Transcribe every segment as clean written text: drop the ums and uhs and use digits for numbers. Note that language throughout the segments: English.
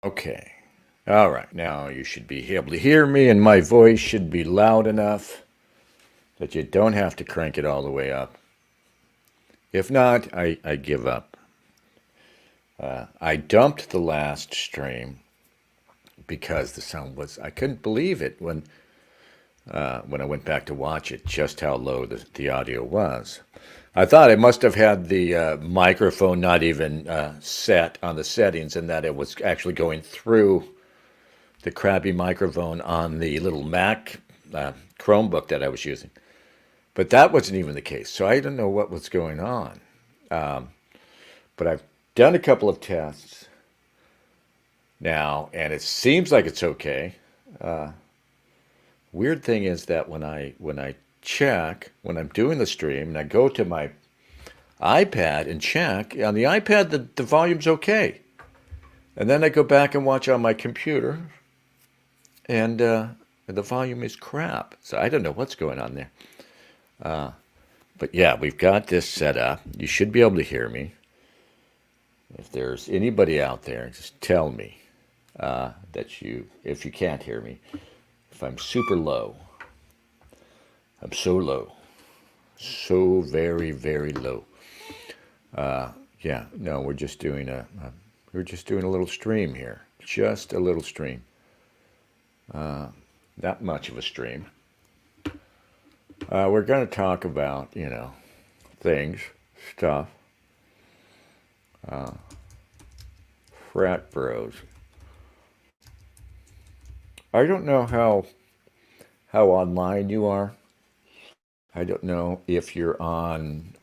Okay. All right. Now you should be able to hear me, and my voice should be loud enough that you don't have to crank it all the way up. If not, I give up. I dumped the last stream because the sound was, I couldn't believe it when I went back to watch it, just how low the audio was. I thought I must have had the microphone not even set on the settings and that it was actually going through the crappy microphone on the little Mac Chromebook that I was using. But that wasn't even the case. So I don't know what was going on. But I've done a couple of tests now, and it seems like it's okay. Weird thing is that when I check when I'm doing the stream and I go to my iPad and check on the iPad, the volume's okay, and then I go back and watch on my computer, and the volume is crap. So I don't know what's going on there. But yeah, we've got this set up. You should be able to hear me. If there's anybody out there, just tell me if you can't hear me. If I'm super low, I'm so low, so very, very low. Yeah, no, we're just doing a little stream here, just a little stream. Not much of a stream. We're going to talk about, things, stuff, frat bros. I don't know how online you are. I don't know if you're on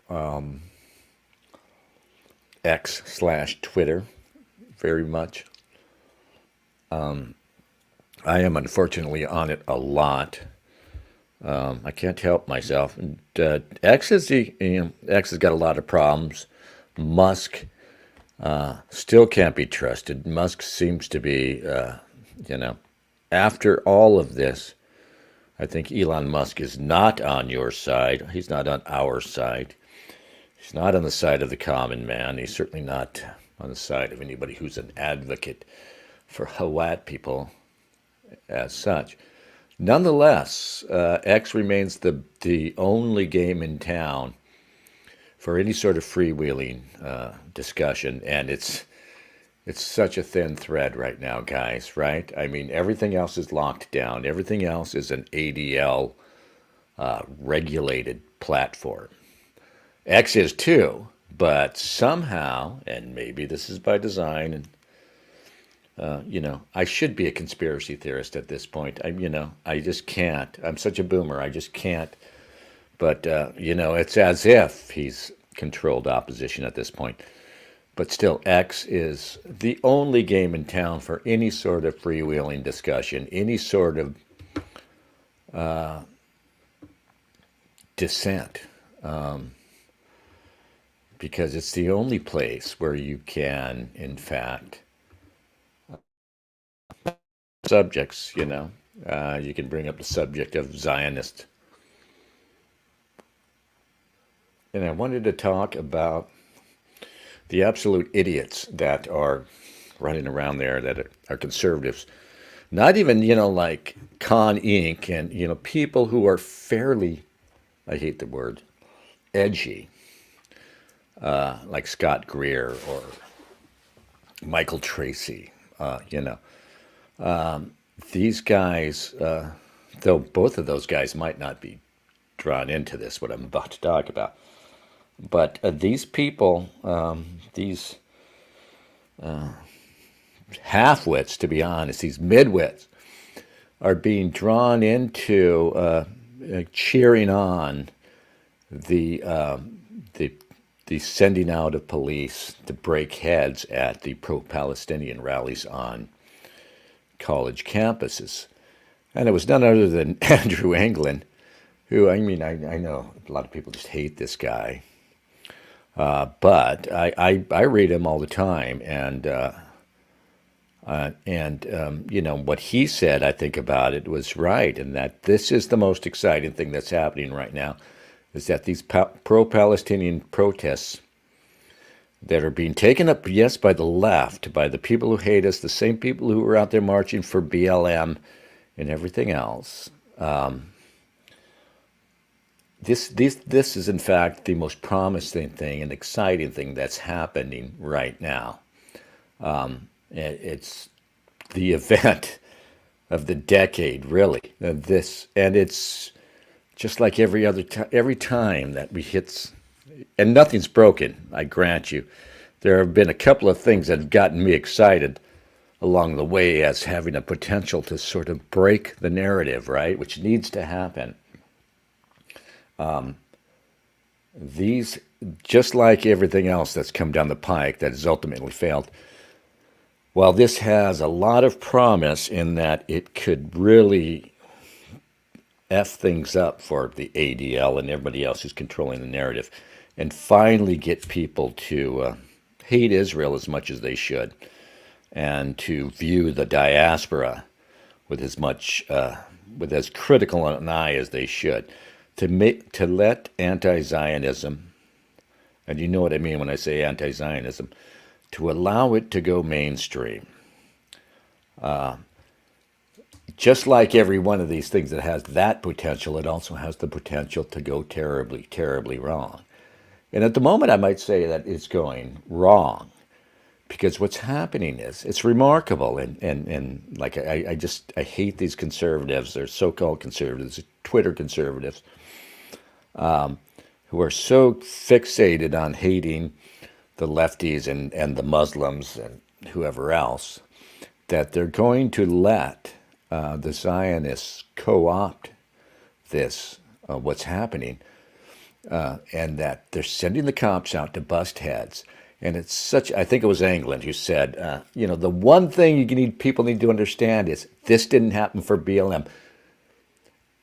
X/Twitter very much. I am unfortunately on it a lot. I can't help myself. And X has got a lot of problems. Musk still can't be trusted. Musk seems to be, after all of this, I think Elon Musk is not on your side. He's not on our side. He's not on the side of the common man. He's certainly not on the side of anybody who's an advocate for Hawat people as such. Nonetheless, X remains the only game in town for any sort of freewheeling discussion, and it's such a thin thread right now, guys, right? I mean, everything else is locked down. Everything else is an ADL regulated platform. X is too, but somehow, and maybe this is by design, and I should be a conspiracy theorist at this point. I just can't. I'm such a boomer. I just can't. But it's as if he's controlled opposition at this point. But still, X is the only game in town for any sort of freewheeling discussion, any sort of dissent, because it's the only place where you can, in fact, subjects, you can bring up the subject of zionist. And I wanted to talk about the absolute idiots that are running around there that are conservatives. Not even, like Con Inc. and, people who are fairly, I hate the word, edgy, like Scott Greer or Michael Tracy, These guys, though both of those guys might not be drawn into this, what I'm about to talk about, but these people, these half-wits, to be honest, these mid-wits, are being drawn into cheering on the sending out of police to break heads at the pro-Palestinian rallies on college campuses. And it was none other than Andrew Anglin, who, I know a lot of people just hate this guy. But I read him all the time, and what he said, I think about it, was right, and that this is the most exciting thing that's happening right now, is that these pro-Palestinian protests that are being taken up, yes, by the left, by the people who hate us, the same people who were out there marching for BLM and everything else. This is, in fact, the most promising thing and exciting thing that's happening right now. It's the event of the decade, really. And it's just like every time that we hit, and nothing's broken, I grant you. There have been a couple of things that have gotten me excited along the way as having a potential to sort of break the narrative, right? Which needs to happen. These, just like everything else that's come down the pike that has ultimately failed, well, this has a lot of promise in that it could really F things up for the ADL and everybody else who's controlling the narrative and finally get people to hate Israel as much as they should and to view the diaspora with with as critical an eye as they should. To let anti-Zionism, and you know what I mean when I say anti-Zionism, to allow it to go mainstream. Just like every one of these things that has that potential, it also has the potential to go terribly, terribly wrong. And at the moment, I might say that it's going wrong because what's happening is it's remarkable. And like I hate these conservatives. They're so-called conservatives, Twitter conservatives, who are so fixated on hating the lefties and the Muslims and whoever else that they're going to let the Zionists co-opt what's happening, and that they're sending the cops out to bust heads. And it's such, I think it was England who said, the one thing people need to understand is this didn't happen for BLM.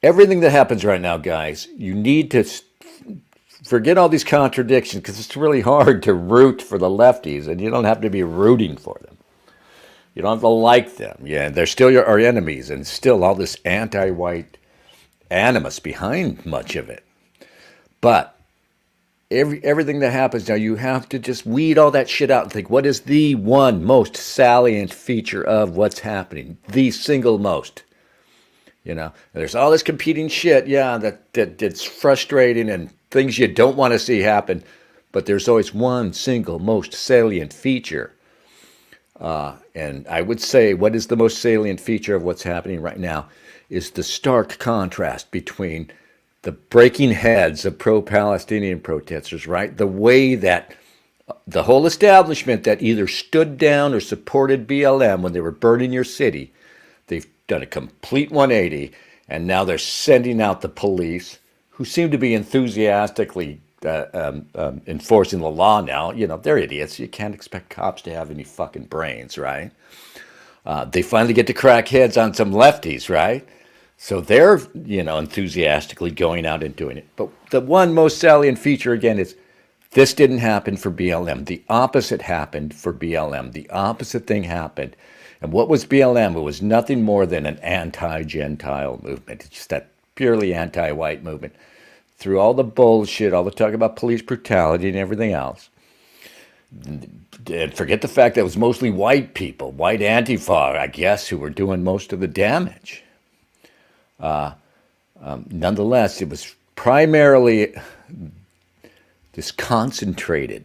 Everything that happens right now, guys, you need to forget all these contradictions because it's really hard to root for the lefties, and you don't have to be rooting for them. You don't have to like them. Yeah, they're still our enemies, and still all this anti-white animus behind much of it. But everything that happens now, you have to just weed all that shit out and think, what is the one most salient feature of what's happening? The single most. There's all this competing shit, that's frustrating and things you don't want to see happen, but there's always one single most salient feature. And I would say what is the most salient feature of what's happening right now is the stark contrast between the breaking heads of pro-Palestinian protesters, right? The way that the whole establishment that either stood down or supported BLM when they were burning your city, they've done a complete 180, and now they're sending out the police who seem to be enthusiastically enforcing the law now. They're idiots. You can't expect cops to have any fucking brains, right? They finally get to crack heads on some lefties, right? So they're, enthusiastically going out and doing it. But the one most salient feature, again, is this didn't happen for BLM. The opposite happened for BLM. The opposite thing happened. And what was BLM? It was nothing more than an anti-Gentile movement. It's just that purely anti-white movement. Through all the bullshit, all the talk about police brutality and everything else. And forget the fact that it was mostly white people, white Antifa, I guess, who were doing most of the damage. Nonetheless, it was primarily this concentrated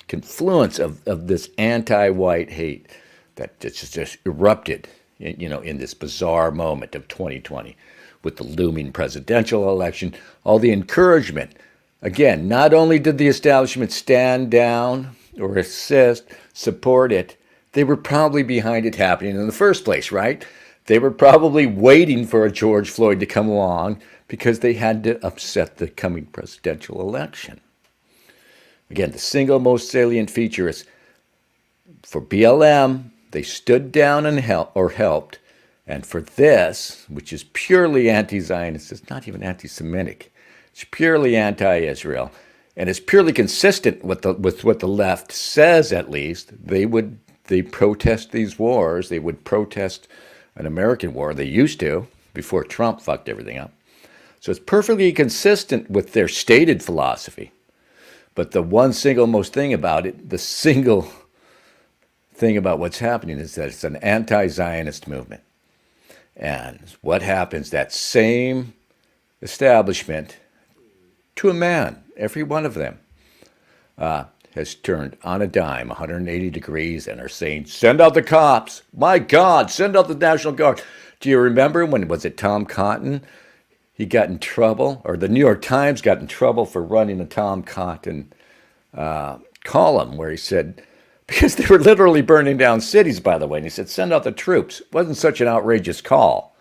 confluence of this anti-white hate that just erupted, in this bizarre moment of 2020 with the looming presidential election, all the encouragement. Again, not only did the establishment stand down or assist, support it, they were probably behind it happening in the first place, right? They were probably waiting for a George Floyd to come along because they had to upset the coming presidential election. Again, the single most salient feature is for BLM, they stood down and helped. And for this, which is purely anti-Zionist, it's not even anti-Semitic. It's purely anti-Israel. And it's purely consistent with what the left says, at least. They protest these wars. They would protest an American war. They used to, before Trump fucked everything up. So it's perfectly consistent with their stated philosophy. But the one single most thing about it, the single thing about what's happening is that it's an anti-Zionist movement. And what happens, that same establishment, to a man, every one of them, has turned on a dime 180 degrees and are saying, send out the cops. My God, send out the National Guard. Do you remember when, was it Tom Cotton? He got in trouble, or the New York Times got in trouble for running a Tom Cotton column where he said, because they were literally burning down cities, by the way, and he said, send out the troops. It wasn't such an outrageous call.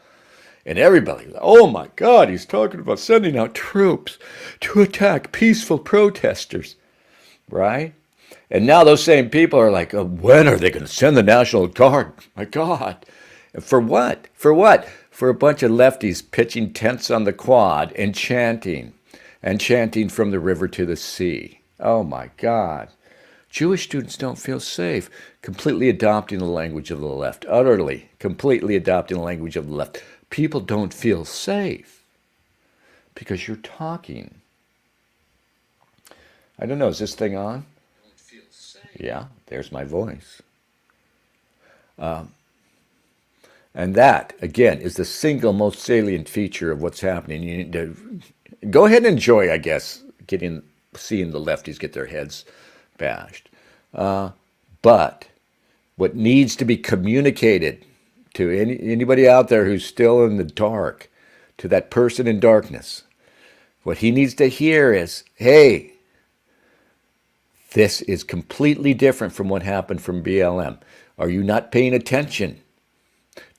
And everybody was like, oh my God, he's talking about sending out troops to attack peaceful protesters, right? And now those same people are like, oh, when are they going to send the National Guard? My God. And for what? For what? For a bunch of lefties pitching tents on the quad and chanting from the river to the sea. Oh my God. Jewish students don't feel safe. Completely adopting the language of the left. Utterly, completely adopting the language of the left. People don't feel safe because you're talking. I don't know, is this thing on? Don't feel safe. Yeah, there's my voice. And that, again, is the single most salient feature of what's happening. You need to go ahead and enjoy, I guess, seeing the lefties get their heads bashed. But what needs to be communicated to anybody out there who's still in the dark, to that person in darkness, what he needs to hear is, hey, this is completely different from what happened from BLM. Are you not paying attention?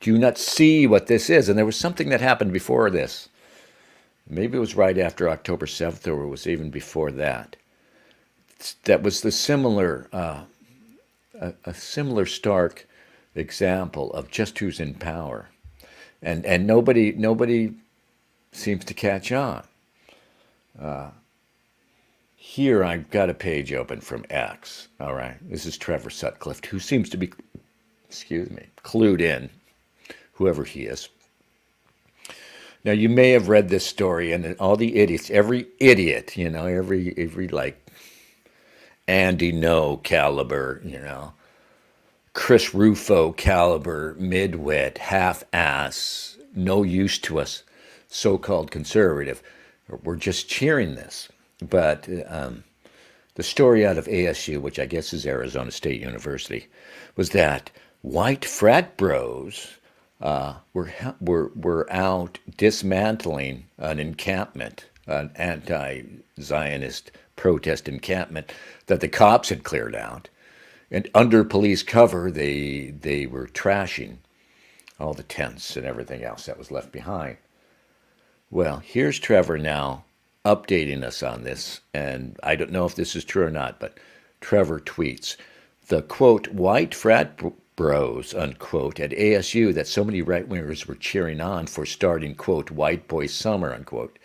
Do you not see what this is? And there was something that happened before this. Maybe it was right after October 7th, or it was even before that. That was the similar, a similar stark example of just who's in power, and nobody seems to catch on. Here I've got a page open from X. All right, this is Trevor Sutcliffe, who seems to be, clued in, whoever he is. Now you may have read this story, and all the idiots, every idiot, every like Andy No caliber, Chris Rufo caliber, midwit, half-ass, no use to us, so-called conservative. We're just cheering this. But the story out of ASU, which I guess is Arizona State University, was that white frat bros were out dismantling an encampment, an anti-Zionist protest encampment that the cops had cleared out. And under police cover, they were trashing all the tents and everything else that was left behind. Well, here's Trevor now updating us on this, and I don't know if this is true or not, but Trevor tweets, the, quote, white frat bros, unquote, at ASU that so many right-wingers were cheering on for starting, quote, white boy summer, unquote,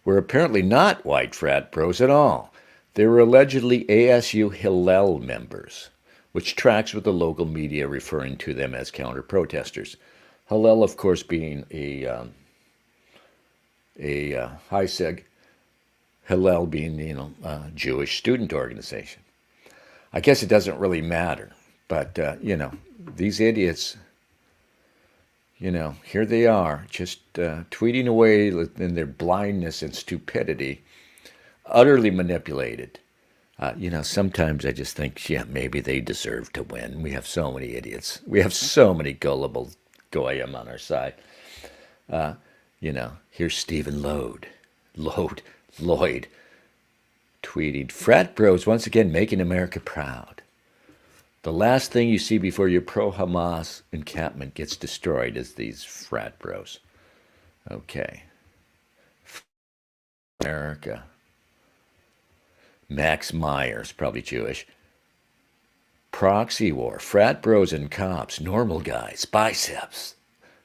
were apparently not white frat bros at all. They were allegedly ASU Hillel members, which tracks with the local media referring to them as counter-protesters. Hillel, of course, being a high seg, Hillel being, Jewish student organization. I guess it doesn't really matter, but, these idiots, here they are, just tweeting away in their blindness and stupidity, utterly manipulated. Sometimes I just think, maybe they deserve to win. We have so many idiots. We have so many gullible goyim on our side. Here's Stephen Lloyd tweeted, frat bros once again making America proud. The last thing you see before your pro-Hamas encampment gets destroyed is these frat bros. Okay. America. Max Myers, probably Jewish. Proxy war, frat bros and cops, normal guys, biceps,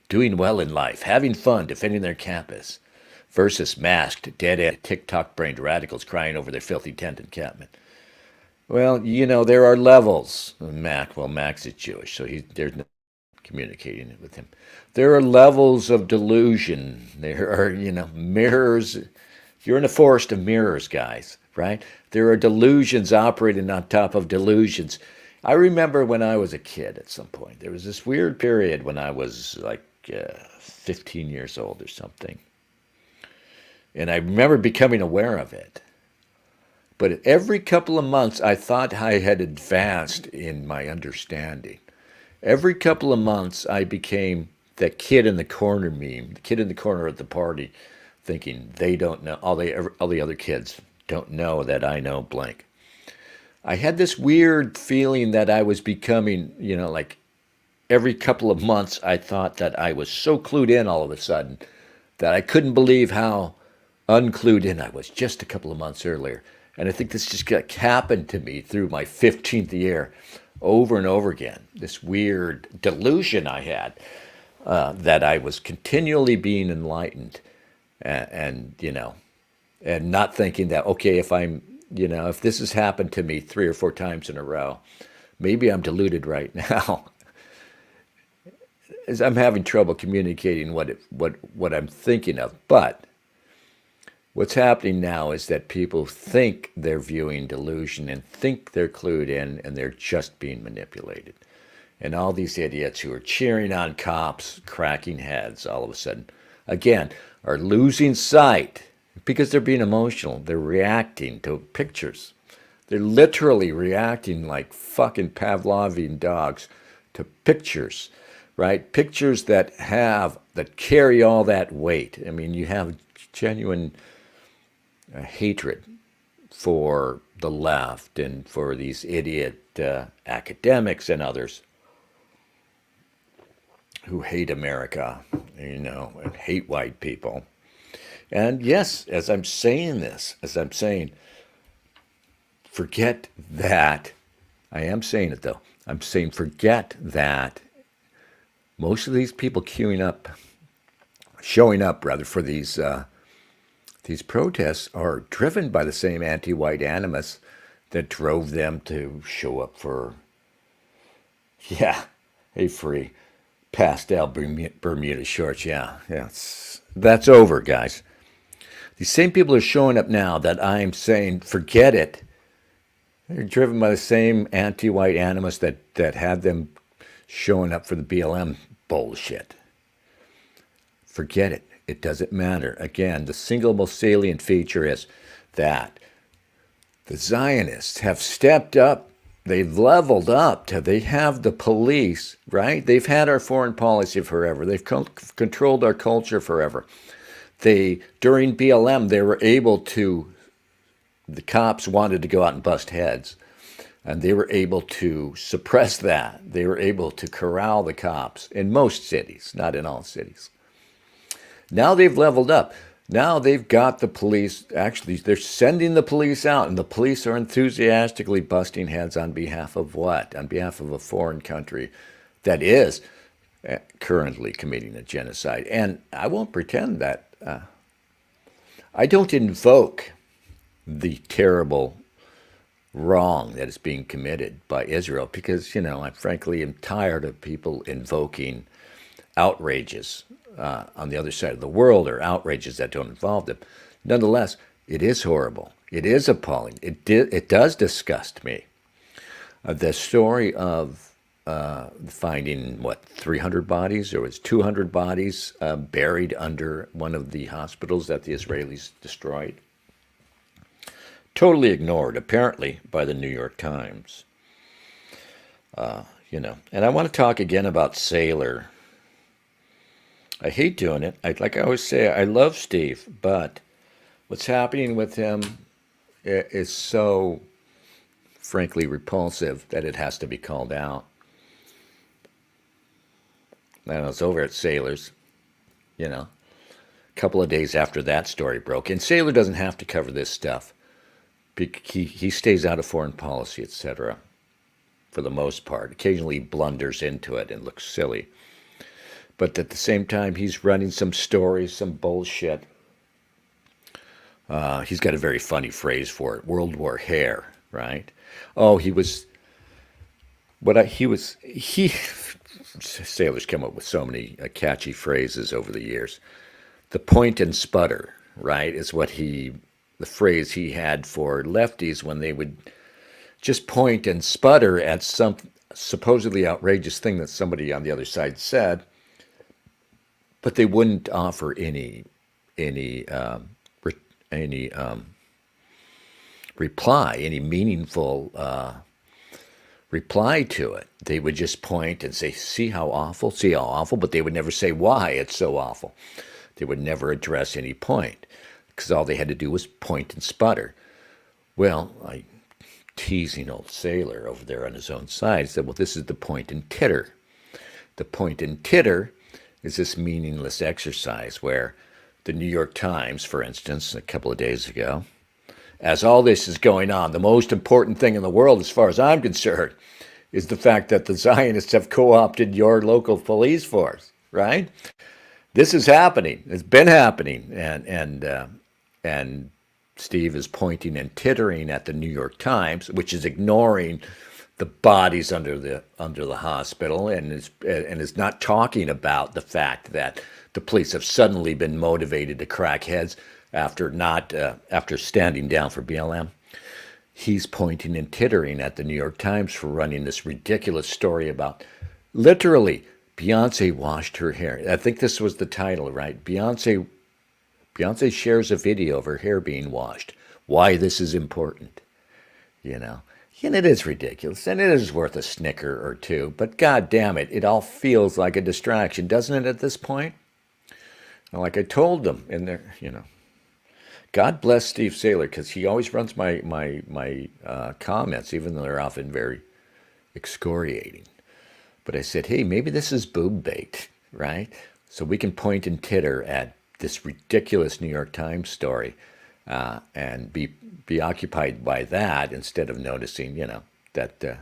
doing well in life, having fun, defending their campus, versus masked, dead-end, TikTok-brained radicals crying over their filthy tent encampment. Well, there are levels. Max is Jewish, so there's no communicating with him. There are levels of delusion. There are, mirrors, You're in a forest of mirrors, guys, right? There are delusions operating on top of delusions. I remember when I was a kid at some point, there was this weird period when I was like 15 years old or something. And I remember becoming aware of it. But every couple of months, I thought I had advanced in my understanding. Every couple of months, I became that kid in the corner meme, the kid in the corner at the party, thinking they don't know, all the other kids don't know that I know blank. I had this weird feeling that I was becoming, like every couple of months, I thought that I was so clued in all of a sudden that I couldn't believe how unclued in I was just a couple of months earlier. And I think this just happened to me through my 15th year over and over again. This weird delusion I had that I was continually being enlightened and not thinking that, okay, if this has happened to me 3 or 4 times in a row, maybe I'm deluded right now. As I'm having trouble communicating what I'm thinking of. But what's happening now is that people think they're viewing delusion and think they're clued in and they're just being manipulated. And all these idiots who are cheering on cops, cracking heads all of a sudden, again, are losing sight because they're being emotional. They're reacting to pictures. They're literally reacting like fucking Pavlovian dogs to pictures, right? Pictures that carry all that weight. I mean, you have genuine hatred for the left and for these idiot academics and others who hate America, and hate white people. And yes, as I'm saying, forget that. I am saying it though. I'm saying forget that most of these people showing up for these protests are driven by the same anti-white animus that drove them to show up for, a free pastel Bermuda shorts. Yeah, that's over, guys. These same people are showing up now that I'm saying, forget it. They're driven by the same anti-white animus that had them showing up for the BLM bullshit. Forget it. It doesn't matter. Again, the single most salient feature is that the Zionists have stepped up. They've leveled up they have the police, right? They've had our foreign policy forever. They've controlled our culture forever. During BLM, the cops wanted to go out and bust heads, and they were able to suppress that. They were able to corral the cops in most cities, not in all cities. Now they've leveled up. Now they've got the police. Actually, they're sending the police out, and the police are enthusiastically busting heads on behalf of what? On behalf of a foreign country that is currently committing a genocide. And I won't pretend that I don't invoke the terrible wrong that is being committed by Israel because, I frankly am tired of people invoking outrages on the other side of the world or outrages that don't involve them. Nonetheless, it is horrible. It is appalling. It does disgust me. The story of finding, 300 bodies? There was 200 bodies buried under one of the hospitals that the Israelis destroyed. Totally ignored, apparently, by the New York Times. And I want to talk again about Saylor. I hate doing it. Like I always say, I love Steve, but what's happening with him is so, frankly, repulsive that it has to be called out. And I was over at Saylor's, a couple of days after that story broke. And Saylor doesn't have to cover this stuff. He stays out of foreign policy, etc., for the most part. Occasionally he blunders into it and looks silly. But at the same time, he's running some stories, some bullshit. He's got a very funny phrase for it, World War hair, right? Oh, Sailors come up with so many catchy phrases over the years. The point and sputter, right, is what the phrase he had for lefties when they would just point and sputter at some supposedly outrageous thing that somebody on the other side said, but they wouldn't offer any any reply, any meaningful reply to it. They would just point and say, see how awful, but they would never say why it's so awful. They would never address any point because all they had to do was point and sputter. Well, I teasing old sailor over there on his own side said, well, this is the point and titter. The point and titter is this meaningless exercise where the New York Times, for instance, a couple of days ago, as all this is going on, the most important thing in the world, as far as I'm concerned, is the fact that the Zionists have co-opted your local police force, right? This is happening. It's been happening, and Steve is pointing and tittering at the New York Times, which is ignoring the bodies under the hospital, and is not talking about the fact that the police have suddenly been motivated to crack heads after standing down for BLM. He's pointing and tittering at the New York Times for running this ridiculous story about literally Beyonce washed her hair. I think this was the title, right? Beyonce shares a video of her hair being washed. Why this is important, you know. And it is ridiculous, and it is worth a snicker or two. But God damn it, it all feels like a distraction, doesn't it? At this point, like I told them in there, you know. God bless Steve Saylor because he always runs my comments, even though they're often very excoriating. But I said, hey, maybe this is boob bait, right? So we can point and titter at this ridiculous New York Times story and be occupied by that instead of noticing, you know, that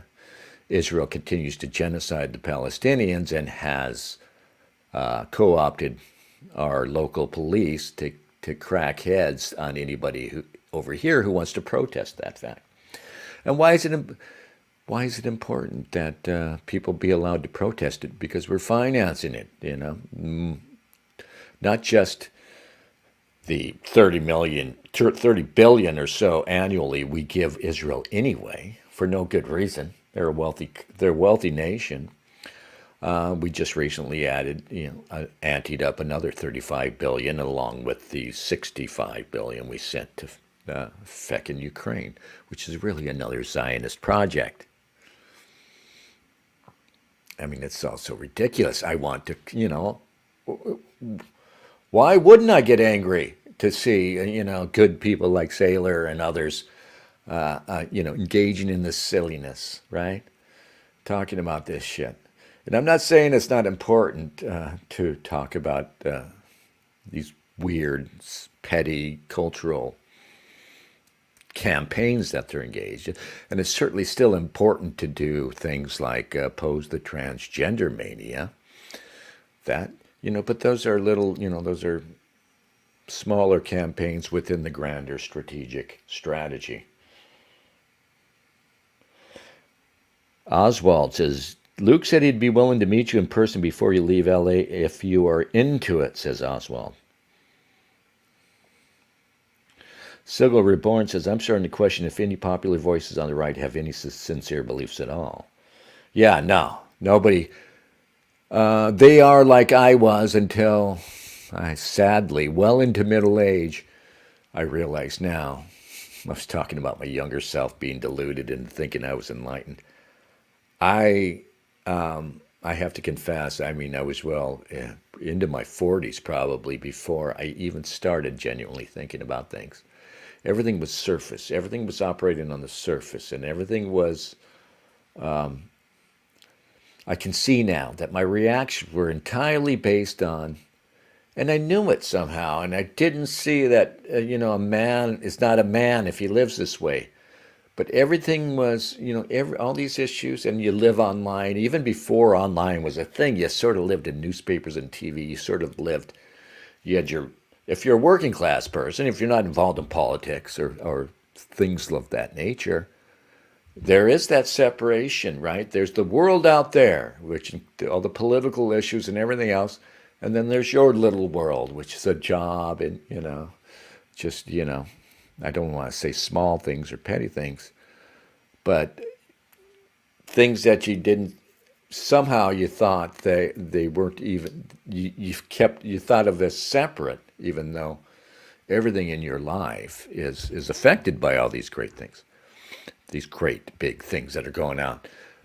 Israel continues to genocide the Palestinians and has co-opted our local police to crack heads on anybody who over here who wants to protest that fact. And why is it important that people be allowed to protest it? Because we're financing it, you know, not just the 30 billion or so annually we give Israel anyway for no good reason. They're a wealthy nation. We just recently added, anteed up another 35 billion along with the 65 billion we sent to feckin' Ukraine, which is really another Zionist project. I mean, it's also ridiculous. I want to, why wouldn't I get angry to see, good people like Saylor and others, engaging in this silliness, right? Talking about this shit. And I'm not saying it's not important to talk about these weird, petty cultural campaigns that they're engaged in. And it's certainly still important to do things like oppose the transgender mania. That, but those are those are smaller campaigns within the grander strategic strategy. Oswald says, Luke said he'd be willing to meet you in person before you leave LA if you are into it, says Oswald. Sigil Reborn says, I'm starting to question if any popular voices on the right have any sincere beliefs at all. Yeah, no, nobody. They are like I was until sadly, well into middle age, I realize now. I was talking about my younger self being deluded and thinking I was enlightened. I have to confess, I mean, I was into my 40s probably before I even started genuinely thinking about things. Everything was surface. Everything was operating on the surface, and everything was, I can see now that my reactions were entirely based on, and I knew it somehow, and I didn't see that, a man is not a man if he lives this way. But everything was, all these issues, and you live online. Even before online was a thing, you sort of lived in newspapers and TV. You sort of lived, if you're a working class person, if you're not involved in politics or things of that nature, there is that separation, right? There's the world out there, which all the political issues and everything else. And then there's your little world, which is a job and, Just, I don't want to say small things or petty things, but things that you didn't, somehow you thought they weren't even, you thought of as separate, even though everything in your life is affected by all these great things, these great big things that are going on.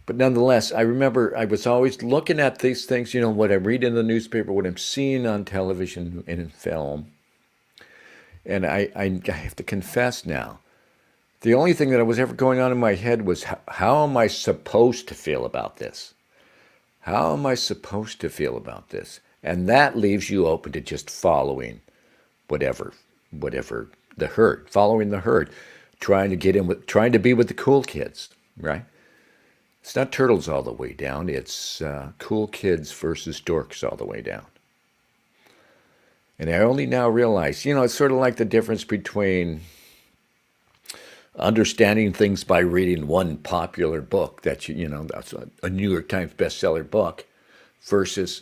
But nonetheless, I remember I was always looking at these things, what I read in the newspaper, what I'm seeing on television and in film. And I have to confess now, the only thing that was ever going on in my head was how am I supposed to feel about this? How am I supposed to feel about this? And that leaves you open to just following whatever the herd, following the herd, trying to be with the cool kids, right? It's not turtles all the way down. It's cool kids versus dorks all the way down. And I only now realize, it's sort of like the difference between understanding things by reading one popular book that's a New York Times bestseller book versus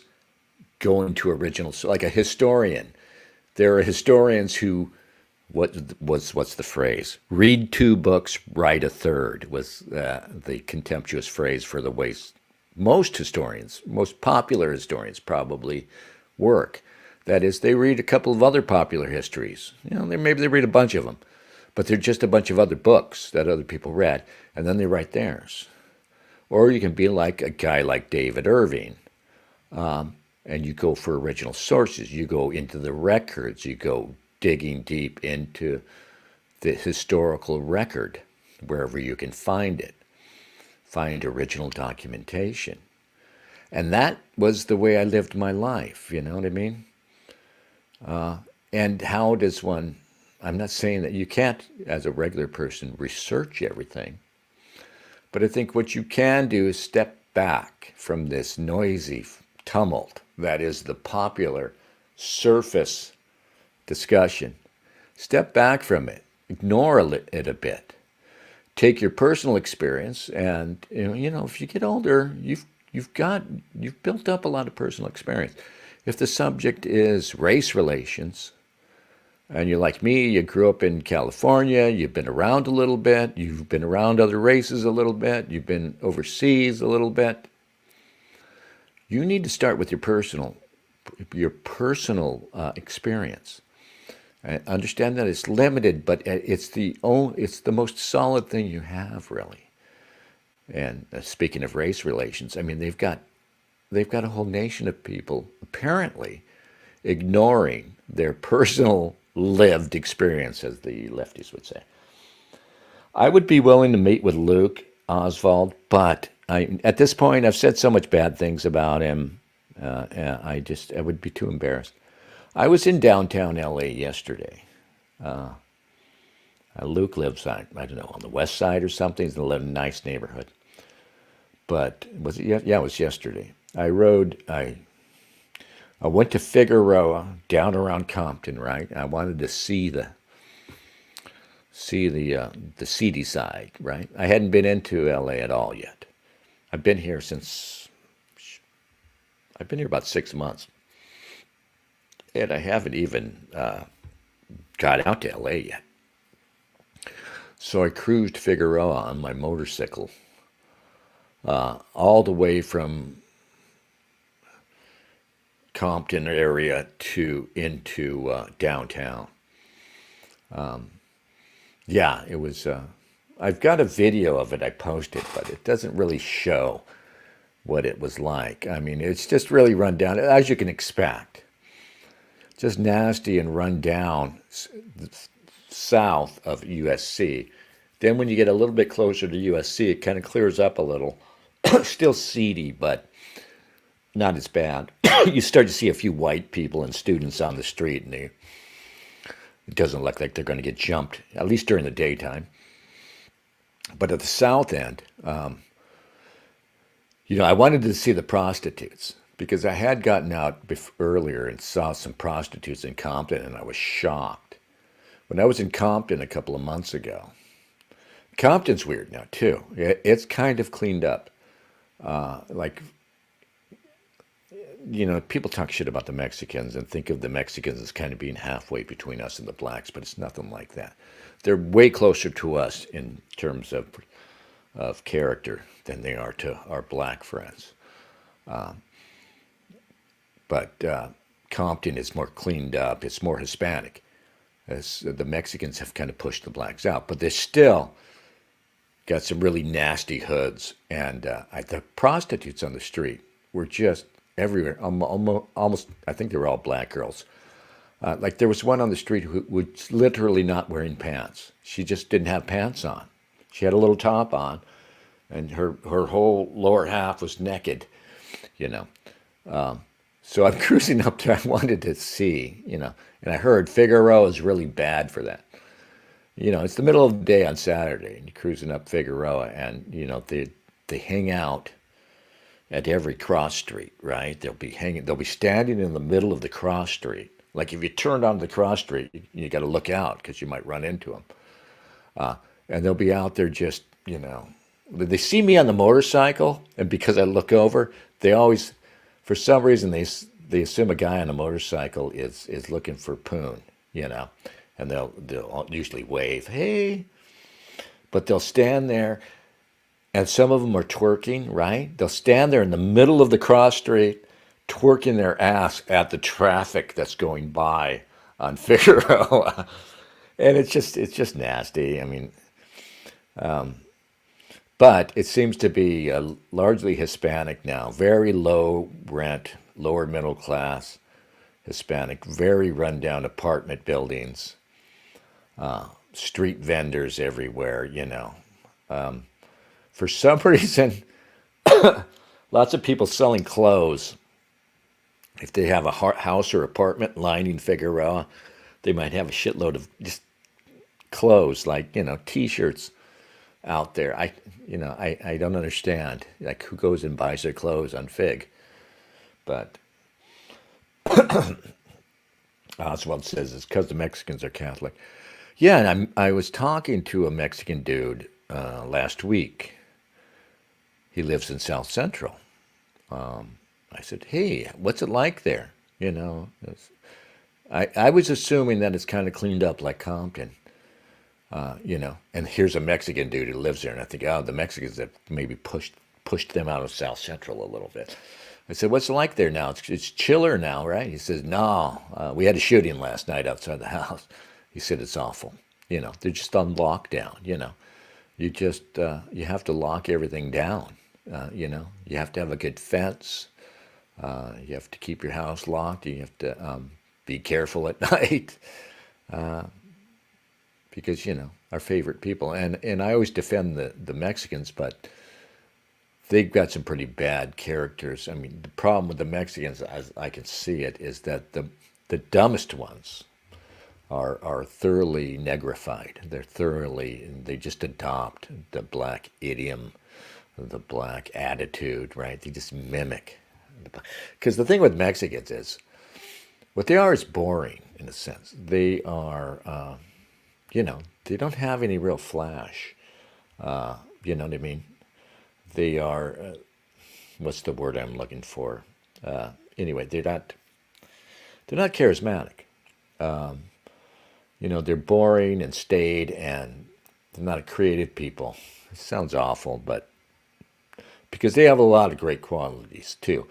going to original, like a historian. There are historians who, what's the phrase? Read two books, write a third, was the contemptuous phrase for the way most historians, most popular historians probably work. That is, they read a couple of other popular histories. Maybe they read a bunch of them, but they're just a bunch of other books that other people read, and then they write theirs. Or you can be like a guy like David Irving, and you go for original sources. You go into the records. You go digging deep into the historical record, wherever you can find it. Find original documentation. And that was the way I lived my life, you know what I mean? And how does one, I'm not saying that you can't, as a regular person, research everything, but I think what you can do is step back from this noisy tumult that is the popular surface discussion. Step back from it, ignore it a bit. Take your personal experience, and if you get older, you've built up a lot of personal experience. If the subject is race relations, and you're like me, you grew up in California, you've been around a little bit, you've been around other races a little bit, you've been overseas a little bit, you need to start with your personal experience. I understand that it's limited, but it's the most solid thing you have, really. And speaking of race relations, I mean, they've got a whole nation of people apparently ignoring their personal lived experience, as the lefties would say. I would be willing to meet with Luke Oswald, but at this point, I've said so much bad things about him. I would be too embarrassed. I was in downtown LA yesterday. Luke lives on, I don't know, on the west side or something. He's in a nice neighborhood. But was it? Yeah, it was yesterday. I went to Figueroa down around Compton, right? I wanted to see the seedy side, right? I hadn't been into LA at all yet. I've been here about 6 months. And I haven't even got out to LA yet. So I cruised Figueroa on my motorcycle all the way from Compton area into downtown. Yeah, it was. I've got a video of it I posted, but it doesn't really show what it was like. I mean, it's just really run down, as you can expect. Just nasty and run down south of USC. Then when you get a little bit closer to USC, it kind of clears up a little. Still seedy, but not as bad. You start to see a few white people and students on the street, and it doesn't look like they're going to get jumped, at least during the daytime. But at the south end, I wanted to see the prostitutes, because I had gotten out earlier and saw some prostitutes in Compton, and I was shocked. When I was in Compton a couple of months ago, Compton's weird now, too. It's kind of cleaned up. Like, people talk shit about the Mexicans and think of the Mexicans as kind of being halfway between us and the blacks, but it's nothing like that. They're way closer to us in terms of character than they are to our black friends. But Compton is more cleaned up. It's more Hispanic. As the Mexicans have kind of pushed the blacks out, but they still got some really nasty hoods. And the prostitutes on the street were just everywhere. Almost, I think they were all black girls. Like there was one on the street who was literally not wearing pants. She just didn't have pants on. She had a little top on, and her whole lower half was naked, you know. So I'm cruising up there. I wanted to see, and I heard Figueroa is really bad for that. It's the middle of the day on Saturday, and you're cruising up Figueroa, and they hang out at every cross street, right? They'll be standing in the middle of the cross street. Like if you turned onto the cross street, you got to look out because you might run into them. And they'll be out there just, they see me on the motorcycle, and because I look over, they always, for some reason, they assume a guy on a motorcycle is looking for poon, and they'll usually wave, hey, but they'll stand there, and some of them are twerking, right? They'll stand there in the middle of the cross street, twerking their ass at the traffic that's going by on Figueroa, and it's just nasty. I mean, but it seems to be largely Hispanic now, very low rent, lower middle class Hispanic, very rundown apartment buildings, street vendors everywhere, For some reason, lots of people selling clothes. If they have a house or apartment lining Figueroa, they might have a shitload of just clothes, like, T-shirts out there. I don't understand, like, who goes and buys their clothes on Fig. But Oswald says it's because the Mexicans are Catholic. Yeah, and I was talking to a Mexican dude last week. He lives in South Central. I said, hey, what's it like there? I was assuming that it's kind of cleaned up like Compton, and here's a Mexican dude who lives there. And I think, the Mexicans have maybe pushed them out of South Central a little bit. I said, what's it like there now? It's chiller now, right? He says, no, we had a shooting last night outside the house. He said, it's awful. They're just on lockdown, You just, you have to lock everything down. You have to have a good fence. You have to keep your house locked. You have to be careful at night. Because, our favorite people. And I always defend the Mexicans, but they've got some pretty bad characters. I mean, the problem with the Mexicans, as I can see it, is that the dumbest ones are thoroughly negrified. They just adopt the black idiom, the black attitude, right? They just mimic. Because the thing with Mexicans is, what they are is boring, in a sense. They are, they don't have any real flash. You know what I mean? They are, what's the word I'm looking for? Anyway, they're not charismatic. They're boring and staid, and they're not a creative people. It sounds awful, but because they have a lot of great qualities too.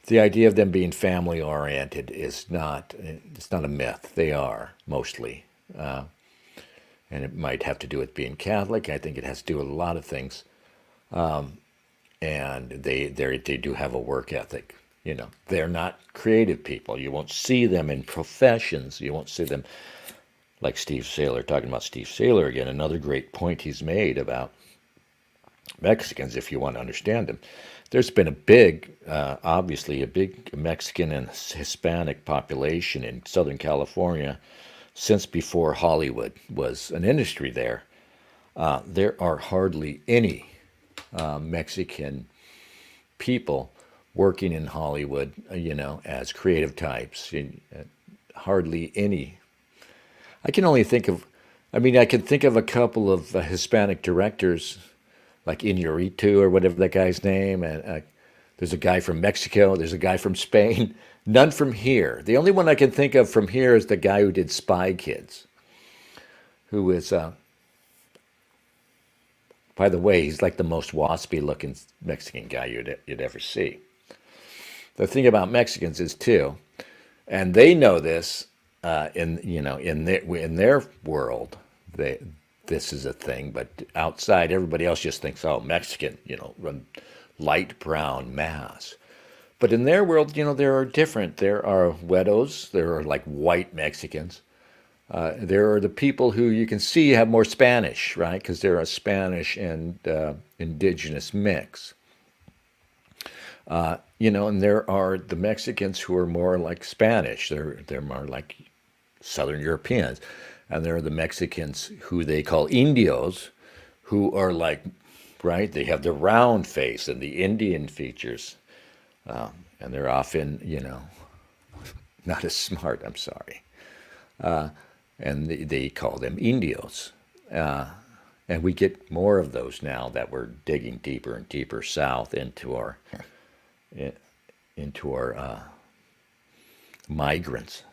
The idea of them being family oriented it's not a myth. They are mostly, and it might have to do with being Catholic. I think it has to do with a lot of things. And they do have a work ethic. They're not creative people. You won't see them in professions. You won't see them like Steve Saylor. Talking about Steve Saylor again, another great point he's made about Mexicans, if you want to understand them. There's been obviously a big Mexican and Hispanic population in Southern California since before Hollywood was an industry there. There are hardly any Mexican people working in Hollywood, as creative types. Hardly any. I can think of a couple of Hispanic directors, like Iñárritu or whatever that guy's name, and There's a guy from Mexico. There's a guy from Spain. None from here. The only one I can think of from here is the guy who did Spy Kids, who is, by the way, he's like the most waspy looking Mexican guy you'd ever see. The thing about Mexicans is too, and they know this in their world, this is a thing, but outside everybody else just thinks, oh, Mexican, light brown mass. But in their world, there are different. There are güeros. There are like white Mexicans. There are the people who you can see have more Spanish, right? Because they're a Spanish and indigenous mix. And there are the Mexicans who are more like Spanish. They're more like Southern Europeans. And there are the Mexicans who they call Indios, who are like, right? They have the round face and the Indian features. And they're often, not as smart, I'm sorry. And they call them Indios. And we get more of those now that we're digging deeper and deeper south into our migrants.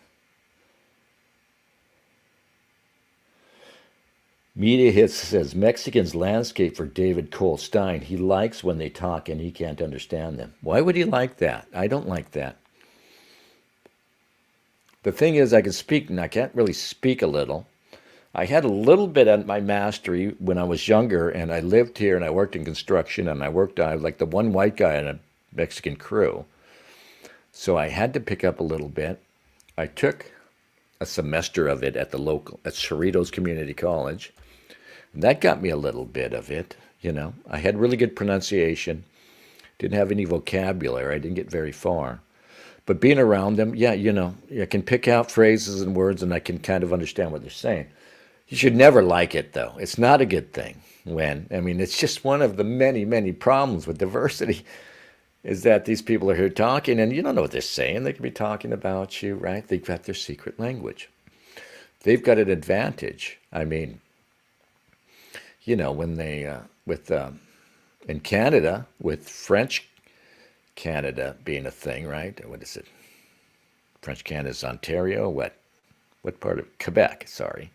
Media Hits says, Mexicans landscape for David Cole Stein. He likes when they talk and he can't understand them. Why would he like that? I don't like that. The thing is, I can speak, and I can't really speak a little. I had a little bit of my mastery when I was younger, and I lived here, and I worked in construction, and I worked like the one white guy in a Mexican crew. So I had to pick up a little bit. I took a semester of it at Cerritos Community College. And that got me a little bit of it, I had really good pronunciation. Didn't have any vocabulary. I didn't get very far. But being around them, I can pick out phrases and words and I can kind of understand what they're saying. You should never like it, though. It's not a good thing it's just one of the many, many problems with diversity is that these people are here talking and you don't know what they're saying. They could be talking about you, right? They've got their secret language. They've got an advantage. When they, in Canada, with French Canada being a thing, right? What is it? French Canada's Ontario? What part of Quebec? Sorry.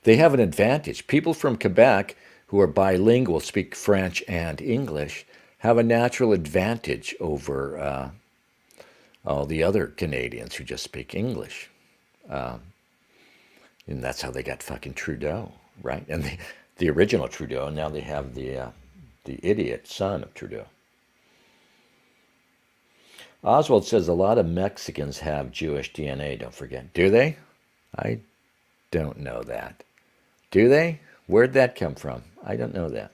They have an advantage. People from Quebec who are bilingual, speak French and English, have a natural advantage over all the other Canadians who just speak English. And that's how they got fucking Trudeau, right? And the original Trudeau, and now they have the idiot son of Trudeau. Oswald says a lot of Mexicans have Jewish DNA, don't forget. Do they? I don't know that. Do they? Where'd that come from? I don't know that.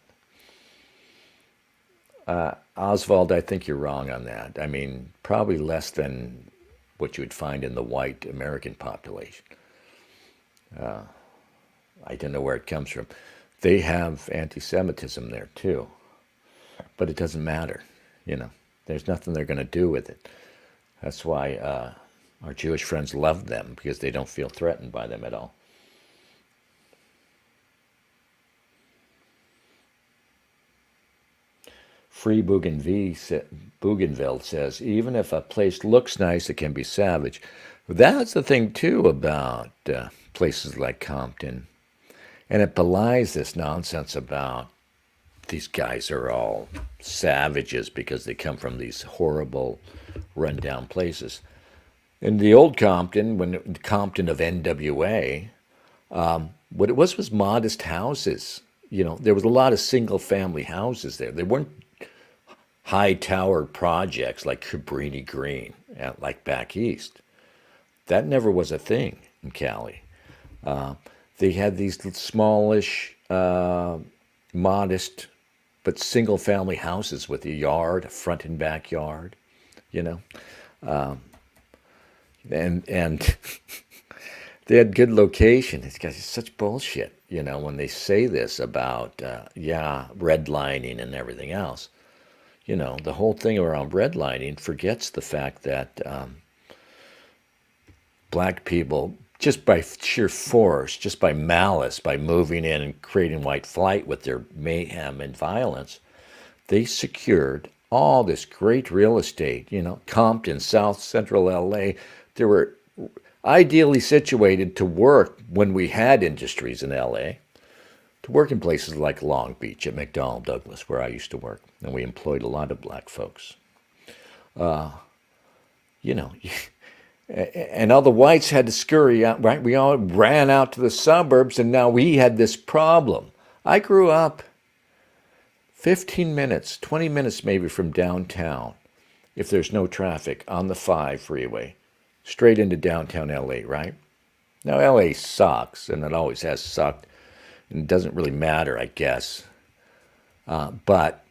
Oswald, I think you're wrong on that. Probably less than what you would find in the white American population. I don't know where it comes from. They have anti-Semitism there too, but it doesn't matter. There's nothing they're going to do with it. That's why our Jewish friends love them, because they don't feel threatened by them at all. Free Bougainville says, even if a place looks nice, it can be savage. That's the thing, too, about places like Compton. And it belies this nonsense about these guys are all savages because they come from these horrible, rundown places. In the old Compton, Compton of NWA, what it was modest houses. There was a lot of single-family houses there. They weren't high-tower projects like Cabrini Green, like back east. That never was a thing in Cali. They had these smallish, modest, but single-family houses with a yard, a front and backyard, and they had good location. It's got such bullshit, when they say this about, redlining and everything else. The whole thing around redlining forgets the fact that black people, just by sheer force, just by malice, by moving in and creating white flight with their mayhem and violence, they secured all this great real estate, Compton, South Central LA. They were ideally situated to work when we had industries in LA, to work in places like Long Beach at McDonnell Douglas, where I used to work, and we employed a lot of black folks. You know, and all the whites had to scurry out, right? We all ran out to the suburbs, and now we had this problem. I grew up 15 minutes, 20 minutes maybe from downtown, if there's no traffic, on the 5 freeway, straight into downtown LA, right? Now, LA sucks, and it always has sucked, and it doesn't really matter, I guess. But,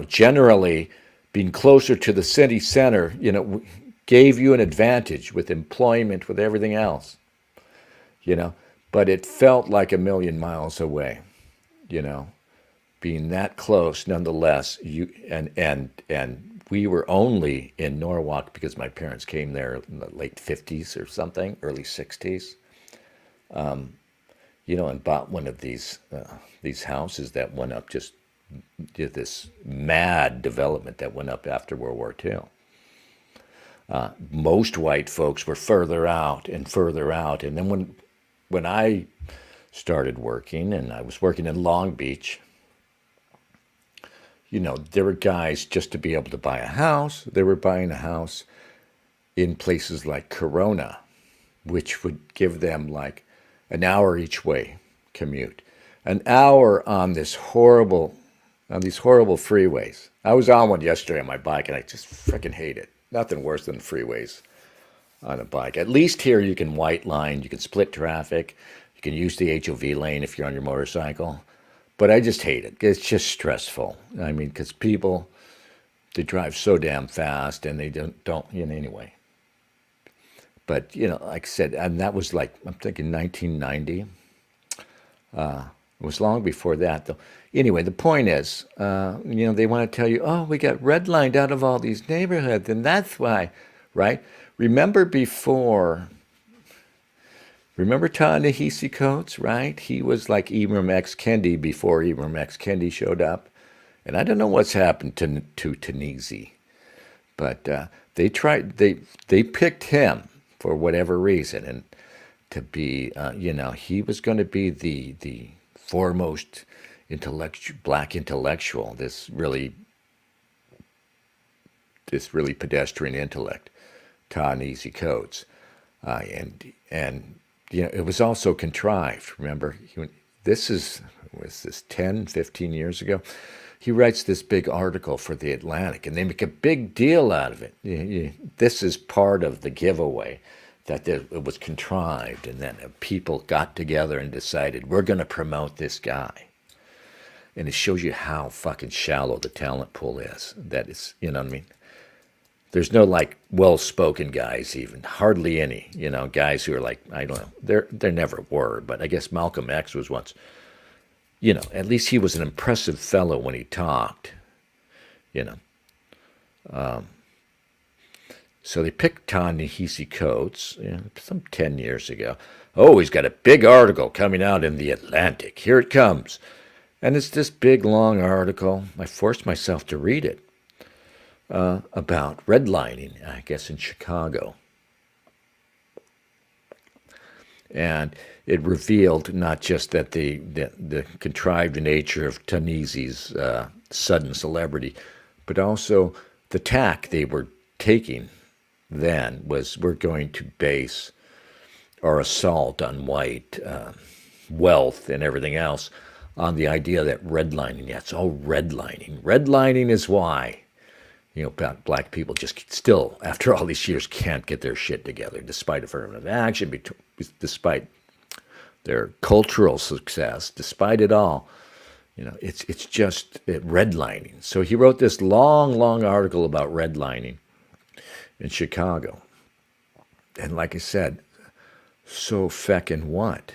generally, being closer to the city center, gave you an advantage with employment, with everything else, But it felt like a million miles away, being that close. Nonetheless, and we were only in Norwalk because my parents came there in the late 50s or something, early 60s, and bought one of these houses that went up, just did this mad development that went up after World War II. Most white folks were further out, and then when I started working, and I was working in Long Beach, there were guys, just to be able to buy a house, they were buying a house in places like Corona, which would give them like an hour each way commute, an hour on these horrible freeways. I was on one yesterday on my bike, and I just freaking hate it. Nothing worse than freeways on a bike. At least here you can white line, you can split traffic, you can use the HOV lane if you're on your motorcycle. But I just hate it. It's just stressful. I mean, because people, they drive so damn fast, and they don't anyway. But, like I said, and that was like, I'm thinking 1990. It was long before that, though. Anyway, the point is, they want to tell you, oh, we got redlined out of all these neighborhoods, and that's why, right? Remember Ta-Nehisi Coates, right? He was like Ibram X. Kendi before Ibram X. Kendi showed up. And I don't know what's happened to Tanisi, but they picked him for whatever reason, and to be, he was going to be the foremost black intellectual, this really pedestrian intellect, Ta-Nehisi Coates, and it was also contrived. Remember, was this 10, 15 years ago? He writes this big article for The Atlantic, and they make a big deal out of it. This is part of the giveaway, that it was contrived, and then people got together and decided, we're going to promote this guy. And it shows you how fucking shallow the talent pool is. That is, you know what I mean? There's no like well-spoken guys, even hardly any. Guys who are like, I don't know. There never were, but I guess Malcolm X was once. At least he was an impressive fellow when he talked. So they picked Ta-Nehisi Coates some 10 years ago. Oh, he's got a big article coming out in The Atlantic. Here it comes. And it's this big, long article. I forced myself to read it. About redlining, I guess, in Chicago. And it revealed not just that the contrived nature of Ta-Nehisi's sudden celebrity, but also the tack they were taking then was, we're going to base our assault on white wealth and everything else on the idea that redlining, it's all redlining. Redlining is why black people just still, after all these years, can't get their shit together, despite affirmative action, despite their cultural success, despite it all. It's just redlining. So he wrote this long, long article about redlining in Chicago. And like I said, so feckin' what?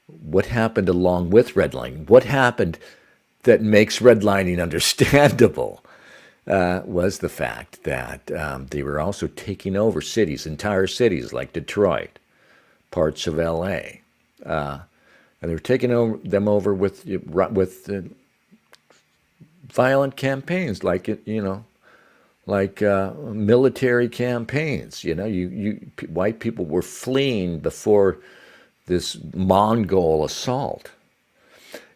What happened along with redlining? What happened that makes redlining understandable? Was the fact that they were also taking over cities, entire cities like Detroit, parts of L.A., and they were taking them over with violent campaigns, like like military campaigns. White people were fleeing before this Mongol assault,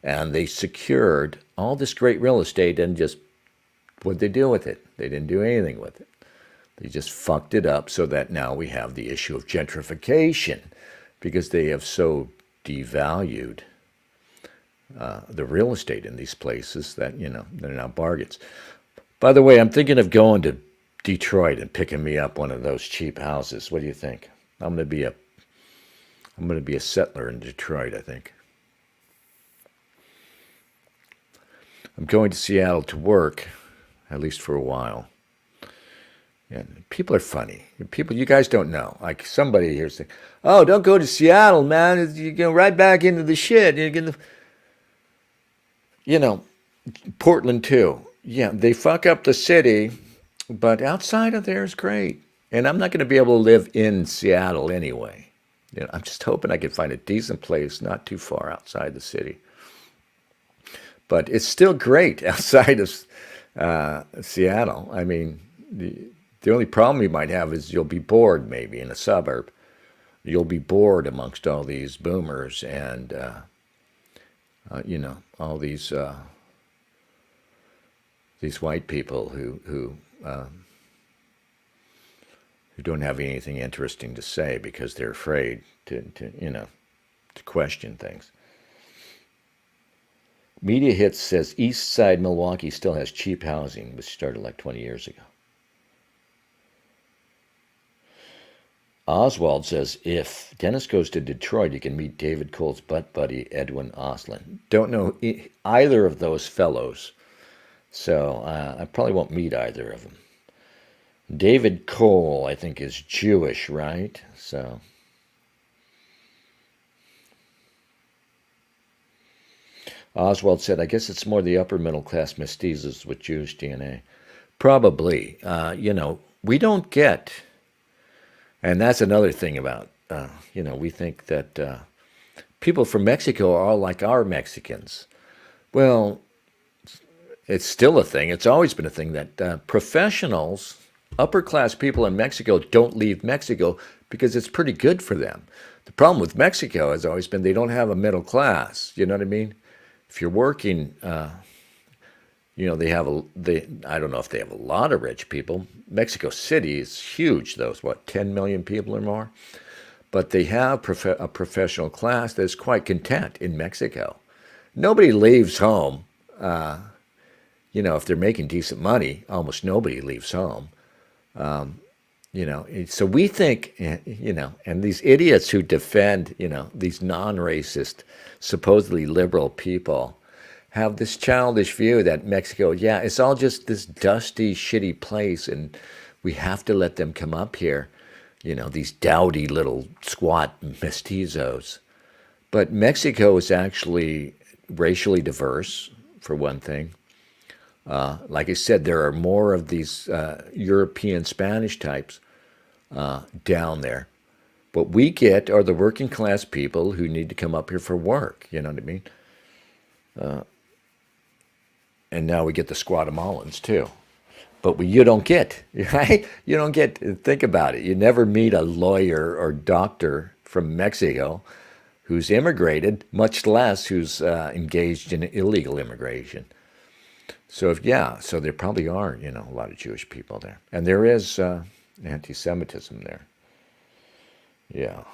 and they secured all this great real estate, and just what'd they do with it? They didn't do anything with it. They just fucked it up so that now we have the issue of gentrification, because they have so devalued the real estate in these places that, they're now bargains. By the way, I'm thinking of going to Detroit and picking me up one of those cheap houses. What do you think? I'm going to be a settler in Detroit, I think. I'm going to Seattle to work, at least for a while. And people are funny. You guys don't know. Like somebody here saying, "Oh, don't go to Seattle, man. You're going right back into the shit." You're going to, Portland too. Yeah, they fuck up the city, but outside of there is great. And I'm not going to be able to live in Seattle anyway. I'm just hoping I can find a decent place not too far outside the city. But it's still great outside of Seattle. I mean, the only problem you might have is you'll be bored maybe in a suburb. You'll be bored amongst all these boomers and, all these white people who don't have anything interesting to say because they're afraid to question things. Media Hits says East Side Milwaukee still has cheap housing, which started like 20 years ago. Oswald says, if Dennis goes to Detroit, you can meet David Cole's butt buddy, Edwin Oslin. Don't know either of those fellows, so I probably won't meet either of them. David Cole, I think, is Jewish, right? So Oswald said, I guess it's more the upper middle class mestizos with Jewish DNA. Probably. We don't get, and that's another thing about, we think that people from Mexico are all like our Mexicans. Well, it's still a thing. It's always been a thing that professionals, upper class people in Mexico don't leave Mexico because it's pretty good for them. The problem with Mexico has always been they don't have a middle class. You know what I mean? If you're working, I don't know if they have a lot of rich people. Mexico City is huge, though. It's 10 million people or more? But they have a professional class that's quite content in Mexico. Nobody leaves home. If they're making decent money, almost nobody leaves home. So we think, and these idiots who defend, these non-racist, supposedly liberal people have this childish view that Mexico, it's all just this dusty, shitty place, and we have to let them come up here, these dowdy little squat mestizos. But Mexico is actually racially diverse, for one thing. Like I said, there are more of these European Spanish types down there. What we get are the working class people who need to come up here for work. You know what I mean? And now we get the Guatemalans too. But you don't get, right? You don't get, think about it. You never meet a lawyer or doctor from Mexico who's immigrated, much less who's engaged in illegal immigration. So so there probably are, a lot of Jewish people there. And there is anti-Semitism there. Yeah.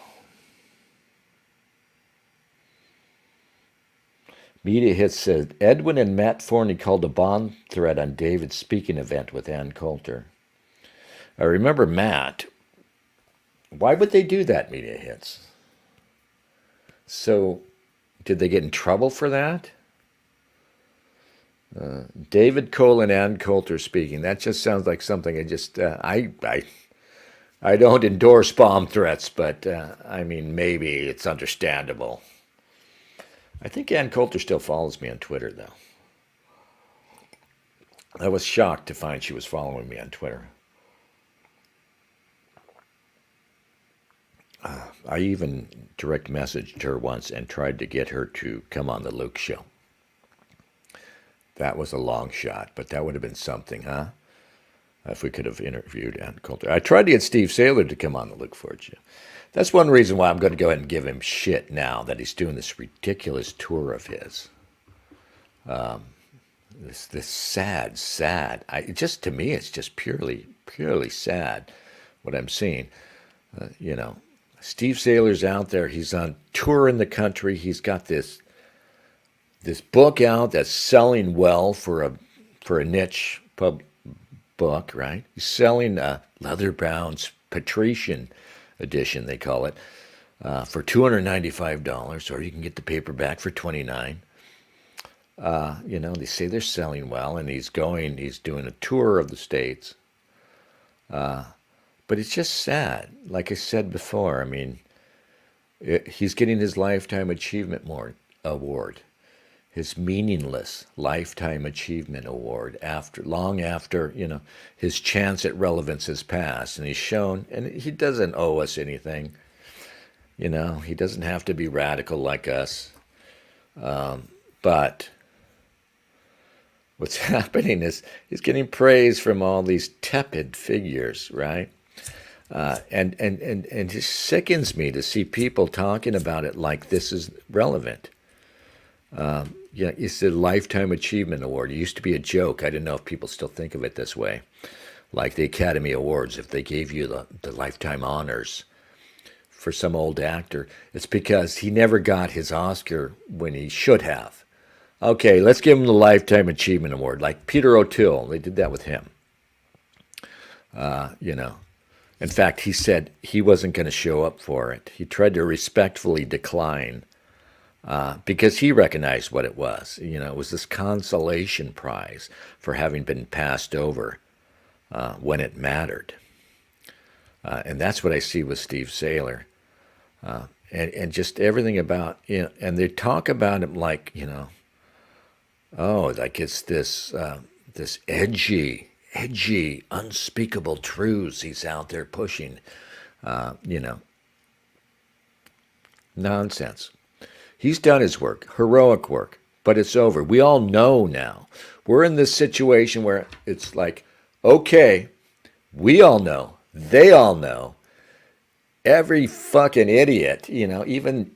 Media Hits said, Edwin and Matt Forney called a bomb threat on David's speaking event with Ann Coulter. I remember Matt. Why would they do that, Media Hits? So, did they get in trouble for that? David Cole and Ann Coulter speaking. That just sounds like something I don't endorse bomb threats, but maybe it's understandable. I think Ann Coulter still follows me on Twitter, though. I was shocked to find she was following me on Twitter. I even direct messaged her once and tried to get her to come on the Luke show. That was a long shot, but that would have been something, huh? If we could have interviewed Ann Coulter. I tried to get Steve Saylor to come on the Look For It show. That's one reason why I'm going to go ahead and give him shit now that he's doing this ridiculous tour of his. This sad. To me, it's just purely sad what I'm seeing. Steve Saylor's out there. He's on tour in the country. He's got this book out that's selling well for a niche book, right? He's selling Leather Brown's Patrician edition, they call it, for $295, or you can get the paperback for $29. They say they're selling well, and he's doing a tour of the States. But it's just sad. Like I said before, I mean, he's getting his Lifetime Achievement Award, his meaningless Lifetime Achievement Award, long after, his chance at relevance has passed, and he's shown, and he doesn't owe us anything. He doesn't have to be radical like us. But what's happening is he's getting praise from all these tepid figures, right? And it just sickens me to see people talking about it like this is relevant. It's the Lifetime Achievement Award. It used to be a joke. I didn't know if people still think of it this way. Like the Academy Awards, if they gave you the lifetime honors for some old actor, it's because he never got his Oscar when he should have. Okay, let's give him the Lifetime Achievement Award. Like Peter O'Toole, they did that with him. In fact, he said he wasn't going to show up for it. He tried to respectfully decline because he recognized what it was. It was this consolation prize for having been passed over when it mattered. And that's what I see with Steve Saylor. And just everything about, and they talk about him like, like it's this edgy, unspeakable truths he's out there pushing, nonsense. He's done his work, heroic work, but it's over. We all know now. We're in this situation where it's like, okay, we all know, they all know, every fucking idiot, even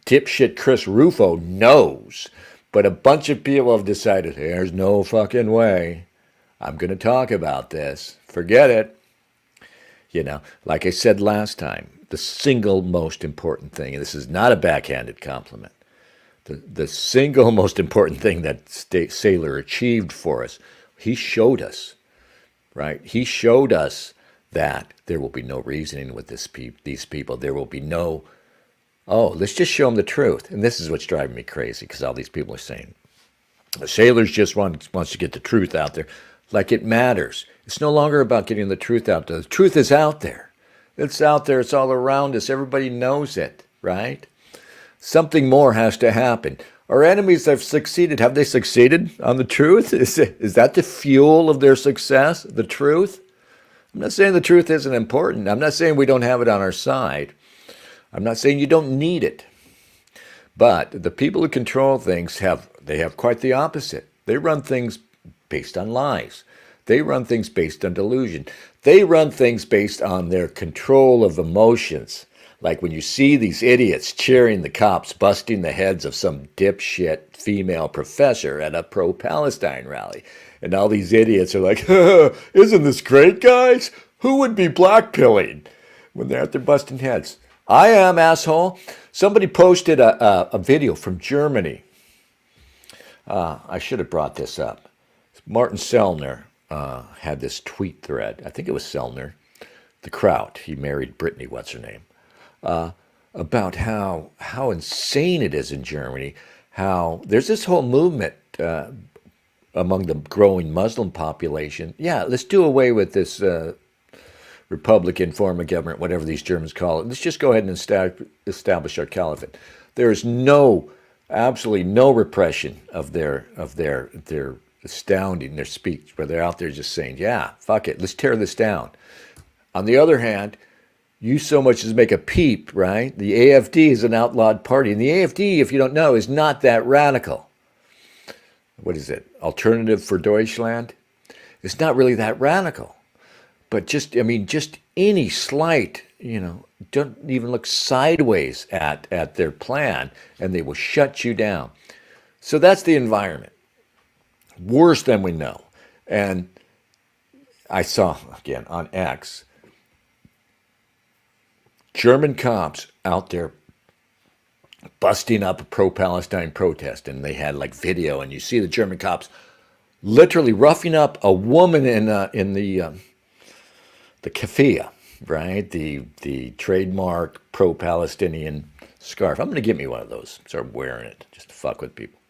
dipshit Chris Rufo knows, but a bunch of people have decided, there's no fucking way I'm going to talk about this. Forget it. Like I said last time, the single most important thing, and this is not a backhanded compliment, the single most important thing that Saylor achieved for us, he showed us, right? He showed us that there will be no reasoning with these people. There will be no, let's just show them the truth. And this is what's driving me crazy, because all these people are saying, Saylor's just wants to get the truth out there. Like it matters. It's no longer about getting the truth out there. The truth is out there. It's out there. It's all around us. Everybody knows it, right? Something more has to happen. Our enemies have succeeded. Have they succeeded on the truth? Is that the fuel of their success, the truth? I'm not saying the truth isn't important. I'm not saying we don't have it on our side. I'm not saying you don't need it. But the people who control things have quite the opposite. They run things based on lies. They run things based on delusion. They run things based on their control of emotions. Like when you see these idiots cheering the cops busting the heads of some dipshit female professor at a pro-Palestine rally. And all these idiots are like, isn't this great, guys? Who would be blackpilling when they're out there busting heads? I am, asshole. Somebody posted a video from Germany. I should have brought this up. Martin Sellner had this tweet thread. I think it was Sellner, the Kraut. He married Brittany, what's her name, about how insane it is in Germany. How there's this whole movement among the growing Muslim population. Yeah, let's do away with this Republican form of government, whatever these Germans call it. Let's just go ahead and establish our caliphate. There is absolutely no repression of their astounding, their speech, where they're out there just saying, yeah, fuck it, let's tear this down. On the other hand, you so much as make a peep, right? The AFD is an outlawed party. And the AFD, if you don't know, is not that radical. what is it, Alternative for Deutschland. It's not really that radical, but just, I mean, just any slight, don't even look sideways at their plan, and they will shut you down. So that's the environment. Worse than we know. And I saw, again, on X, German cops out there busting up a pro-Palestine protest, and they had like video, and you see the German cops literally roughing up a woman in the keffiyeh, right? The trademark pro-Palestinian scarf. I'm going to get me one of those. Start wearing it just to fuck with people.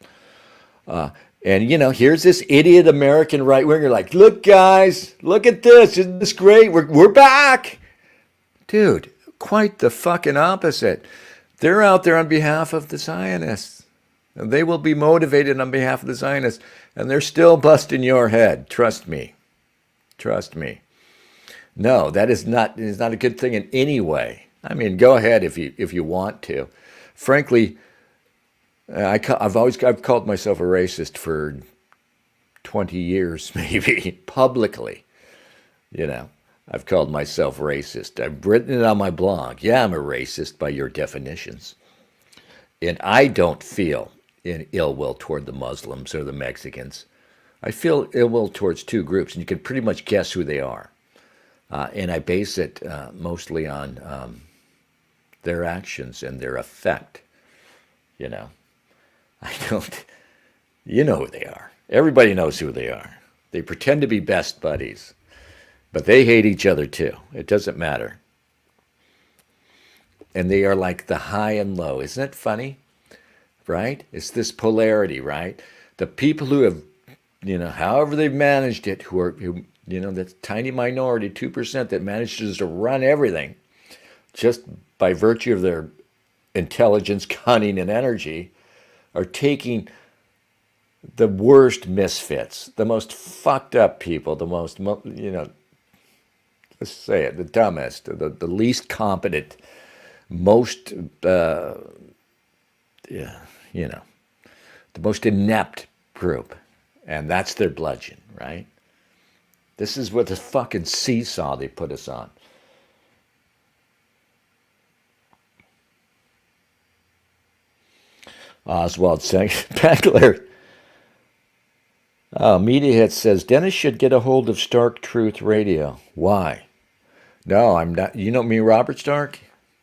And here's this idiot American right winger like, look guys, look at this. Isn't this great? We're back, dude. Quite the fucking opposite. They're out there on behalf of the Zionists. And they will be motivated on behalf of the Zionists, and they're still busting your head. Trust me. Trust me. No, that is not a good thing in any way. I mean, go ahead if you want to. Frankly, I've called myself a racist for 20 years, maybe publicly. I've called myself racist. I've written it on my blog. Yeah, I'm a racist by your definitions, and I don't feel ill will toward the Muslims or the Mexicans. I feel ill will towards two groups, and you can pretty much guess who they are. And I base it mostly on their actions and their effect. I don't, you know who they are. Everybody knows who they are. They pretend to be best buddies, but they hate each other too. It doesn't matter. And they are like the high and low. Isn't it funny? Right? It's this polarity, right? The people who have, however they've managed it, that tiny minority, 2% that manages to run everything just by virtue of their intelligence, cunning, and energy, are taking the worst misfits, the most fucked up people, the most, let's say it, the dumbest, the least competent, most, the most inept group. And that's their bludgeon, right? This is what the fucking seesaw they put us on. Oswald saying, Backler. Media Hit says, Dennis should get a hold of Stark Truth Radio. Why? No, I'm not. You know me, Robert Stark?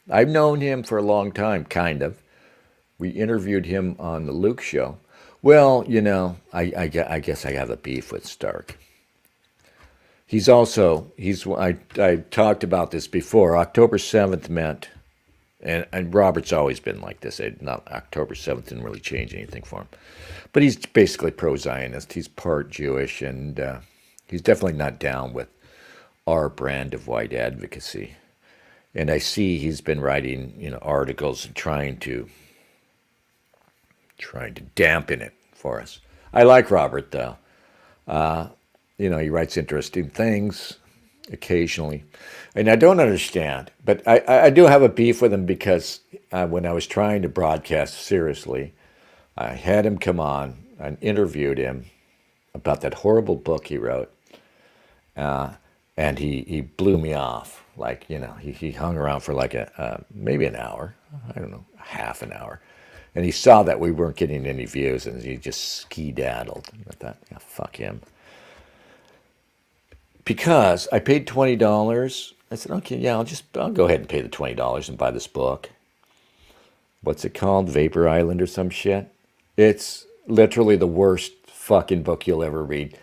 I've known him for a long time, kind of. We interviewed him on the Luke show. Well, I guess I have a beef with Stark. I talked about this before. October 7th meant, and Robert's always been like this. Not October 7th didn't really change anything for him. But he's basically pro-Zionist. He's part Jewish, and he's definitely not down with our brand of white advocacy. And I see he's been writing, articles and trying to dampen it for us. I like Robert, though. He writes interesting things occasionally. And I don't understand, but I do have a beef with him because when I was trying to broadcast seriously, I had him come on and interviewed him about that horrible book he wrote. And he blew me off. Like, he hung around for like maybe an hour. I don't know, half an hour. And he saw that we weren't getting any views, and he just skedaddled. I thought, yeah, fuck him. Because I paid $20. I said, okay, yeah, I'll go ahead and pay the $20 and buy this book. What's it called? Vapor Island or some shit? It's literally the worst fucking book you'll ever read.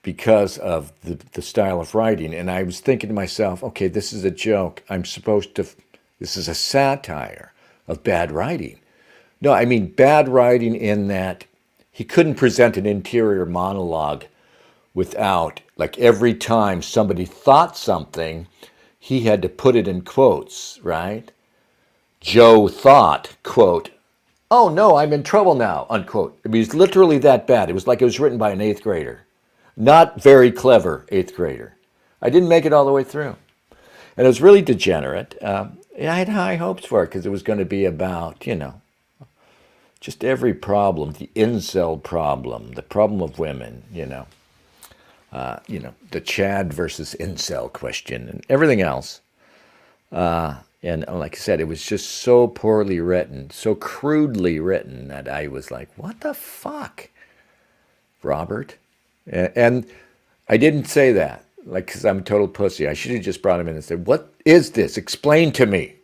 Because of the style of writing. And I was thinking to myself, okay, this is a joke. This is a satire of bad writing. No, I mean bad writing in that he couldn't present an interior monologue without, like every time somebody thought something, he had to put it in quotes, right? Joe thought, quote, oh no, I'm in trouble now, unquote. It was literally that bad. It was like it was written by an 8th grader. Not very clever 8th grader. I didn't make it all the way through. And it was really degenerate. I had high hopes for it because it was going to be about, just every problem, the incel problem, the problem of women, the Chad versus incel question and everything else. And like I said, it was just so poorly written, so crudely written that I was like, what the fuck, Robert? And I didn't say that, like, because I'm a total pussy. I should have just brought him in and said, what is this? Explain to me.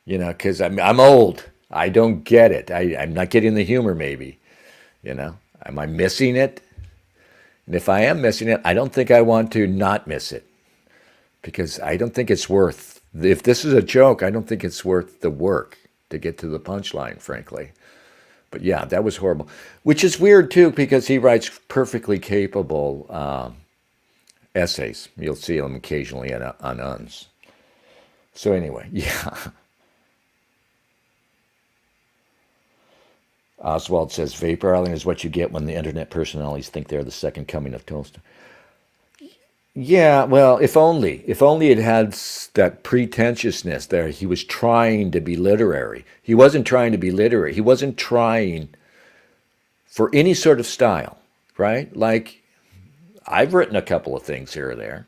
Because I'm old. I don't get it. I'm not getting the humor, maybe. Am I missing it? And if I am missing it, I don't think I want to not miss it. Because I don't think it's worth, if this is a joke, I don't think it's worth the work to get to the punchline, frankly. But yeah, that was horrible. Which is weird, too, because he writes perfectly capable essays. You'll see them occasionally on Uns. So anyway, yeah. Oswald says, vapor island is what you get when the internet personalities think they're the second coming of Tolstoy. Yeah, well, if only it had that pretentiousness there. He was trying to be literary. He wasn't trying to be literary. He wasn't trying for any sort of style, right? Like, I've written a couple of things here or there.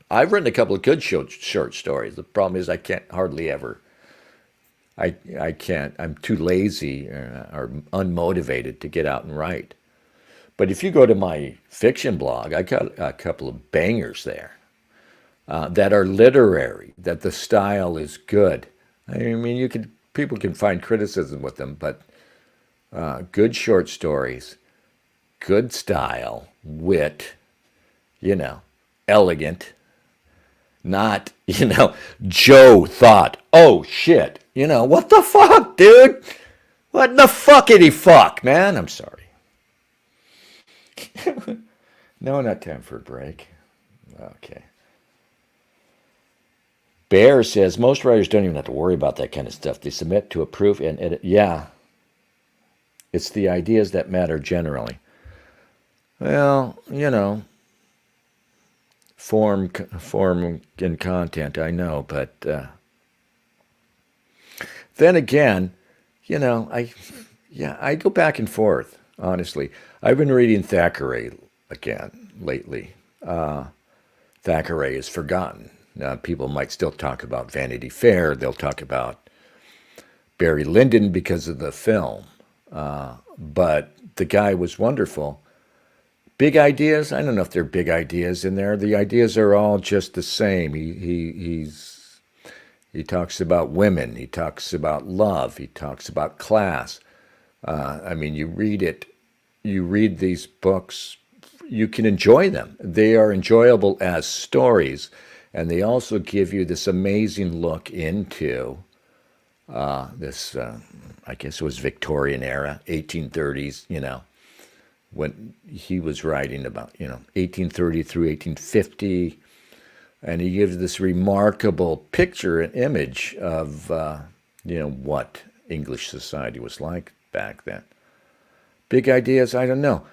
I've written a couple of good short stories. The problem is I can't hardly ever. I can't. I'm too lazy or unmotivated to get out and write. But if you go to my fiction blog, I got a couple of bangers there that are literary, that the style is good. I mean, people can find criticism with them, but good short stories, good style, wit, elegant. Not, Joe thought, oh shit, what the fuck, dude? What the fuckity fuck, man? I'm sorry. No, not time for a break. Okay. Bear says, most writers don't even have to worry about that kind of stuff. They submit to a proof and edit. Yeah. It's the ideas that matter generally. Well, form and content, I know, but then again, I go back and forth, honestly. I've been reading Thackeray again lately. Thackeray is forgotten. Now, people might still talk about Vanity Fair. They'll talk about Barry Lyndon because of the film. But the guy was wonderful. Big ideas? I don't know if there are big ideas in there. The ideas are all just the same. He talks about women. He talks about love. He talks about class. You read it. You read these books. You can enjoy them. They are enjoyable as stories, and they also give you this amazing look into this. I guess it was Victorian era, 1830s. When he was writing about, 1830 through 1850, and he gives this remarkable picture and image of, what English society was like back then. Big ideas, I don't know.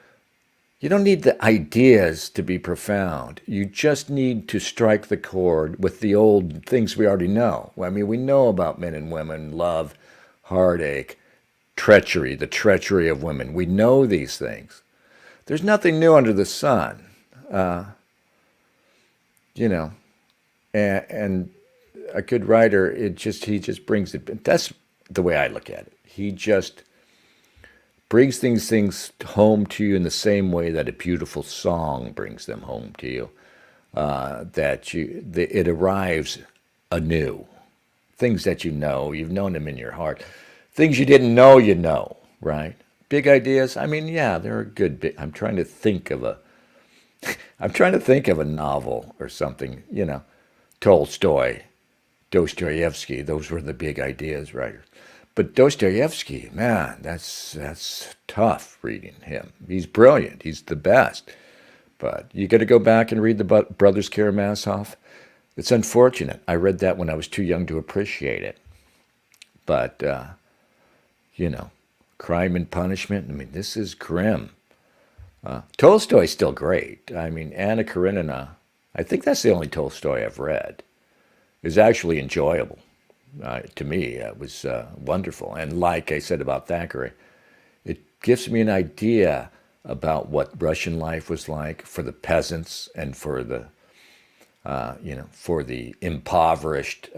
You don't need the ideas to be profound. You just need to strike the chord with the old things we already know. We know about men and women, love, heartache, treachery, the treachery of women. We know these things. There's nothing new under the sun, and a good writer, he just brings it. That's the way I look at it. He just brings things home to you in the same way that a beautiful song brings them home to you. It arrives anew. Things that you've known them in your heart. Things you didn't know, right? Big ideas. They're a good bit. I'm trying to think of a novel or something. Tolstoy, Dostoevsky. Those were the big ideas writers. But Dostoevsky, man, that's tough reading him. He's brilliant. He's the best. But you got to go back and read the Brothers Karamazov. It's unfortunate. I read that when I was too young to appreciate it. But, Crime and Punishment. This is grim. Tolstoy's still great. Anna Karenina, I think that's the only Tolstoy I've read, is actually enjoyable. To me, it was wonderful. And like I said about Thackeray, it gives me an idea about what Russian life was like for the peasants and for the for the impoverished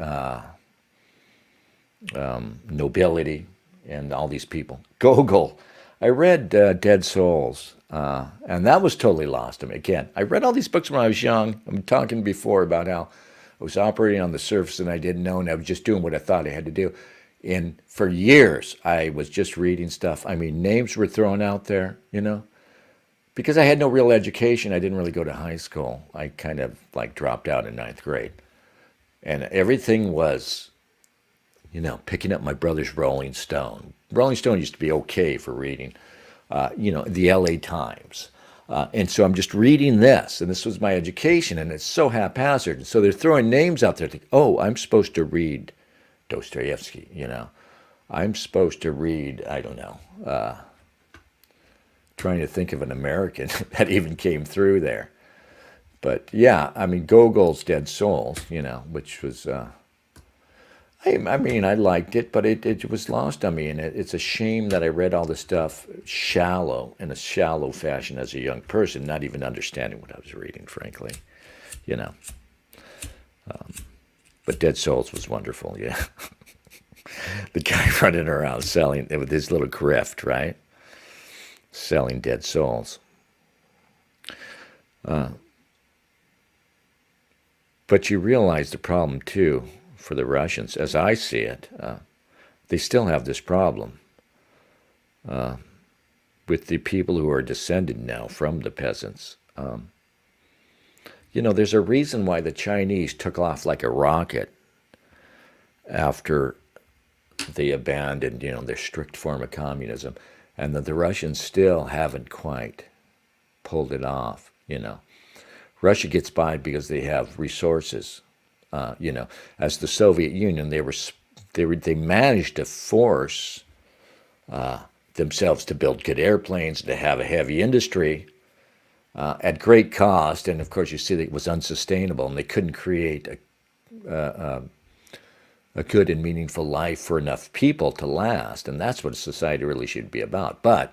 nobility and all these people. Gogol, I read Dead Souls, and that was totally lost to me. Again, I read all these books when I was young. I'm talking before about how I was operating on the surface and I didn't know, and I was just doing what I thought I had to do. And for years, I was just reading stuff. I mean, names were thrown out there, because I had no real education. I didn't really go to high school. I kind of like dropped out in ninth grade. And everything was, picking up my brother's Rolling Stone. Rolling Stone used to be okay for reading, the LA Times. And so I'm just reading this, and this was my education, and it's so haphazard. And so they're throwing names out there. Oh, I'm supposed to read Dostoevsky, I'm supposed to read, I don't know, trying to think of an American that even came through there. But yeah, I mean, Gogol's Dead Souls, which was, I mean, I liked it, but it was lost on me. And it's a shame that I read all this stuff in a shallow fashion as a young person, not even understanding what I was reading, frankly, But Dead Souls was wonderful, yeah. The guy running around selling with his little grift, right? Selling dead souls. But you realize the problem, too, for the Russians, as I see it. They still have this problem with the people who are descended now from the peasants. There's a reason why the Chinese took off like a rocket after they abandoned, their strict form of communism, and that the Russians still haven't quite pulled it off, Russia gets by because they have resources, As the Soviet Union, they managed to force themselves to build good airplanes, to have a heavy industry at great cost, and of course you see that it was unsustainable, and they couldn't create a good and meaningful life for enough people to last, and that's what society really should be about. But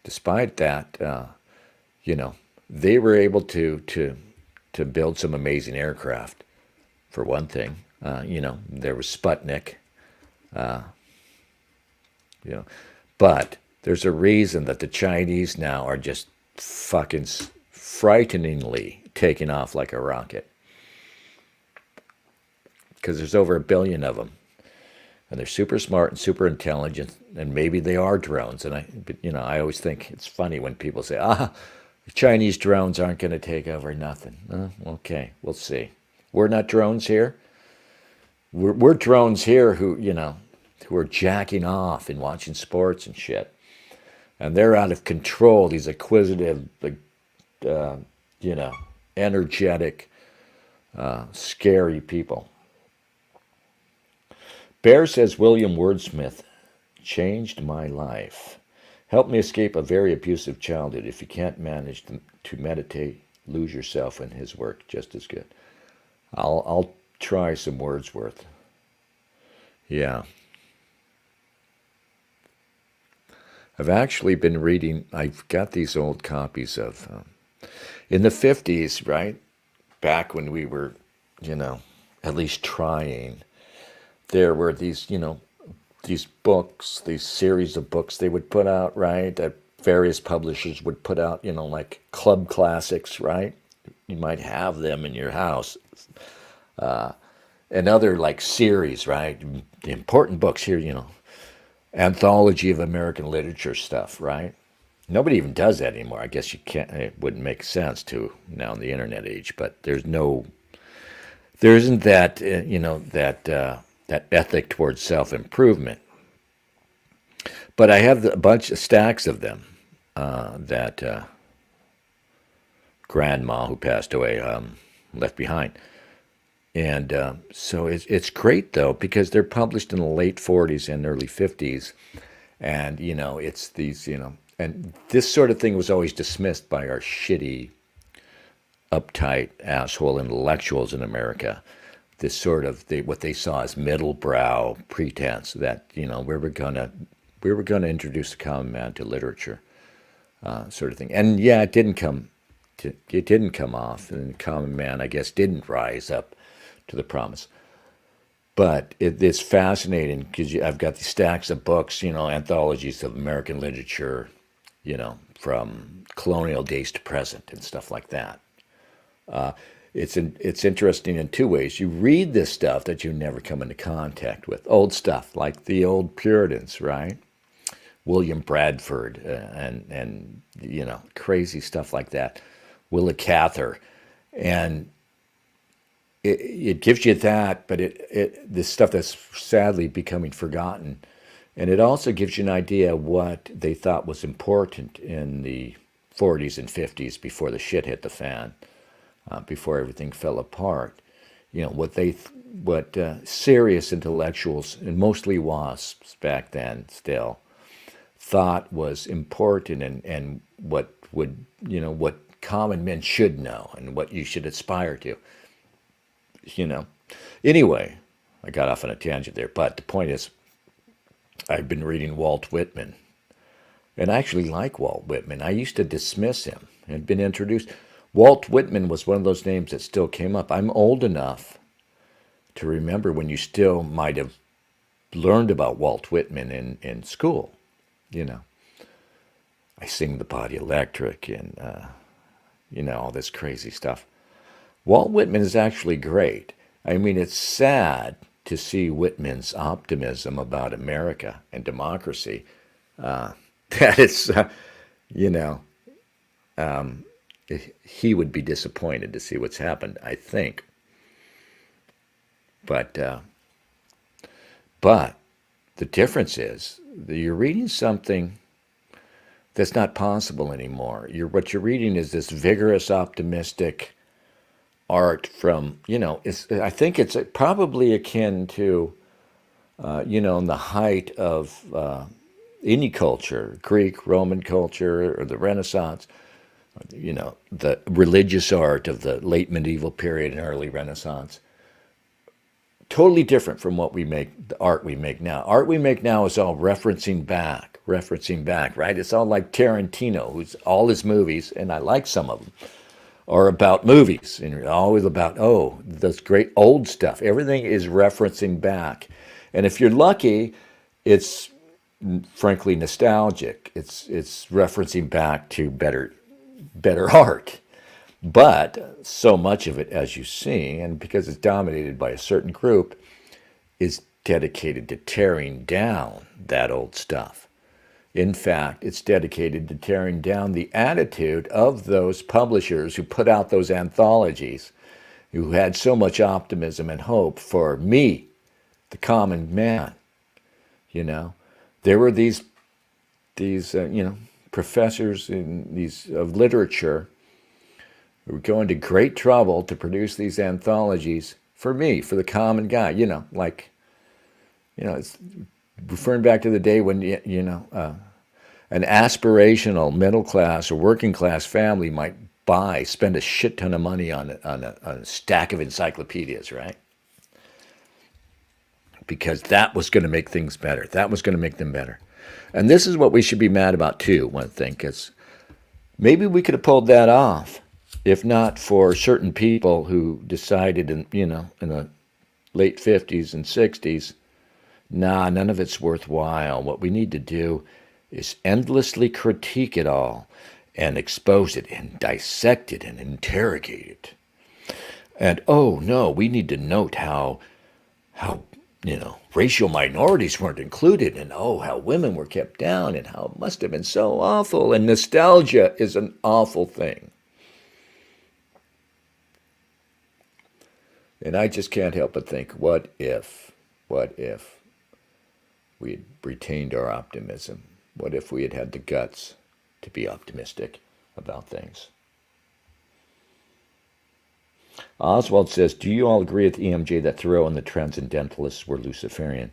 despite that, they were able to build some amazing aircraft. For one thing, there was Sputnik, but there's a reason that the Chinese now are just fucking frighteningly taking off like a rocket. Because there's over 1 billion of them, and they're super smart and super intelligent, and maybe they are drones. And I always think it's funny when people say, Chinese drones aren't going to take over nothing. Okay, we'll see. We're not drones here. We're drones here who are jacking off and watching sports and shit, and they're out of control. These acquisitive, energetic, scary people. Bear says William Wordsmith changed my life. Helped me escape a very abusive childhood. If you can't manage to meditate, lose yourself in his work just as good. I'll try some Wordsworth. Yeah. I've actually been reading, I've got these old copies of, in the 50s, right? Back when we were, at least trying, there were these, these books, these series of books they would put out, right? That various publishers would put out, like club classics, right? You might have them in your house. And other like series, right? Important books here, anthology of American literature stuff, right? Nobody even does that anymore. I guess you can't, it wouldn't make sense to now in the internet age, but there isn't that, that ethic towards self-improvement. But I have a bunch of stacks of them that grandma who passed away left behind. And so it's great, though, because they're published in the late 40s and early 50s. And, it's these, and this sort of thing was always dismissed by our shitty, uptight, asshole intellectuals in America. this sort of what they saw as middle brow pretense that we were gonna introduce the common man to literature, sort of thing. And yeah, it didn't come off, and the common man, I guess, didn't rise up to the promise. But it's fascinating because I've got these stacks of books, anthologies of American literature, from colonial days to present and stuff like that. It's interesting in two ways. You read this stuff that you never come into contact with, old stuff like the old Puritans, right? William Bradford and crazy stuff like that, Willa Cather, and it gives you that, but this stuff that's sadly becoming forgotten, and it also gives you an idea of what they thought was important in the 40s and 50s before the shit hit the fan, before everything fell apart. What serious intellectuals, and mostly WASPs back then still, thought was important, and what common men should know and what you should aspire to. Anyway, I got off on a tangent there, but the point is, I've been reading Walt Whitman, and I actually like Walt Whitman. I used to dismiss him. Had been introduced. Walt Whitman was one of those names that still came up. I'm old enough to remember when you still might have learned about Walt Whitman in school. I Sing the Body Electric and all this crazy stuff. Walt Whitman is actually great. I mean, it's sad to see Whitman's optimism about America and democracy. That it's, he would be disappointed to see what's happened, I think. But the difference is that you're reading something that's not possible anymore. What you're reading is this vigorous, optimistic art from, I think it's probably akin to, in the height of any culture, Greek, Roman culture, or the Renaissance, the religious art of the late medieval period and early Renaissance. Totally different from the art we make now. Art we make now is all referencing back, right? It's all like Tarantino, who's all his movies, and I like some of them, are about movies, and always about, this great old stuff. Everything is referencing back. And if you're lucky, it's frankly nostalgic. It's referencing back to better art. But so much of it, as you see, and because it's dominated by a certain group, is dedicated to tearing down that old stuff. In fact, it's dedicated to tearing down the attitude of those publishers who put out those anthologies, who had so much optimism and hope for me, the common man. There were these professors of literature who were going to great trouble to produce these anthologies for me, for the common guy. It's referring back to the day when an aspirational middle class or working class family might spend a shit ton of money on a stack of encyclopedias, right? Because that was going to make things better. That was going to make them better. And this is what we should be mad about too, one thing, because maybe we could have pulled that off, if not for certain people who decided in the late 50s and 60s, none of it's worthwhile. What we need to do is endlessly critique it all and expose it and dissect it and interrogate it. And we need to note how racial minorities weren't included, and how women were kept down, and how it must have been so awful. And nostalgia is an awful thing. And I just can't help but think, what if we had retained our optimism? What if we had had the guts to be optimistic about things? Oswald says, do you all agree with EMJ that Thoreau and the Transcendentalists were Luciferian?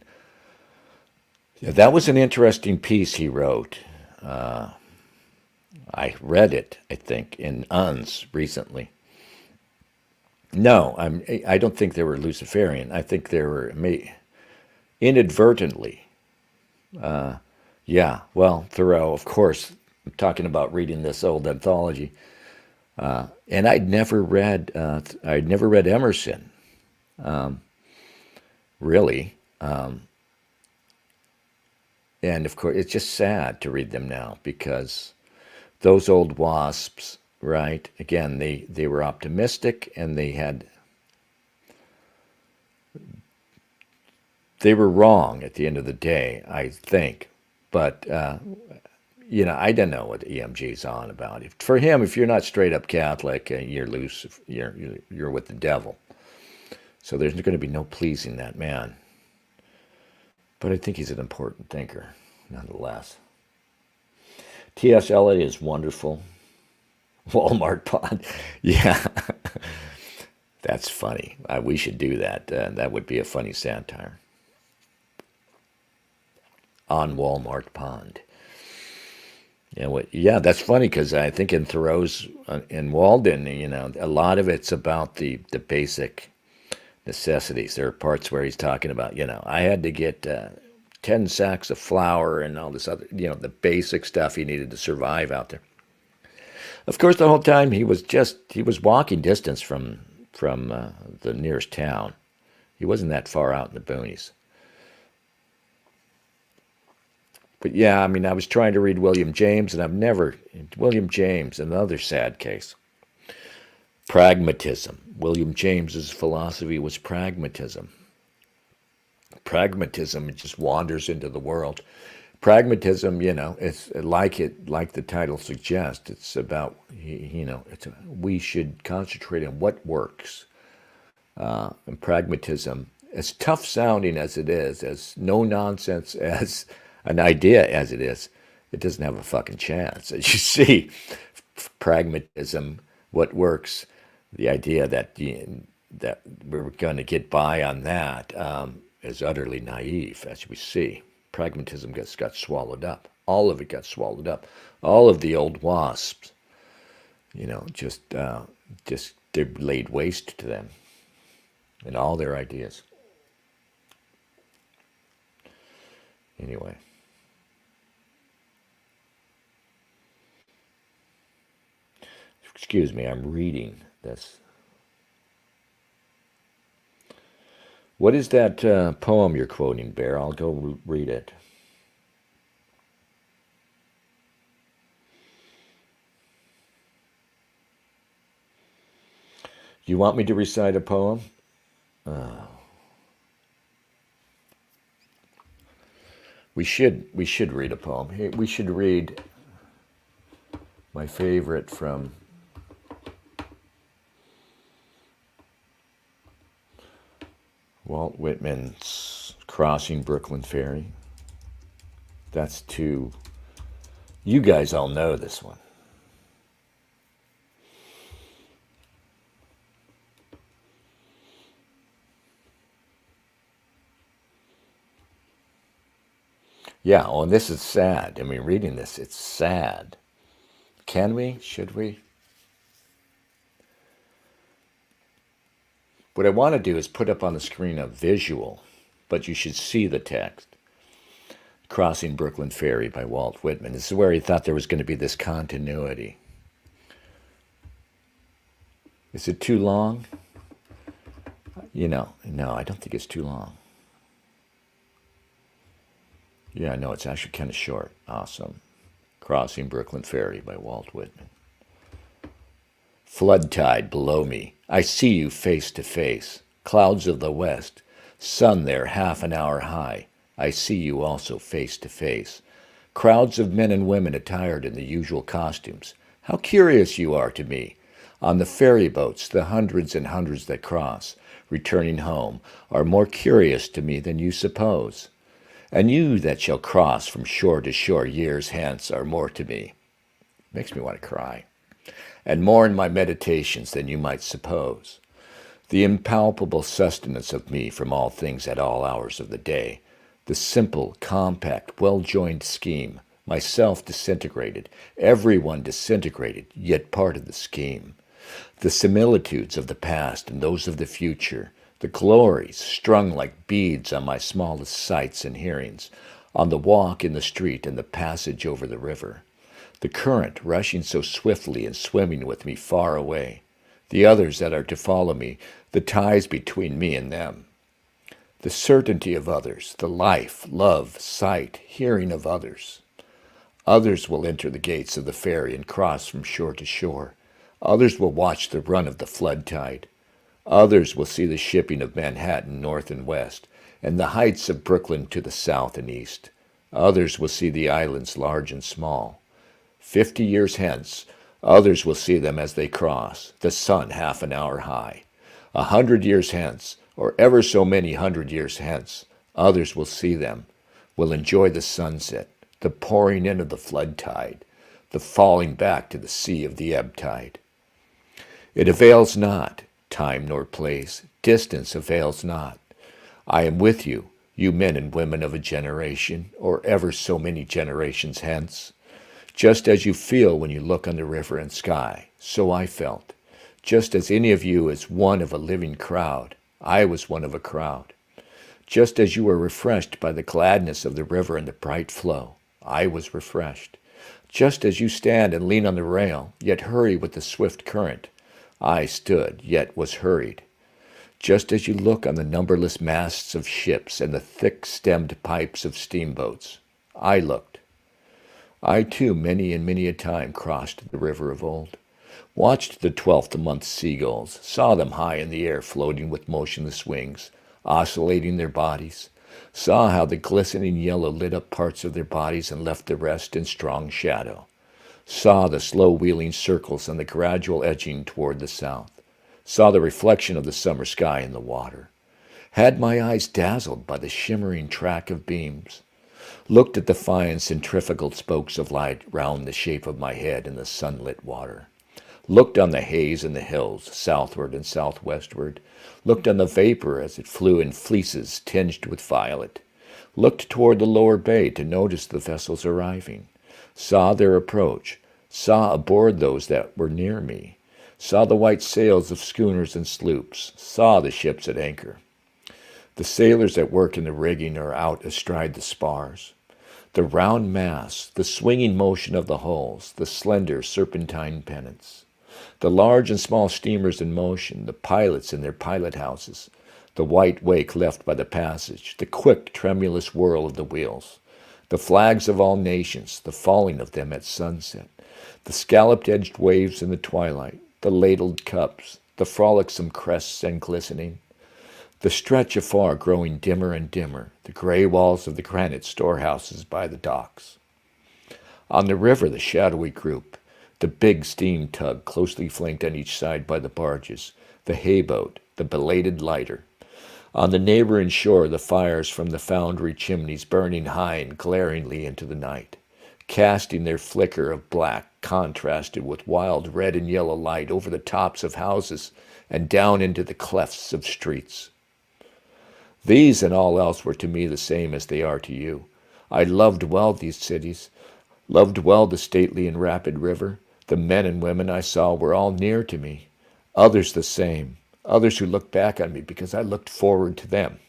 Yeah, that was an interesting piece he wrote. I read it, I think, in UNS recently. No, I don't think they were Luciferian. I think they were inadvertently. Yeah, well, Thoreau, of course, I'm talking about reading this old anthology, and I'd never read Emerson, really, and of course, it's just sad to read them now because those old wasps, right? Again, they were optimistic and they were wrong at the end of the day, I think, but I don't know what EMG's on about. For him, if you're not straight up Catholic, you're loose. You're with the devil. So there's going to be no pleasing that man. But I think he's an important thinker, nonetheless. T.S. Eliot is wonderful. Walmart Pond, yeah, that's funny. We should do that. That would be a funny satire on Walmart Pond. Yeah, that's funny because I think in Thoreau's in Walden, a lot of it's about the basic necessities. There are parts where he's talking about, I had to get 10 sacks of flour and all this other, the basic stuff he needed to survive out there. Of course, the whole time he was walking distance from the nearest town. He wasn't that far out in the boonies. But yeah, I mean, I was trying to read William James, and William James, another sad case. Pragmatism. William James's philosophy was pragmatism. Pragmatism just wanders into the world. Pragmatism, it's like the title suggests. It's about, we should concentrate on what works. And pragmatism, as tough sounding as it is, as no nonsense as an idea as it doesn't have a fucking chance. As you see, pragmatism, what works, the idea that that we're going to get by on that is utterly naive, as we see. Pragmatism got swallowed up. All of it got swallowed up. All of the old wasps, just they laid waste to them and all their ideas. Anyway. Excuse me, I'm reading this. What is that poem you're quoting, Bear? I'll go read it. You want me to recite a poem? We should read a poem. Hey, we should read my favorite from Walt Whitman's Crossing Brooklyn Ferry. That's too. You guys all know this one. Yeah, oh, and this is sad. I mean, reading this, it's sad. Can we? Should we? What I want to do is put up on the screen a visual, but you should see the text. Crossing Brooklyn Ferry by Walt Whitman. This is where he thought there was going to be this continuity. Is it too long? No, I don't think it's too long. Yeah, no, it's actually kind of short. Awesome. Crossing Brooklyn Ferry by Walt Whitman. Flood tide below me. I see you face to face. Clouds of the west. Sun there half an hour high. I see you also face to face. Crowds of men and women attired in the usual costumes. How curious you are to me. On the ferry boats, the hundreds and hundreds that cross, returning home, are more curious to me than you suppose. And you that shall cross from shore to shore years hence are more to me. Makes me want to cry. And more in my meditations than you might suppose. The impalpable sustenance of me from all things at all hours of the day. The simple, compact, well-joined scheme. Myself disintegrated, everyone disintegrated, yet part of the scheme. The similitudes of the past and those of the future, the glories strung like beads on my smallest sights and hearings, on the walk in the street and the passage over the river, the current rushing so swiftly and swimming with me far away, the others that are to follow me, the ties between me and them, the certainty of others, the life, love, sight, hearing of others. Others will enter the gates of the ferry and cross from shore to shore. Others will watch the run of the flood tide. Others will see the shipping of Manhattan north and west, and the heights of Brooklyn to the south and east. Others will see the islands large and small. 50 years hence, others will see them as they cross, the sun half an hour high. 100 years hence, or ever so many 100 years hence, others will see them, will enjoy the sunset, the pouring in of the flood tide, the falling back to the sea of the ebb tide. It avails not, time nor place, distance avails not. I am with you, you men and women of a generation, or ever so many generations hence. Just as you feel when you look on the river and sky, so I felt. Just as any of you is one of a living crowd, I was one of a crowd. Just as you were refreshed by the gladness of the river and the bright flow, I was refreshed. Just as you stand and lean on the rail, yet hurry with the swift current, I stood, yet was hurried. Just as you look on the numberless masts of ships and the thick-stemmed pipes of steamboats, I looked. I too many and many a time crossed the river of old, watched the 12th-month seagulls, saw them high in the air floating with motionless wings, oscillating their bodies, saw how the glistening yellow lit up parts of their bodies and left the rest in strong shadow, saw the slow wheeling circles and the gradual edging toward the south, saw the reflection of the summer sky in the water, had my eyes dazzled by the shimmering track of beams, looked at the fine centrifugal spokes of light round the shape of my head in the sunlit water, looked on the haze in the hills southward and southwestward, looked on the vapor as it flew in fleeces tinged with violet, looked toward the lower bay to notice the vessels arriving, saw their approach, saw aboard those that were near me, saw the white sails of schooners and sloops, saw the ships at anchor. The sailors at work in the rigging are out astride the spars. The round masts, the swinging motion of the hulls, the slender serpentine pennants. The large and small steamers in motion, the pilots in their pilot houses, the white wake left by the passage, the quick, tremulous whirl of the wheels, the flags of all nations, the falling of them at sunset, the scalloped-edged waves in the twilight, the ladled cups, the frolicsome crests and glistening, the stretch afar growing dimmer and dimmer, the gray walls of the granite storehouses by the docks. On the river, the shadowy group, the big steam tug closely flanked on each side by the barges, the hayboat, the belated lighter. On the neighboring shore, the fires from the foundry chimneys burning high and glaringly into the night, casting their flicker of black contrasted with wild red and yellow light over the tops of houses and down into the clefts of streets. These and all else were to me the same as they are to you. I loved well these cities, loved well the stately and rapid river. The men and women I saw were all near to me, others the same, others who looked back on me because I looked forward to them.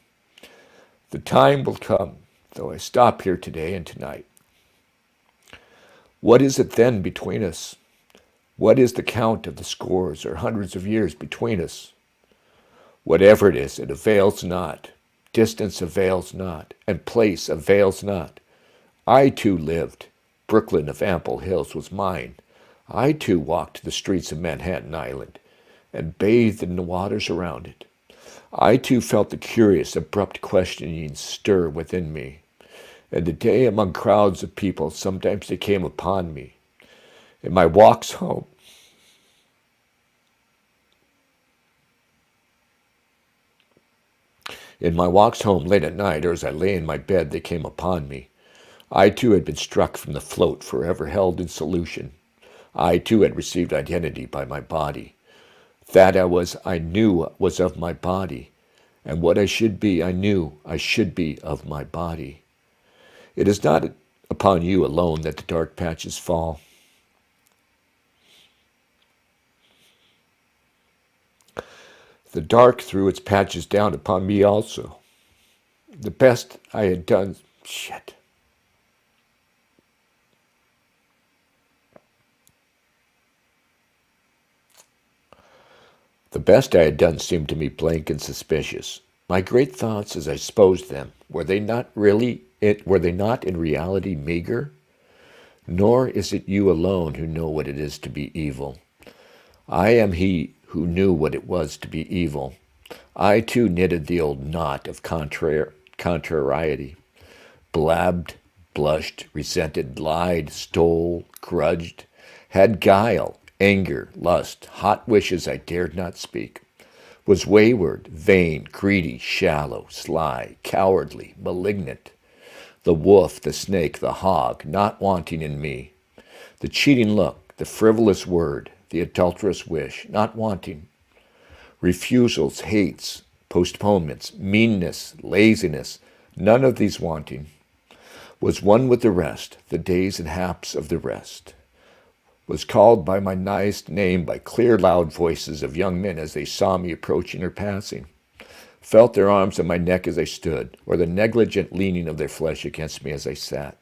The time will come, though I stop here today and tonight. What is it then between us? What is the count of the scores or hundreds of years between us? Whatever it is, it avails not. Distance avails not, and place avails not. I too lived. Brooklyn of ample hills was mine. I too walked the streets of Manhattan Island and bathed in the waters around it. I too felt the curious, abrupt questioning stir within me. And the day among crowds of people, sometimes they came upon me. In my walks home, late at night, or as I lay in my bed, they came upon me. I too had been struck from the float forever held in solution. I too had received identity by my body. That I knew was of my body, and what I should be, I knew I should be of my body. It is not upon you alone that the dark patches fall. The dark threw its patches down upon me also. The best I had done, shit. The best I had done seemed to me blank and suspicious. My great thoughts as I supposed them, were they not in reality meager? Nor is it you alone who know what it is to be evil. I am he who knew what it was to be evil. I too knitted the old knot of contrariety, blabbed, blushed, resented, lied, stole, grudged, had guile, anger, lust, hot wishes I dared not speak, was wayward, vain, greedy, shallow, sly, cowardly, malignant, the wolf, the snake, the hog, not wanting in me, the cheating look, the frivolous word, the adulterous wish, not wanting, refusals, hates, postponements, meanness, laziness, none of these wanting, was one with the rest, the days and haps of the rest, was called by my nighest name by clear, loud voices of young men as they saw me approaching or passing, felt their arms on my neck as I stood, or the negligent leaning of their flesh against me as I sat,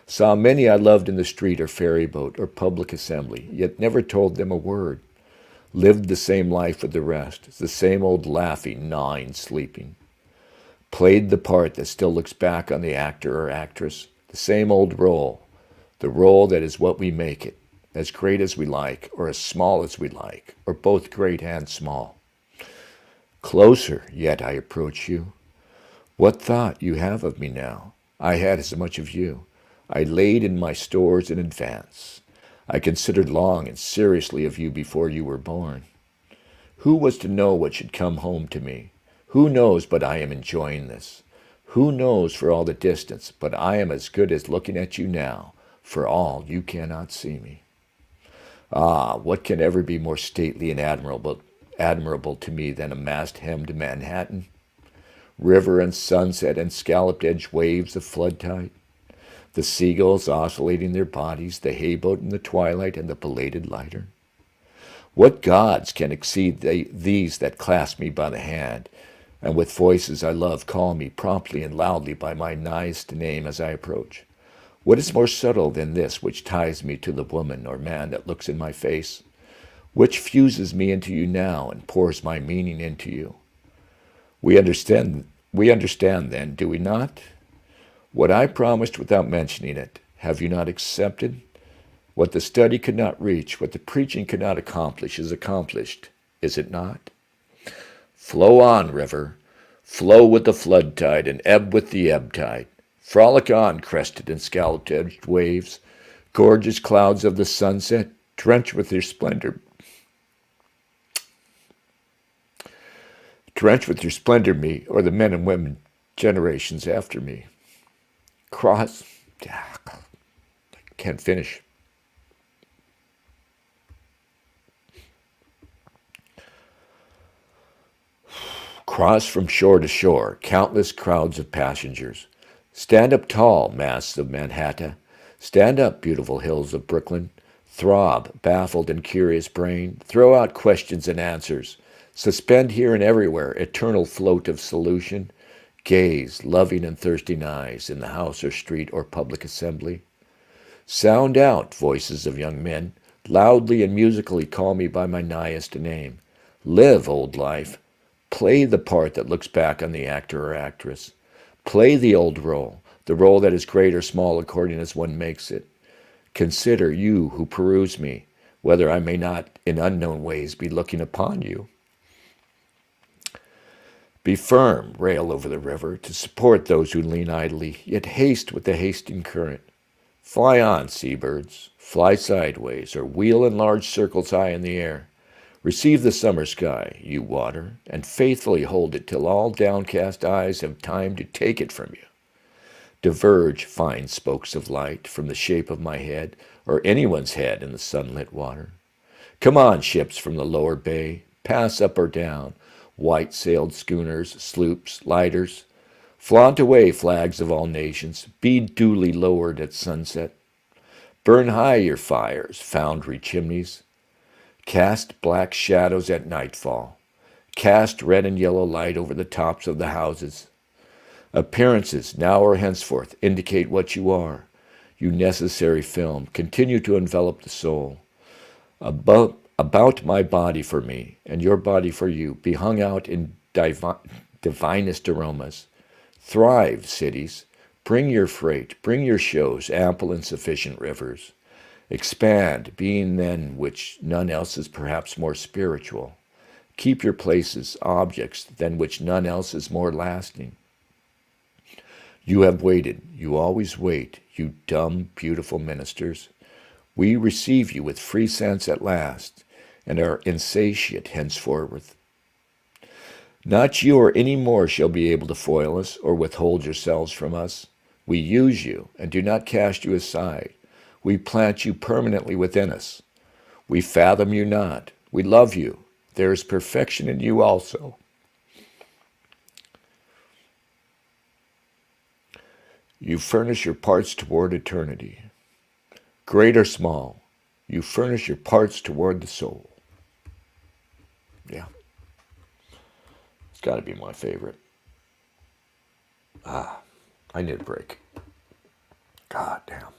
saw many I loved in the street or ferry boat or public assembly, yet never told them a word, lived the same life with the rest, the same old laughing, gnawing, sleeping, played the part that still looks back on the actor or actress, the same old role, the role that is what we make it, as great as we like, or as small as we like, or both great and small. Closer, yet I approach you. What thought you have of me now? I had as much of you. I laid in my stores in advance. I considered long and seriously of you before you were born. Who was to know what should come home to me? Who knows but I am enjoying this? Who knows for all the distance, but I am as good as looking at you now, for all you cannot see me. Ah, what can ever be more stately and admirable to me than a mast-hemmed Manhattan? River and sunset and scalloped-edged waves of flood tide? The seagulls oscillating their bodies, the hayboat in the twilight, and the belated lighter? What gods can exceed these that clasp me by the hand, and with voices I love call me promptly and loudly by my nighest name as I approach? What is more subtle than this which ties me to the woman or man that looks in my face? Which fuses me into you now and pours my meaning into you? We understand then, do we not? What I promised without mentioning it, have you not accepted? What the study could not reach, what the preaching could not accomplish, is accomplished, is it not? Flow on, river. Flow with the flood tide and ebb with the ebb tide. Frolic on, crested and scalloped-edged waves, gorgeous clouds of the sunset, drench with your splendor. Drench with your splendor me, or the men and women generations after me. Cross, can't finish. Cross from shore to shore, countless crowds of passengers. Stand up tall, masts of Manhattan. Stand up, beautiful hills of Brooklyn. Throb, baffled and curious brain. Throw out questions and answers. Suspend here and everywhere, eternal float of solution. Gaze, loving and thirsting eyes, in the house or street or public assembly. Sound out, voices of young men. Loudly and musically call me by my nighest name. Live, old life. Play the part that looks back on the actor or actress. Play the old role, the role that is great or small according as one makes it. Consider, you who peruse me, whether I may not in unknown ways be looking upon you. Be firm, rail over the river, to support those who lean idly, yet haste with the hasting current. Fly on, seabirds, fly sideways, or wheel in large circles high in the air. Receive the summer sky, you water, and faithfully hold it till all downcast eyes have time to take it from you. Diverge, fine spokes of light, from the shape of my head, or anyone's head in the sunlit water. Come on, ships from the lower bay, pass up or down, white-sailed schooners, sloops, lighters. Flaunt away, flags of all nations, be duly lowered at sunset. Burn high your fires, foundry chimneys. Cast black shadows at nightfall. Cast red and yellow light over the tops of the houses. Appearances, now or henceforth, indicate what you are. You necessary film, continue to envelop the soul. About my body for me, and your body for you, be hung out in divinest aromas. Thrive, cities. Bring your freight, bring your shows, ample and sufficient rivers. Expand, being than which none else is perhaps more spiritual. Keep your places, objects, than which none else is more lasting. You have waited, you always wait, you dumb, beautiful ministers. We receive you with free sense at last, and are insatiate henceforth. Not you or any more shall be able to foil us, or withhold yourselves from us. We use you, and do not cast you aside. We plant you permanently within us. We fathom you not. We love you. There is perfection in you also. You furnish your parts toward eternity. Great or small, you furnish your parts toward the soul. Yeah. It's got to be my favorite. I need a break. God damn.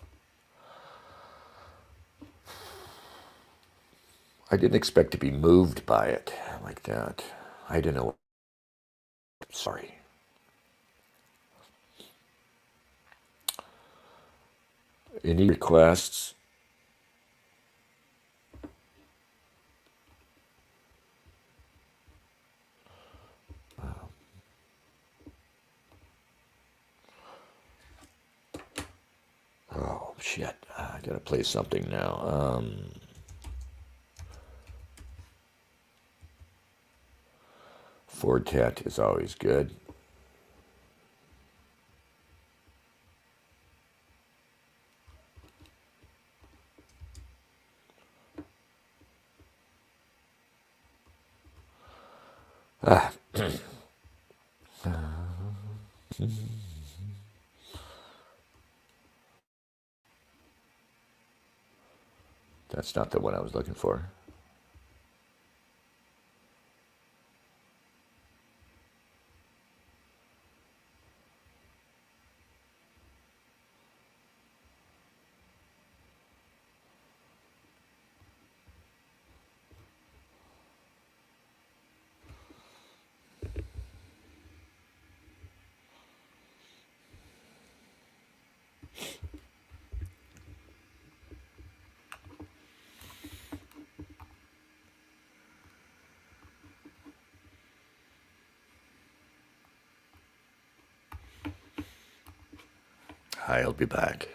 I didn't expect to be moved by it like that. I didn't know. Sorry. Any requests? Oh, shit. I gotta play something now. Fortet is always good. That's not the one I was looking for. I'll be back.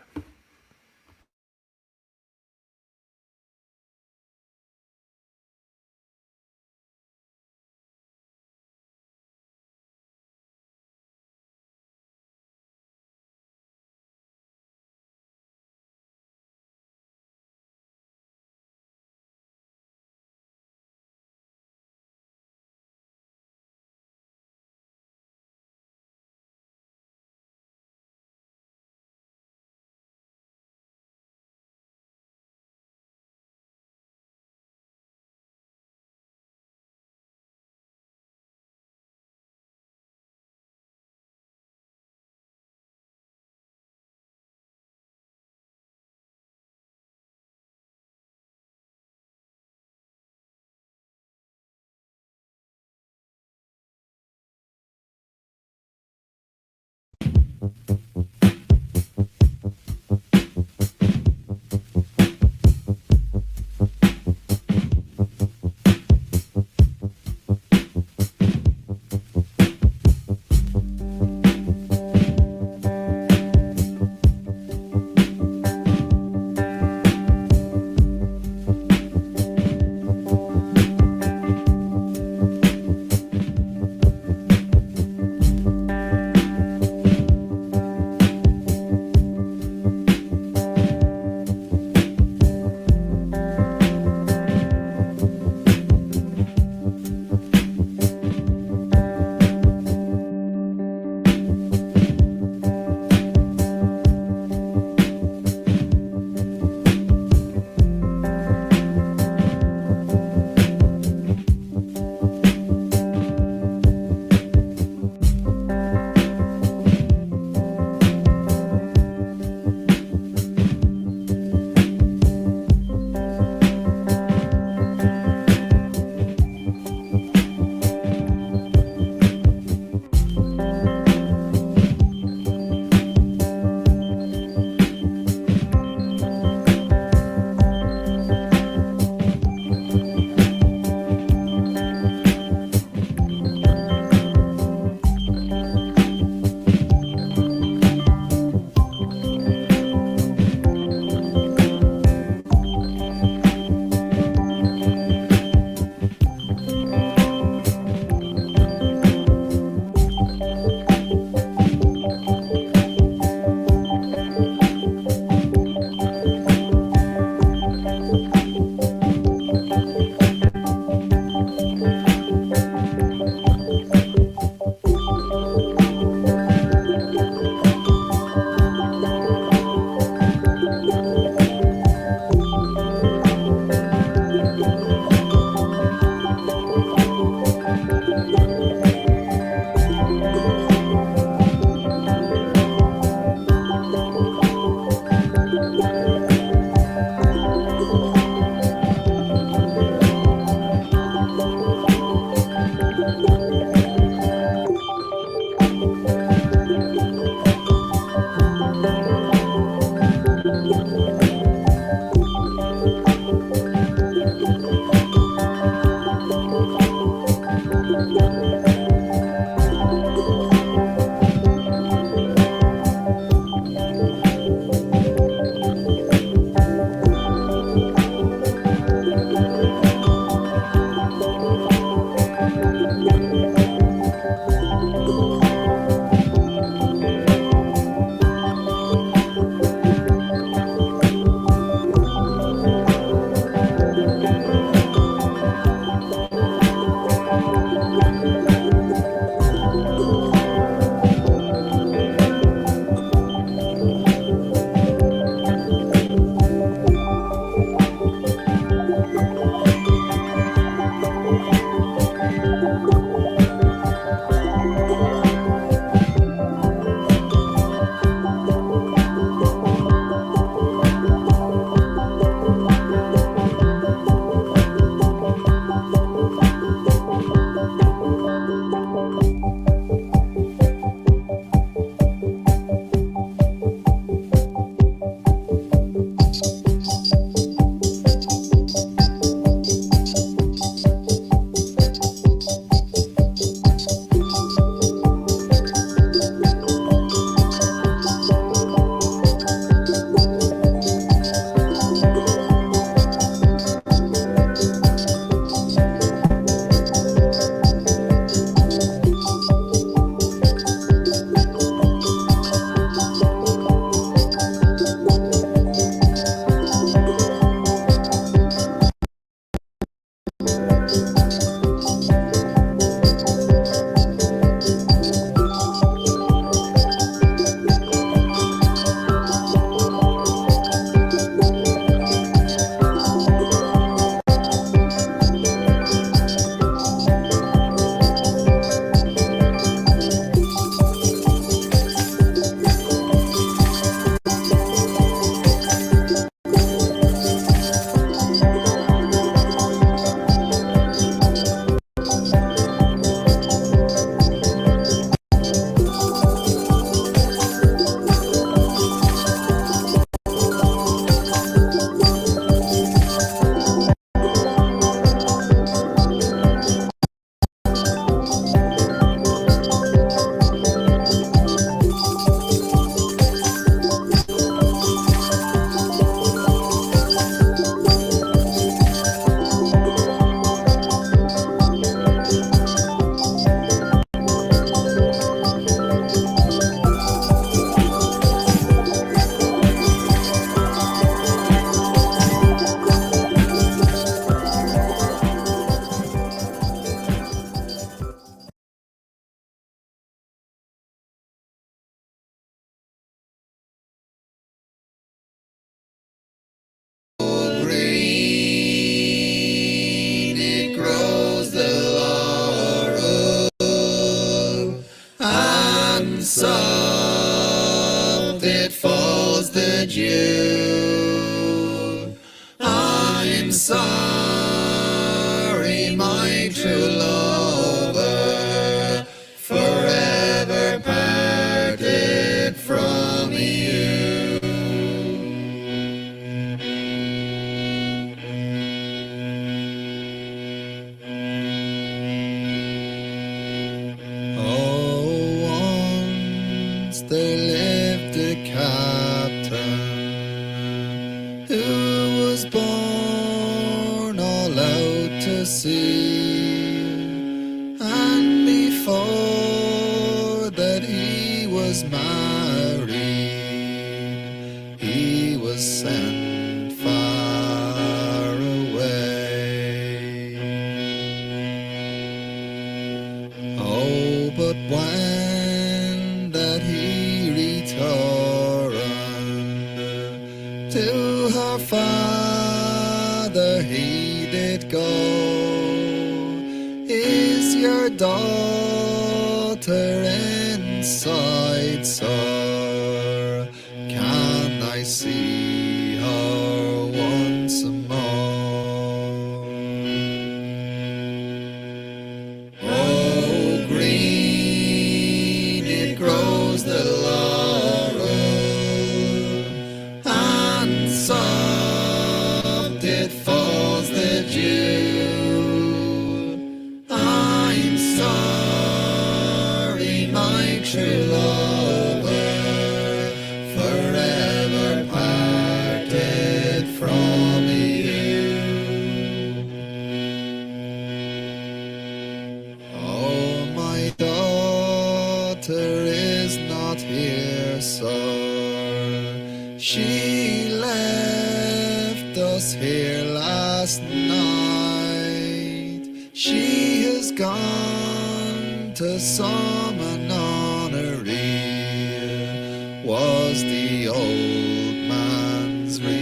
us here last night. She has gone to summon on her ear, was the old man's reply.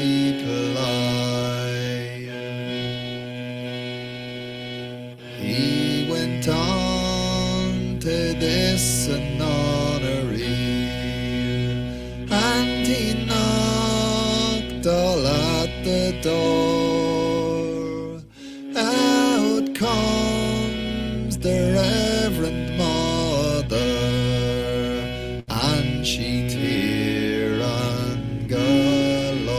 He went on to this and on her ear, and he knocked all at the door. Out comes the Reverend Mother, and she tear and galore,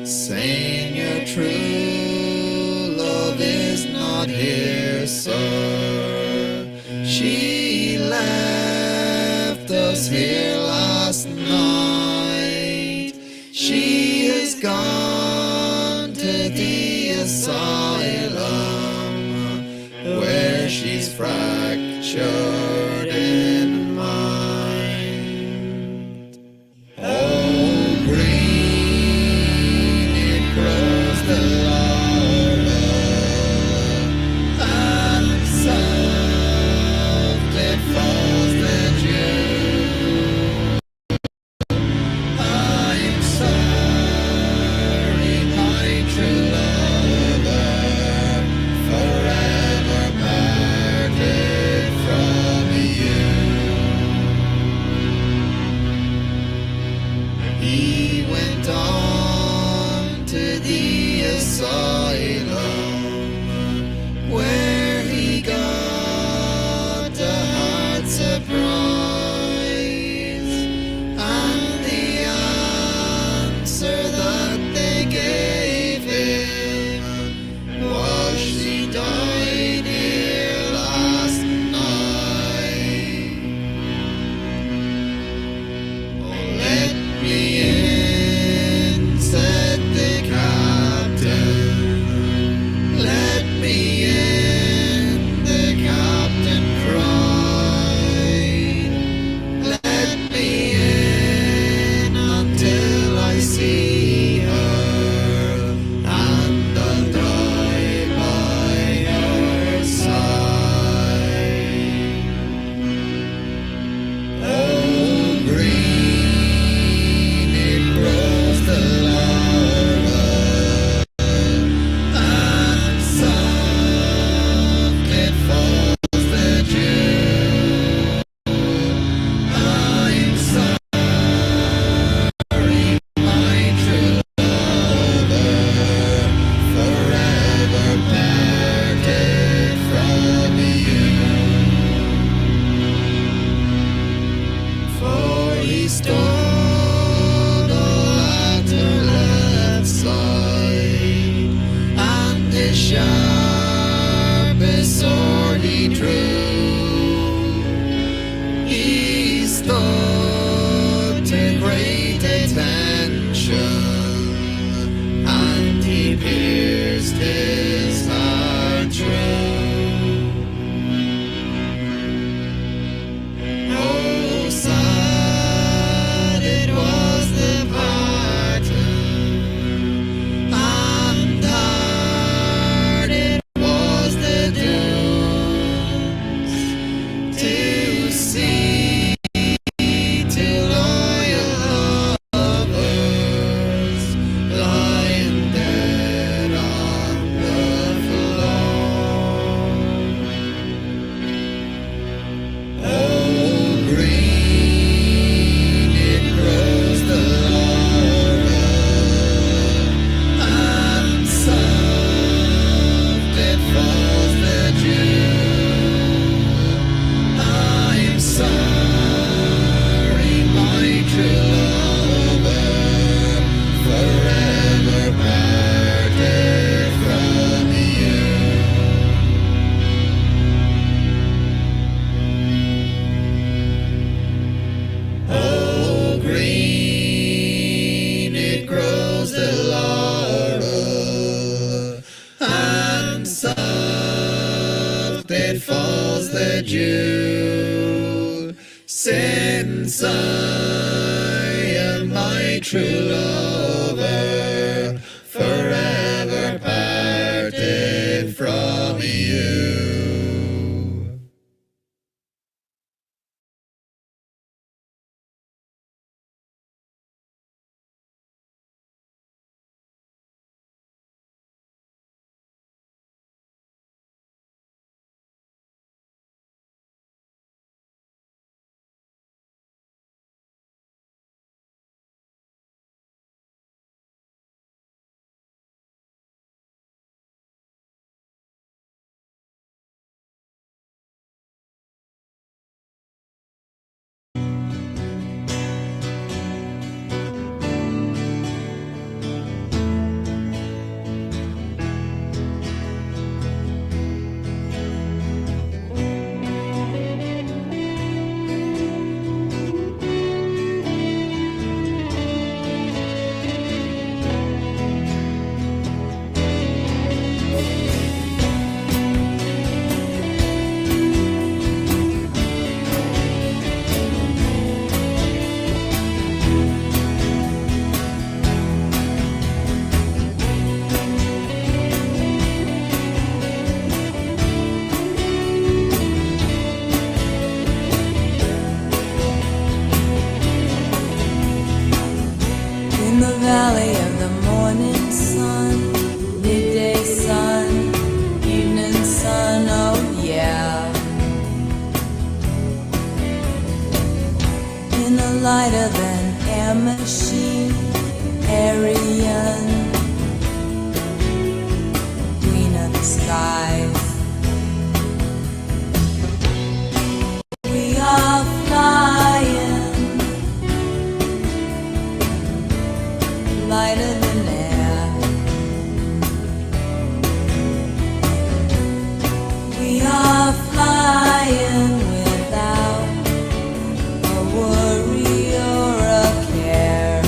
saying your true love is not here, sir. She left us here last night. She has gone to the asylum, where she's fractured in mind. Oh, green it grows the laurel, and soft it falls the dew. I'm sorry, my true lover, forever parted from you. He went on to the asylum, where he got a hard surprise, and the answer that they gave him was she died here last night. Oh, let me in, said the captain. Let me in, the captain cried. Let me in until I see her, and I'll die by her side. Oh, green it grows the laurel, and soft it falls the dew. I'm sorry, my true lover, forever parted from you. For he stood all at her left side, and his sharpest sword he drew. He stood to great attention, and he pierced his heart true. Oh, sad it was the parting, and hard it was the doom, to see two loyal lovers lying dead on the floor. Oh, green it grows the laurel, and soft it falls the dew. I'm sorry, my true lover, forever parted from you. Oh, green it grows the laurel, and soft it falls the dew. Since I am my lighter than air machine, Aryan, greener the skies. We are flying, lighter than air. We are flying without a worry or a care.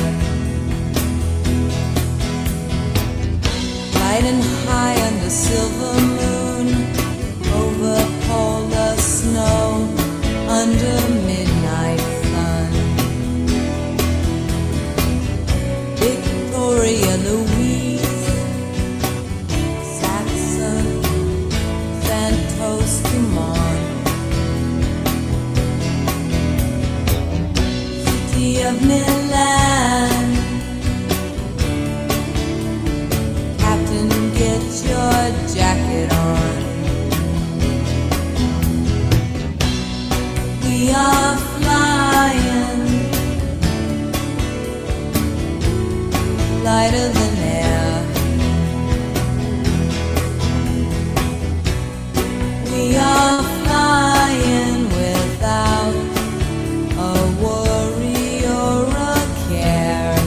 Riding high under silver moon, over polar snow, under midnight sun. Victoria, Louise, Saxon, Santos Dumont, City of Milan. Captain, get your jacket on. We are flying, lighter than air. We are flying without a worry or a care.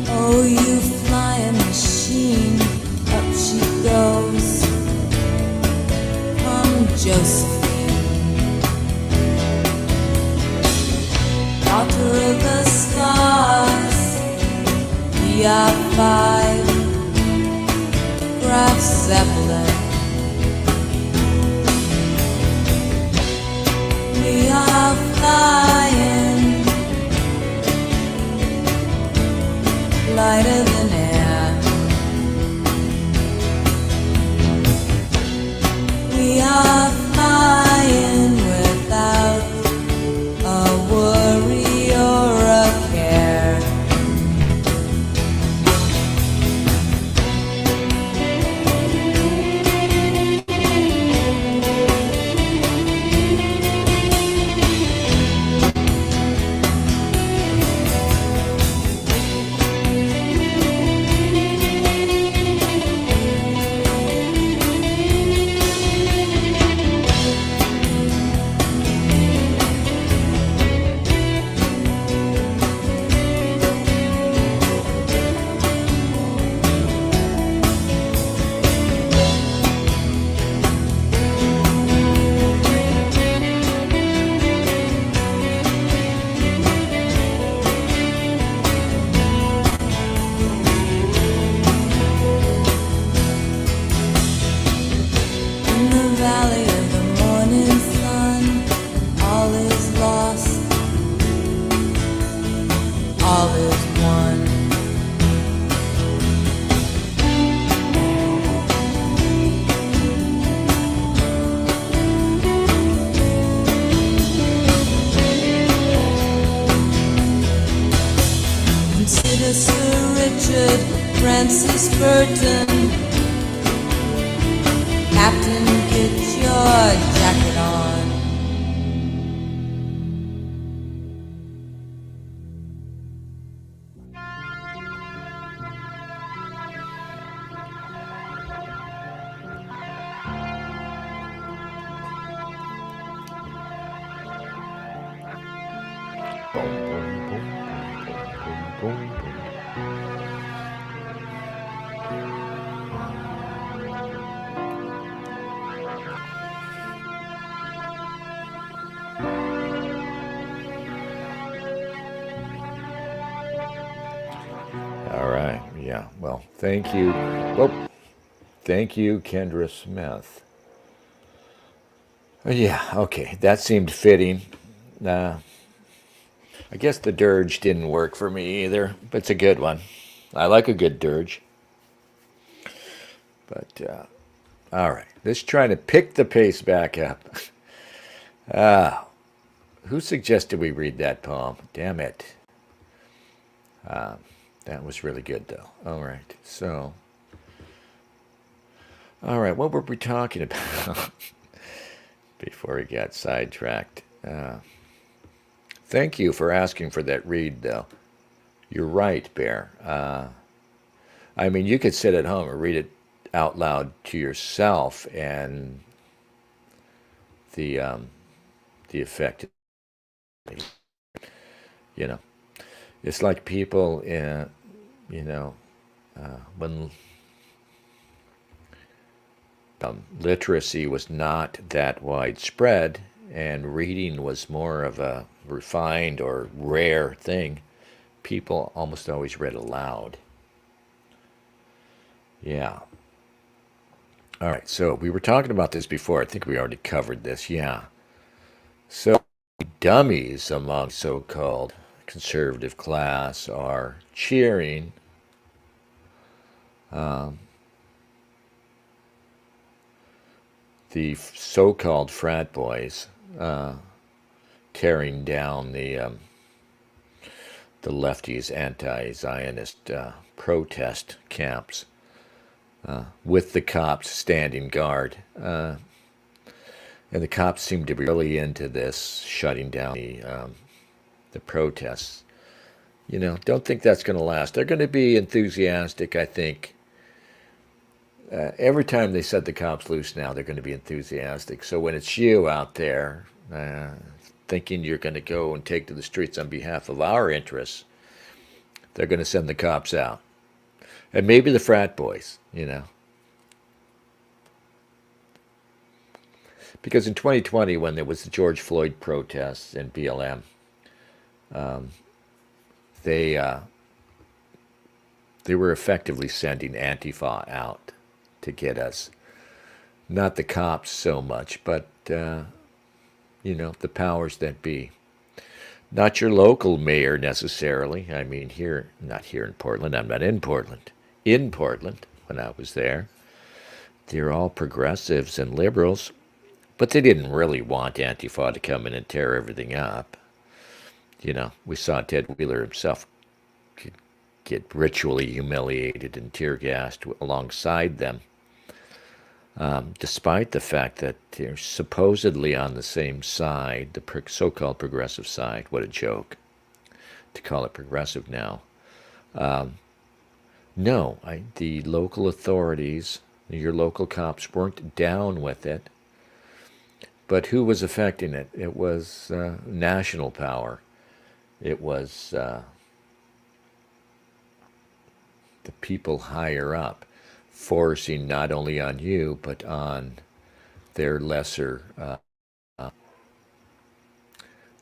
Oh, you flying machine, up she goes. Come, Josephine, daughter of the stars. We are five, Graf Zeppelin. We are flying, lighter than air. We are flying without a worry or a care. In the valley of the morning sun, all is lost, all is one. Consider Sir Richard Francis Burton. Captain, get your jacket on. All right. Yeah. Well, thank you. Well, thank you, Kendra Smith. Yeah. Okay. That seemed fitting. I guess the dirge didn't work for me either, but it's a good one. I like a good dirge. But, all right, let's try to pick the pace back up. Who suggested we read that poem? Damn it. That was really good, though. All right, so. All right, what were we talking about before we got sidetracked? Thank you for asking for that read, though. You're right, Bear. I mean, you could sit at home and read it out loud to yourself, and the um, the effect, you know, it's like people, you know, when literacy was not that widespread, and reading was more of a refined or rare thing. People almost always read aloud. Yeah. All right. So we were talking about this before. I think we already covered this. Yeah. So dummies among so-called conservative class are cheering the so-called frat boys tearing down the lefties' anti-Zionist protest camps with the cops standing guard. And the cops seem to be really into this, shutting down the protests. You know, don't think that's going to last. They're going to be enthusiastic, I think. Every time they set the cops loose now, they're going to be enthusiastic. So when it's you out there thinking you're going to go and take to the streets on behalf of our interests, they're going to send the cops out. And maybe the frat boys, you know. Because in 2020, when there was the George Floyd protests and BLM, they they were effectively sending Antifa out to get us. Not the cops so much, but you know, the powers that be. Not your local mayor necessarily. I mean, here, not here in Portland. I'm not in Portland. In Portland, when I was there, they're all progressives and liberals, but they didn't really want Antifa to come in and tear everything up. You know, we saw Ted Wheeler himself get ritually humiliated and tear gassed alongside them, despite the fact that they're supposedly on the same side, the so-called progressive side. What a joke to call it progressive now. No, the local authorities, your local cops weren't down with it. But who was affecting it? It was national power. It was the people higher up, forcing not only on you, but on their lesser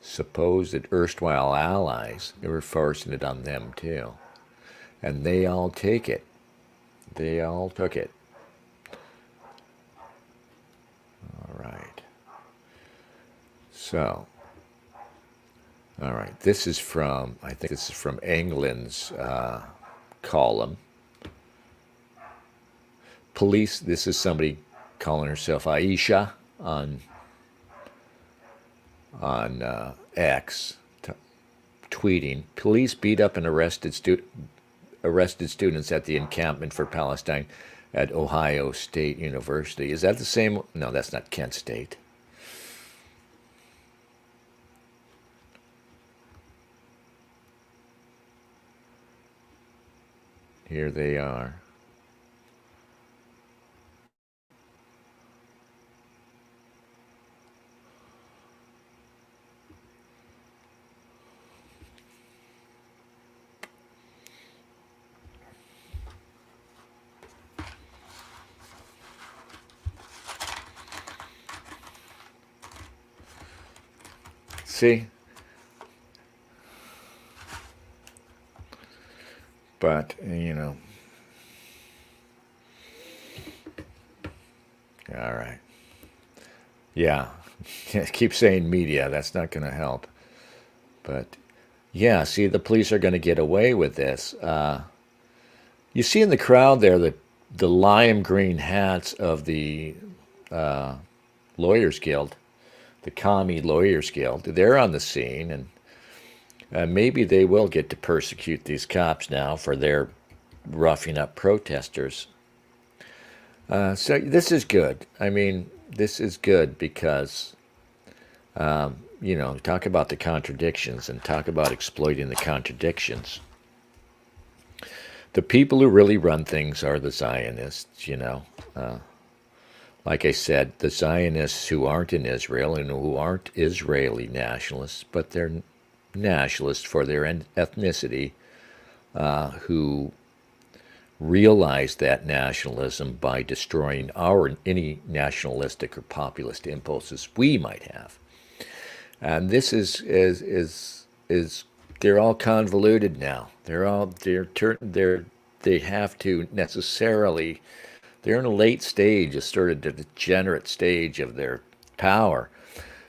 supposed erstwhile allies. They were forcing it on them too. And they all take it. They all took it. All right. So, all right. This is from, I think this is from England's column. Police, this is somebody calling herself Aisha on X, tweeting, police beat up and arrested students at the encampment for Palestine at Ohio State University. Is that the same? No, that's not Kent State. Here they are. See? But, you know. All right. Yeah. Keep saying media. That's not going to help. But Yeah, see, the police are going to get away with this. You see in the crowd there the lime green hats of the Lawyers Guild, the Commie Lawyers Guild. They're on the scene, and maybe they will get to persecute these cops now for their roughing up protesters. So this is good. I mean, this is good because, talk about the contradictions and talk about exploiting the contradictions. The people who really run things are the Zionists, Like I said, the Zionists who aren't in Israel and who aren't Israeli nationalists, but they're nationalists for their ethnicity, who realize that nationalism by destroying any nationalistic or populist impulses we might have. And this is they're all convoluted now. They have to necessarily. They're in a late stage, a sort of degenerate stage of their power.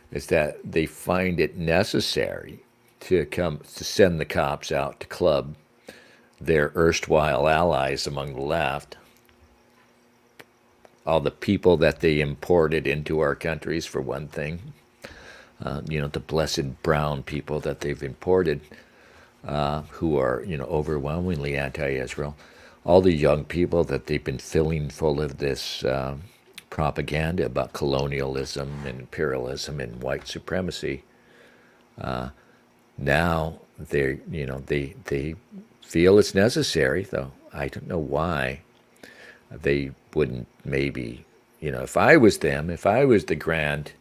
Is that they find it necessary to send the cops out to club their erstwhile allies among the left, all the people that they imported into our countries, for one thing. The blessed brown people that they've imported, who are, overwhelmingly anti-Israel. All the young people that they've been filling full of this propaganda about colonialism and imperialism and white supremacy. Now they feel it's necessary, though I don't know why they wouldn't. Maybe, if I was them, if I was the grand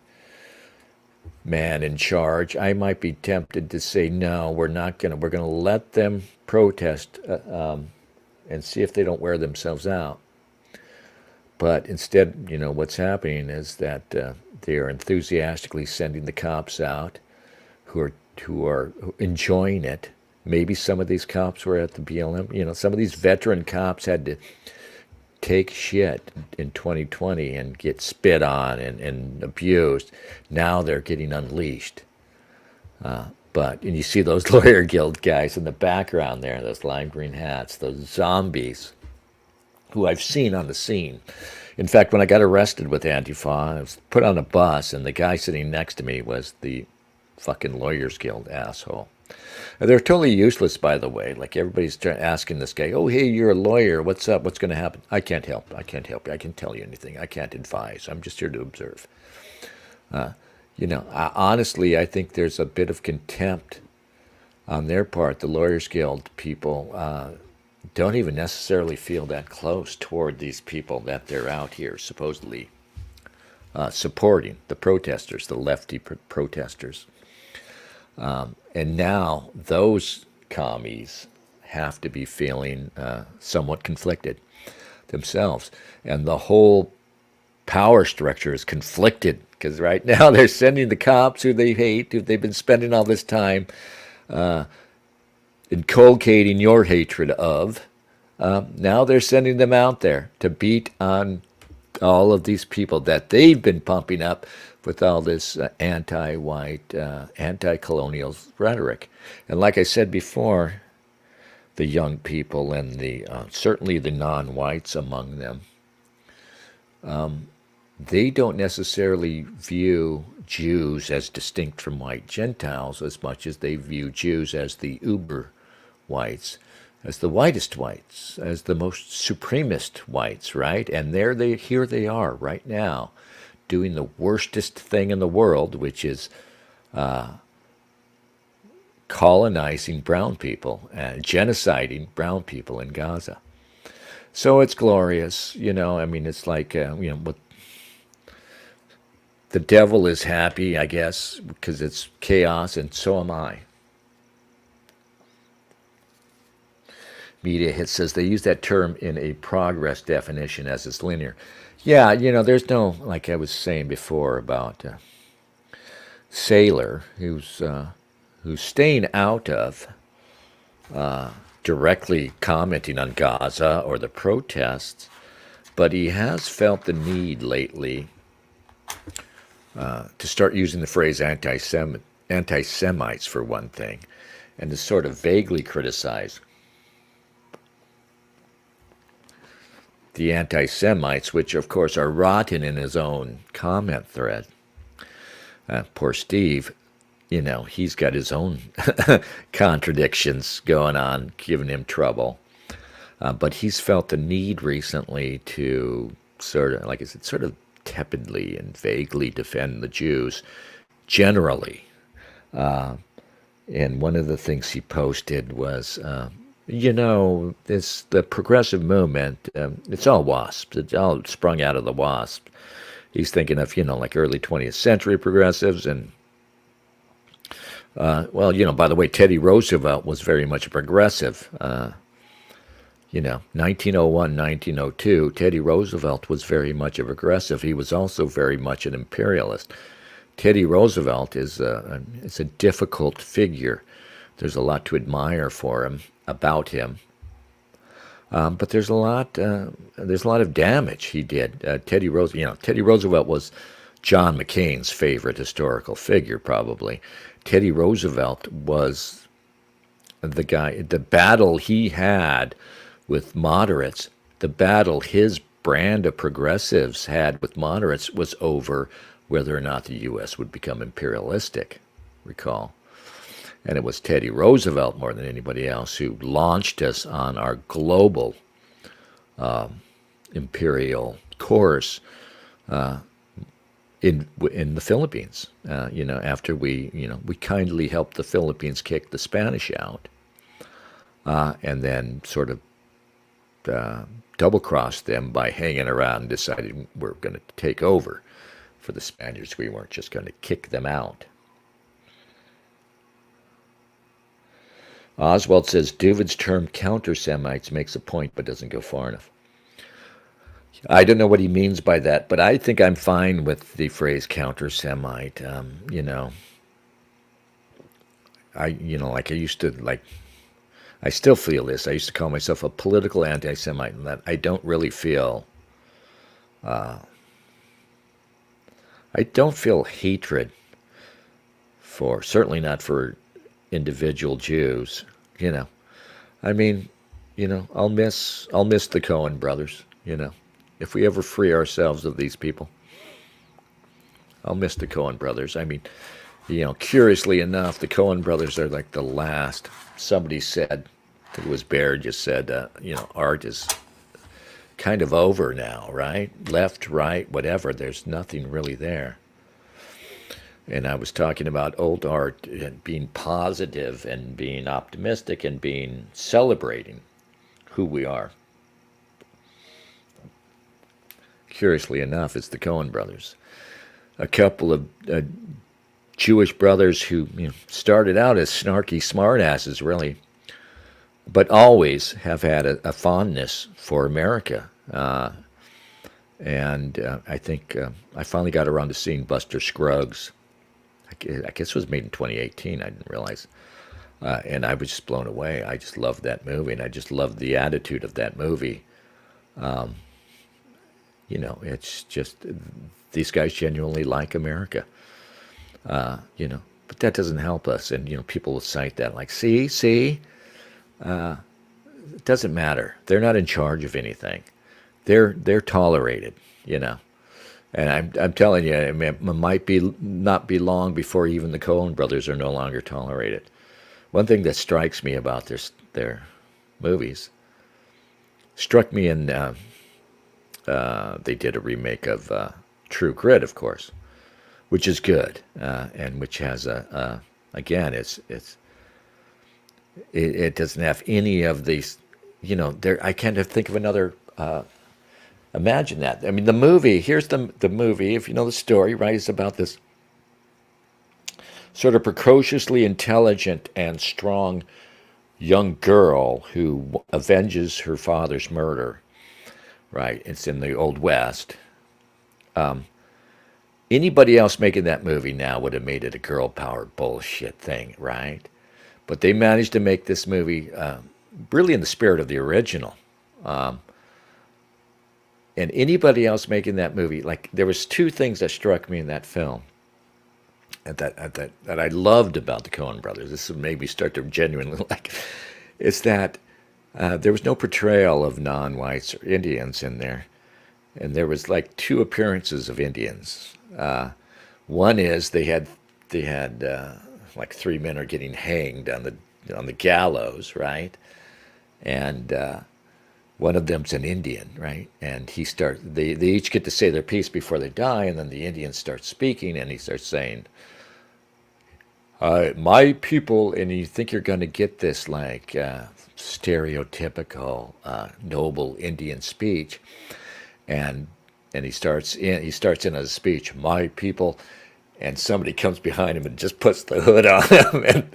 man in charge, I might be tempted to say, no, we're going to let them protest and see if they don't wear themselves out. But instead, what's happening is that they are enthusiastically sending the cops out who are enjoying it. Maybe some of these cops were at the BLM. Some of these veteran cops had to take shit in 2020 and get spit on and abused. Now they're getting unleashed. And you see those lawyer guild guys in the background there, those lime green hats, those zombies who I've seen on the scene. In fact, when I got arrested with Antifa, I was put on a bus, and the guy sitting next to me was the fucking Lawyers Guild asshole. They're totally useless, by the way. Like, everybody's asking this guy, oh, hey, you're a lawyer. What's up? What's going to happen? I can't help. I can't help you. I can't tell you anything. I can't advise. I'm just here to observe. Honestly, I think there's a bit of contempt on their part. The Lawyers Guild people don't even necessarily feel that close toward these people that they're out here supposedly supporting, the protesters, the lefty protesters. And now those commies have to be feeling somewhat conflicted themselves. And the whole power structure is conflicted, because right now they're sending the cops who they hate, who they've been spending all this time inculcating your hatred of. Now they're sending them out there to beat on all of these people that they've been pumping up with all this anti-white, anti-colonial rhetoric. And like I said before, the young people and certainly the non-whites among them, they don't necessarily view Jews as distinct from white Gentiles as much as they view Jews as the uber whites, as the whitest whites, as the most supremist whites, right? And here they are right now, doing the worstest thing in the world, which is colonizing brown people and genociding brown people in Gaza. So it's glorious, it's like, the devil is happy, I guess, because it's chaos, and so am I. Media Hit says they use that term in a progress definition as it's linear. Yeah, there's no, like I was saying before about Saylor, who's staying out of directly commenting on Gaza or the protests, but he has felt the need lately to start using the phrase anti-Semites for one thing. and to sort of vaguely criticize the anti-Semites, which of course are rotten in his own comment thread. Poor Steve, he's got his own contradictions going on, giving him trouble. But he's felt the need recently to sort of, like I said, sort of tepidly and vaguely defend the Jews generally. And one of the things he posted was, the progressive movement, it's all WASP. It's all sprung out of the WASP. He's thinking of, like early 20th century progressives. And, by the way, Teddy Roosevelt was very much a progressive. 1901, 1902, Teddy Roosevelt was very much a progressive. He was also very much an imperialist. Teddy Roosevelt is a difficult figure. There's a lot to admire about him. But there's a lot of damage he did. Teddy Roosevelt was John McCain's favorite historical figure, probably. Teddy Roosevelt was the battle he had with moderates, the battle his brand of progressives had with moderates was over whether or not the U.S. would become imperialistic, recall. And it was Teddy Roosevelt more than anybody else who launched us on our global imperial course in the Philippines. After we kindly helped the Philippines kick the Spanish out, and then sort of double-crossed them by hanging around and deciding we're going to take over for the Spaniards. We weren't just going to kick them out. Oswald says, David's term counter-Semites makes a point but doesn't go far enough. I don't know what he means by that, but I think I'm fine with the phrase counter-Semite. I still feel this. I used to call myself a political anti-Semite, and that I don't really feel. I don't feel hatred certainly not for individual Jews. I'll miss the Cohen brothers. If we ever free ourselves of these people, I'll miss the Cohen brothers. Curiously enough, the Cohen brothers are like the last. Somebody said, I think it was Baird, just said, art is kind of over now, right? Left, right, whatever. There's nothing really there. And I was talking about old art and being positive and being optimistic and celebrating who we are. Curiously enough, it's the Cohen brothers. A couple of Jewish brothers who started out as snarky smartasses, really, but always have had a fondness for America. And I think I finally got around to seeing Buster Scruggs. I guess it was made in 2018. I didn't realize. And I was just blown away. I just loved that movie, and I just loved the attitude of that movie. It's just these guys genuinely like America. But that doesn't help us. And, people will cite that like, see, it doesn't matter. They're not in charge of anything. They're tolerated, And I'm telling you, it might not be long before even the Coen brothers are no longer tolerated. One thing that strikes me about their movies struck me in they did a remake of True Grit, of course, which is good, and which has again, it doesn't have any of these, I can't think of another. Imagine that. I mean, the movie. Here's the movie. If you know the story, right? It's about this sort of precociously intelligent and strong young girl who avenges her father's murder. Right? It's in the Old West. Anybody else making that movie now would have made it a girl power bullshit thing, right? But they managed to make this movie really in the spirit of the original. And anybody else making that movie, like, there was two things that struck me in that film. that I loved about the Coen brothers. This made me start to genuinely like. Is that there was no portrayal of non-whites or Indians in there, and there was like two appearances of Indians. One is they had like three men are getting hanged on the gallows, right? And one of them's an Indian, right? And they each get to say their piece before they die, and then the Indian starts speaking, and he starts saying, "My people," and you think you're going to get this like stereotypical noble Indian speech, and he starts in a speech, "My people," and somebody comes behind him and just puts the hood on him and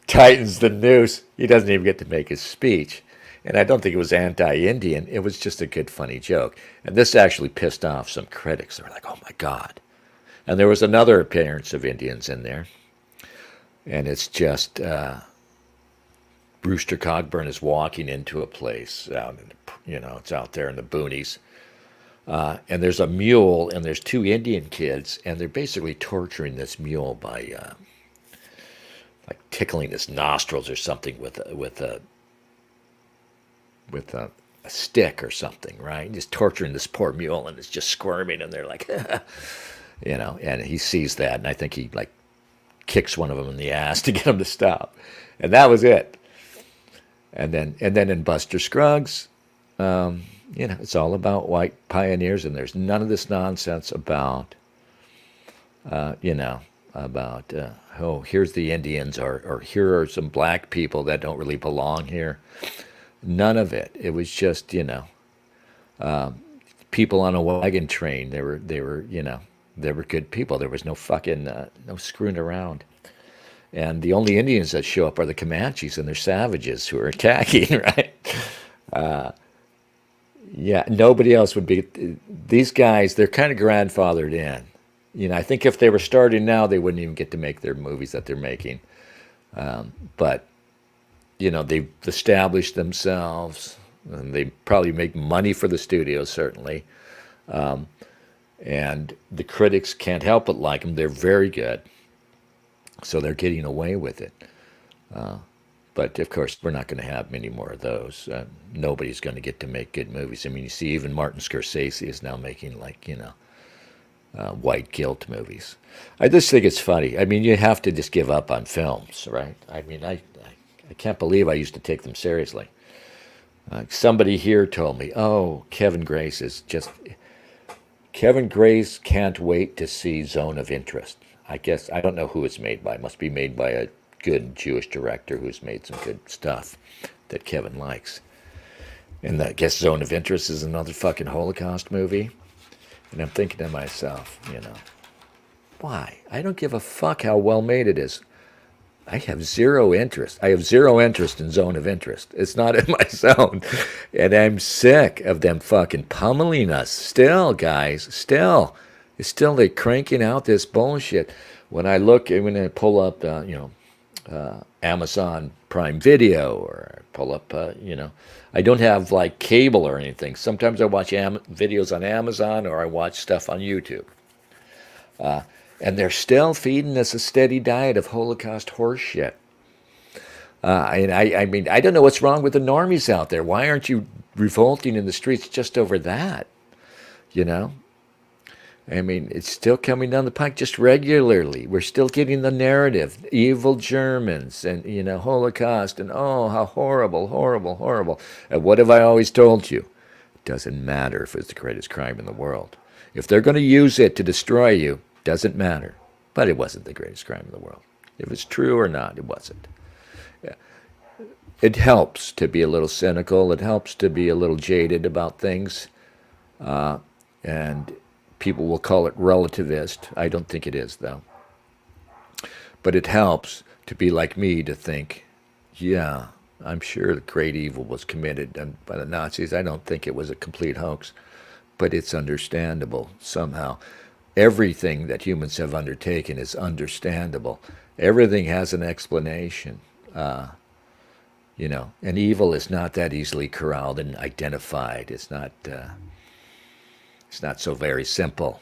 tightens the noose. He doesn't even get to make his speech. And I don't think it was anti-Indian. It was just a good, funny joke. And this actually pissed off some critics. They were like, "Oh my God." And there was another appearance of Indians in there. And it's just Brewster Cogburn is walking into a place out it's out there in the boonies. And there's a mule, and there's two Indian kids, and they're basically torturing this mule by like tickling his nostrils or something with a stick or something, right? Just torturing this poor mule, and it's just squirming, and they're like, and he sees that, and I think he like kicks one of them in the ass to get him to stop, and that was it. And then in Buster Scruggs, it's all about white pioneers, and there's none of this nonsense about, oh, here's the Indians, or here are some black people that don't really belong here. None of it. It was just, people on a wagon train. They were good people. There was no fucking, no screwing around. And the only Indians that show up are the Comanches, and they're savages who are attacking, right? Nobody else would be. These guys, they're kind of grandfathered in. I think if they were starting now, they wouldn't even get to make their movies that they're making. But they've established themselves, and they probably make money for the studios, certainly. And the critics can't help but like them. They're very good. So they're getting away with it. But, of course, we're not going to have many more of those. Nobody's going to get to make good movies. I mean, you see, even Martin Scorsese is now making, white guilt movies. I just think it's funny. I mean, you have to just give up on films, right? I mean, I can't believe I used to take them seriously. Somebody here told me, "Oh, Kevin Grace can't wait to see Zone of Interest." I guess, I don't know who it's made by. It must be made by a good Jewish director who's made some good stuff that Kevin likes. And I guess Zone of Interest is another fucking Holocaust movie. And I'm thinking to myself, why? I don't give a fuck how well made it is. I have zero interest. I have zero interest in Zone of Interest. It's not in my zone. And I'm sick of them fucking pummeling us. Still, guys, still they're cranking out this bullshit. When I pull up, Amazon Prime Video, or I pull up, I don't have like cable or anything. Sometimes I watch videos on Amazon, or I watch stuff on YouTube. And they're still feeding us a steady diet of Holocaust horse shit. I mean, I don't know what's wrong with the normies out there. Why aren't you revolting in the streets just over that? I mean, it's still coming down the pike just regularly. We're still getting the narrative. Evil Germans and, Holocaust, and oh, how horrible, horrible, horrible. And what have I always told you? It doesn't matter if it's the greatest crime in the world. If they're going to use it to destroy you, doesn't matter. But it wasn't the greatest crime in the world. If it's true or not, it wasn't. It helps to be a little cynical. It helps to be a little jaded about things. And people will call it relativist. I don't think it is, though. But it helps to be like me, to think, yeah, I'm sure the great evil was committed by the Nazis. I don't think it was a complete hoax. But it's understandable somehow. Everything that humans have undertaken is understandable. Everything has an explanation. And evil is not that easily corralled and identified. It's not so very simple.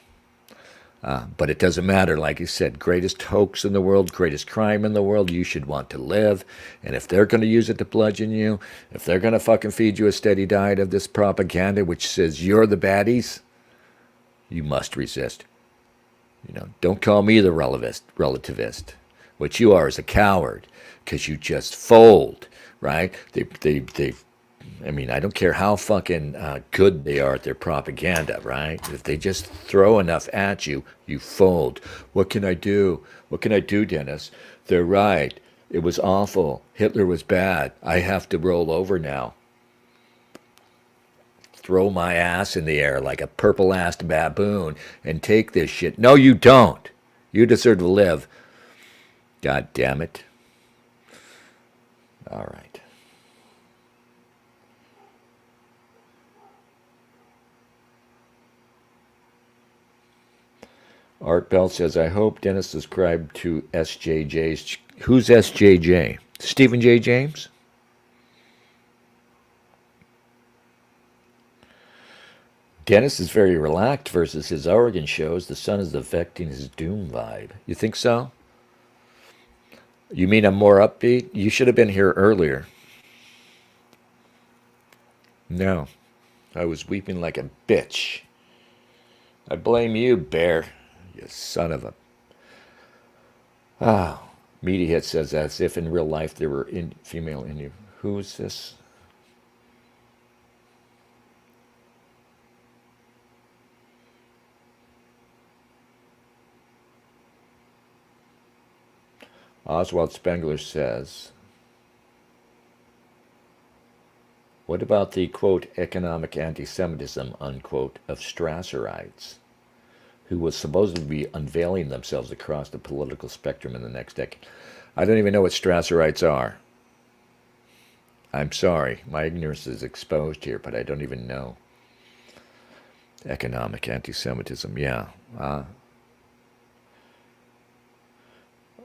But it doesn't matter. Like you said, greatest hoax in the world, greatest crime in the world, you should want to live. And if they're going to use it to bludgeon you, if they're going to fucking feed you a steady diet of this propaganda which says you're the baddies, you must resist. Don't call me the relativist. What you are is a coward because you just fold, right? I don't care how fucking good they are at their propaganda, right? If they just throw enough at you, you fold. What can I do? What can I do, Dennis? They're right. It was awful. Hitler was bad. I have to roll over now. Throw my ass in the air like a purple-assed baboon and take this shit. No, you don't. You deserve to live. God damn it. All right. Art Bell says, I hope Dennis subscribed to SJJ's. Who's SJJ? Stephen J. James? Dennis is very relaxed versus his Oregon shows. The sun is affecting his doom vibe. You think so? You mean I'm more upbeat? You should have been here earlier. No. I was weeping like a bitch. I blame you, Bear. You son of a... Meatyhead says, as if in real life there were female in you. Who is this? Oswald Spengler says, what about the, quote, economic anti-Semitism, unquote, of Strasserites, who was supposedly be unveiling themselves across the political spectrum in the next decade? I don't even know what Strasserites are. I'm sorry. My ignorance is exposed here, but I don't even know. Economic anti-Semitism, yeah.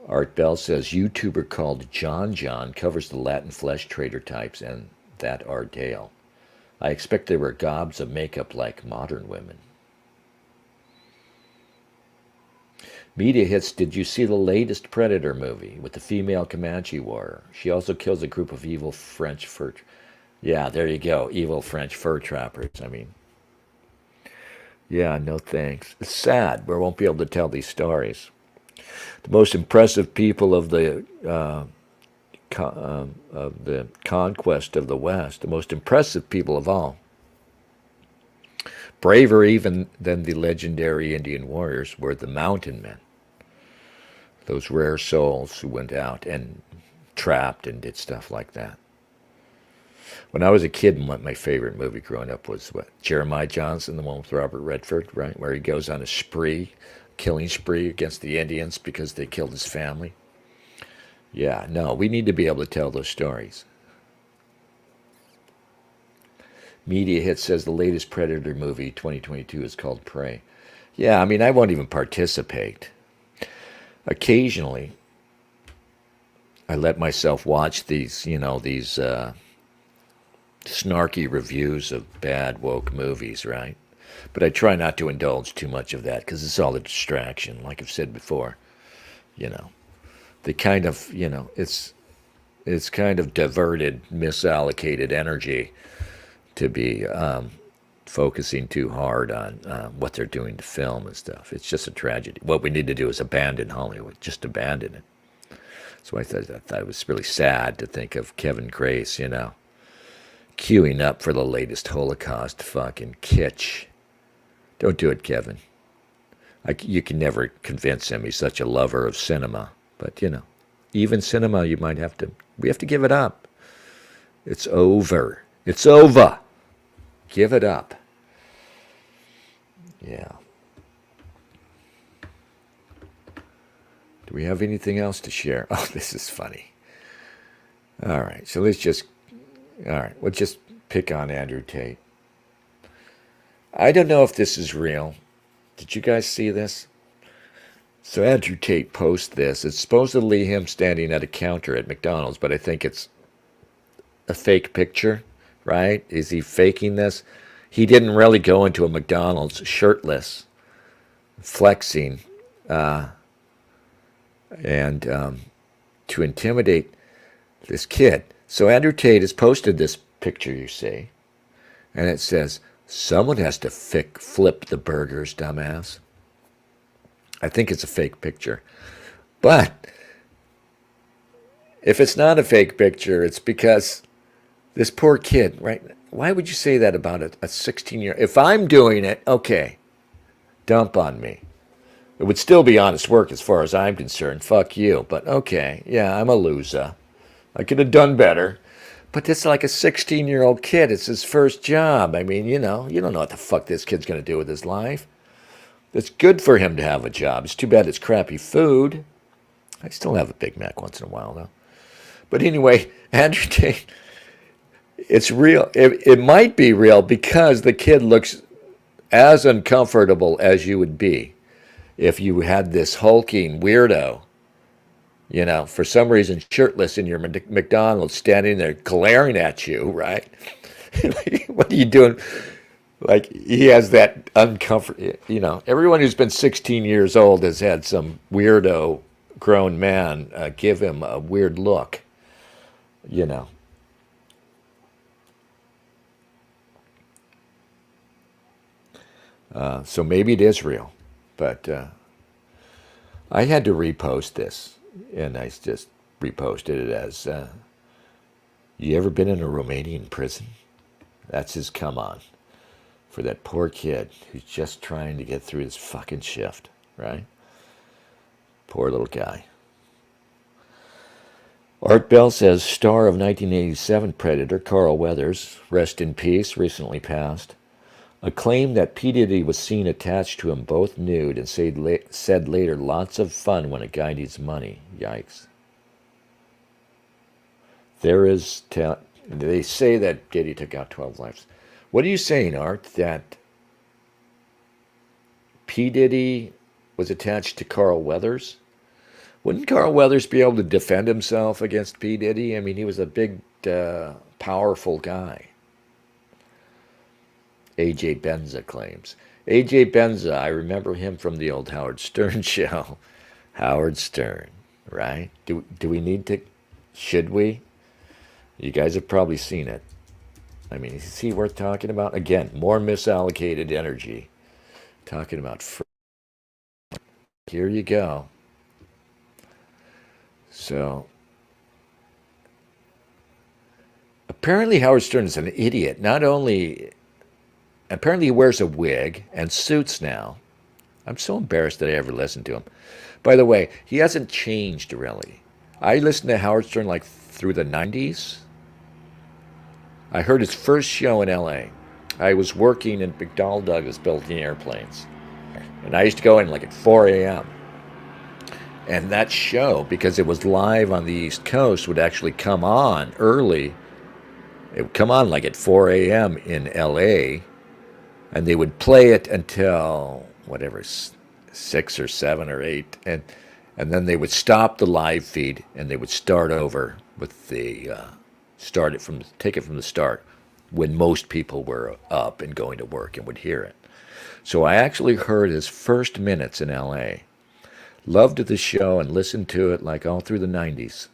Art Bell says, YouTuber called John covers the Latin flesh trader types and that are Dale. I expect they wear gobs of makeup like modern women. Media Hits, did you see the latest Predator movie with the female Comanche warrior? She also kills a group of evil French fur... Yeah, there you go, evil French fur trappers. Yeah, no thanks. It's sad. We won't be able to tell these stories. The most impressive people of the conquest of the West, the most impressive people of all, braver even than the legendary Indian warriors, were the mountain men. Those rare souls who went out and trapped and did stuff like that. When I was a kid, my favorite movie growing up was Jeremiah Johnson, the one with Robert Redford, right, where he goes on a killing spree against the Indians because they killed his family. Yeah, no, we need to be able to tell those stories. Media Hit says the latest Predator movie, 2022, is called Prey. Yeah, I won't even participate. Occasionally, I let myself watch these snarky reviews of bad woke movies, right? But I try not to indulge too much of that because it's all a distraction. Like I've said before, they kind of, it's kind of diverted, misallocated energy to be focusing too hard on what they're doing to film and stuff. It's just a tragedy. What we need to do is abandon Hollywood, just abandon it. So I thought it was really sad to think of Kevin Grace, queuing up for the latest Holocaust fucking kitsch. Don't do it, Kevin. You can never convince him. He's such a lover of cinema. But, even cinema, we have to give it up. It's over. It's over. Give it up. Yeah. Do we have anything else to share? Oh, this is funny. All right, so we'll just pick on Andrew Tate. I don't know if this is real. Did you guys see this? So Andrew Tate posts this. It's supposedly him standing at a counter at McDonald's, but I think it's a fake picture, right? Is he faking this? He didn't really go into a McDonald's shirtless. flexing and to intimidate this kid. So Andrew Tate has posted this picture, you see, and it says, "Someone has to flip the burgers, dumbass." I think it's a fake picture. But if it's not a fake picture, it's because this poor kid, right? Why would you say that about a 16-year? If I'm doing it, okay, dump on me. It would still be honest work as far as I'm concerned. Fuck you. But okay, yeah, I'm a loser. I could have done better. But it's like a 16-year-old kid. It's his first job. I mean, you don't know what the fuck this kid's going to do with his life. It's good for him to have a job. It's too bad it's crappy food. I still have a Big Mac once in a while, though. But anyway, Andrew Tate, it's real. It might be real because the kid looks as uncomfortable as you would be if you had this hulking weirdo, for some reason shirtless in your McDonald's standing there glaring at you, right? What are you doing? Like, he has that uncomfort, everyone who's been 16 years old has had some weirdo grown man give him a weird look, So maybe it is real, but I had to repost this, and I just reposted it as, you ever been in a Romanian prison? That's his come on for that poor kid who's just trying to get through his fucking shift, right? Poor little guy. Art Bell says, star of 1987 Predator, Carl Weathers, rest in peace, recently passed, acclaimed that P. Diddy was seen attached to him both nude and said later, lots of fun when a guy needs money. Yikes. They say that Diddy took out 12 lives. What are you saying, Art, that P. Diddy was attached to Carl Weathers? Wouldn't Carl Weathers be able to defend himself against P. Diddy? I mean, he was a big, powerful guy. A.J. Benza claims. A.J. Benza, I remember him from the old Howard Stern show. Howard Stern, right? Do we need to? Should we? You guys have probably seen it. I mean, is he worth talking about? Again, more misallocated energy. Talking about... Here you go. So... Apparently Howard Stern is an idiot. Not only... Apparently he wears a wig and suits now. I'm so embarrassed that I ever listened to him. By the way, he hasn't changed really. I listened to Howard Stern like through the 90s. I heard his first show in L.A. I was working in McDonnell Douglas building airplanes. And I used to go in like at 4 a.m. And that show, because it was live on the East Coast, would actually come on early. It would come on like at 4 a.m. in L.A., and they would play it until, whatever, 6 or 7 or 8. And then they would stop the live feed, and they would start over with the... take it from the start, when most people were up and going to work and would hear it. So I actually heard his first minutes in L.A., loved the show and listened to it like all through the 90s.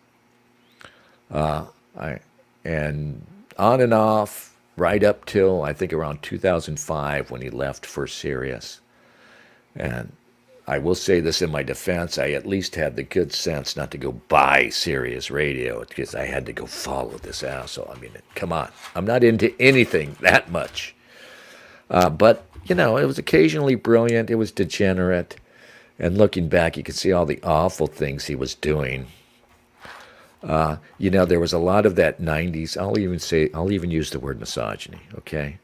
And on and off, right up till I think around 2005 when he left for Sirius. And I will say this in my defense, I at least had the good sense not to go buy Sirius Radio because I had to go follow this asshole. I mean, come on. I'm not into anything that much. But, it was occasionally brilliant. It was degenerate. And looking back, you could see all the awful things he was doing. There was a lot of that 90s. I'll even use the word misogyny, okay?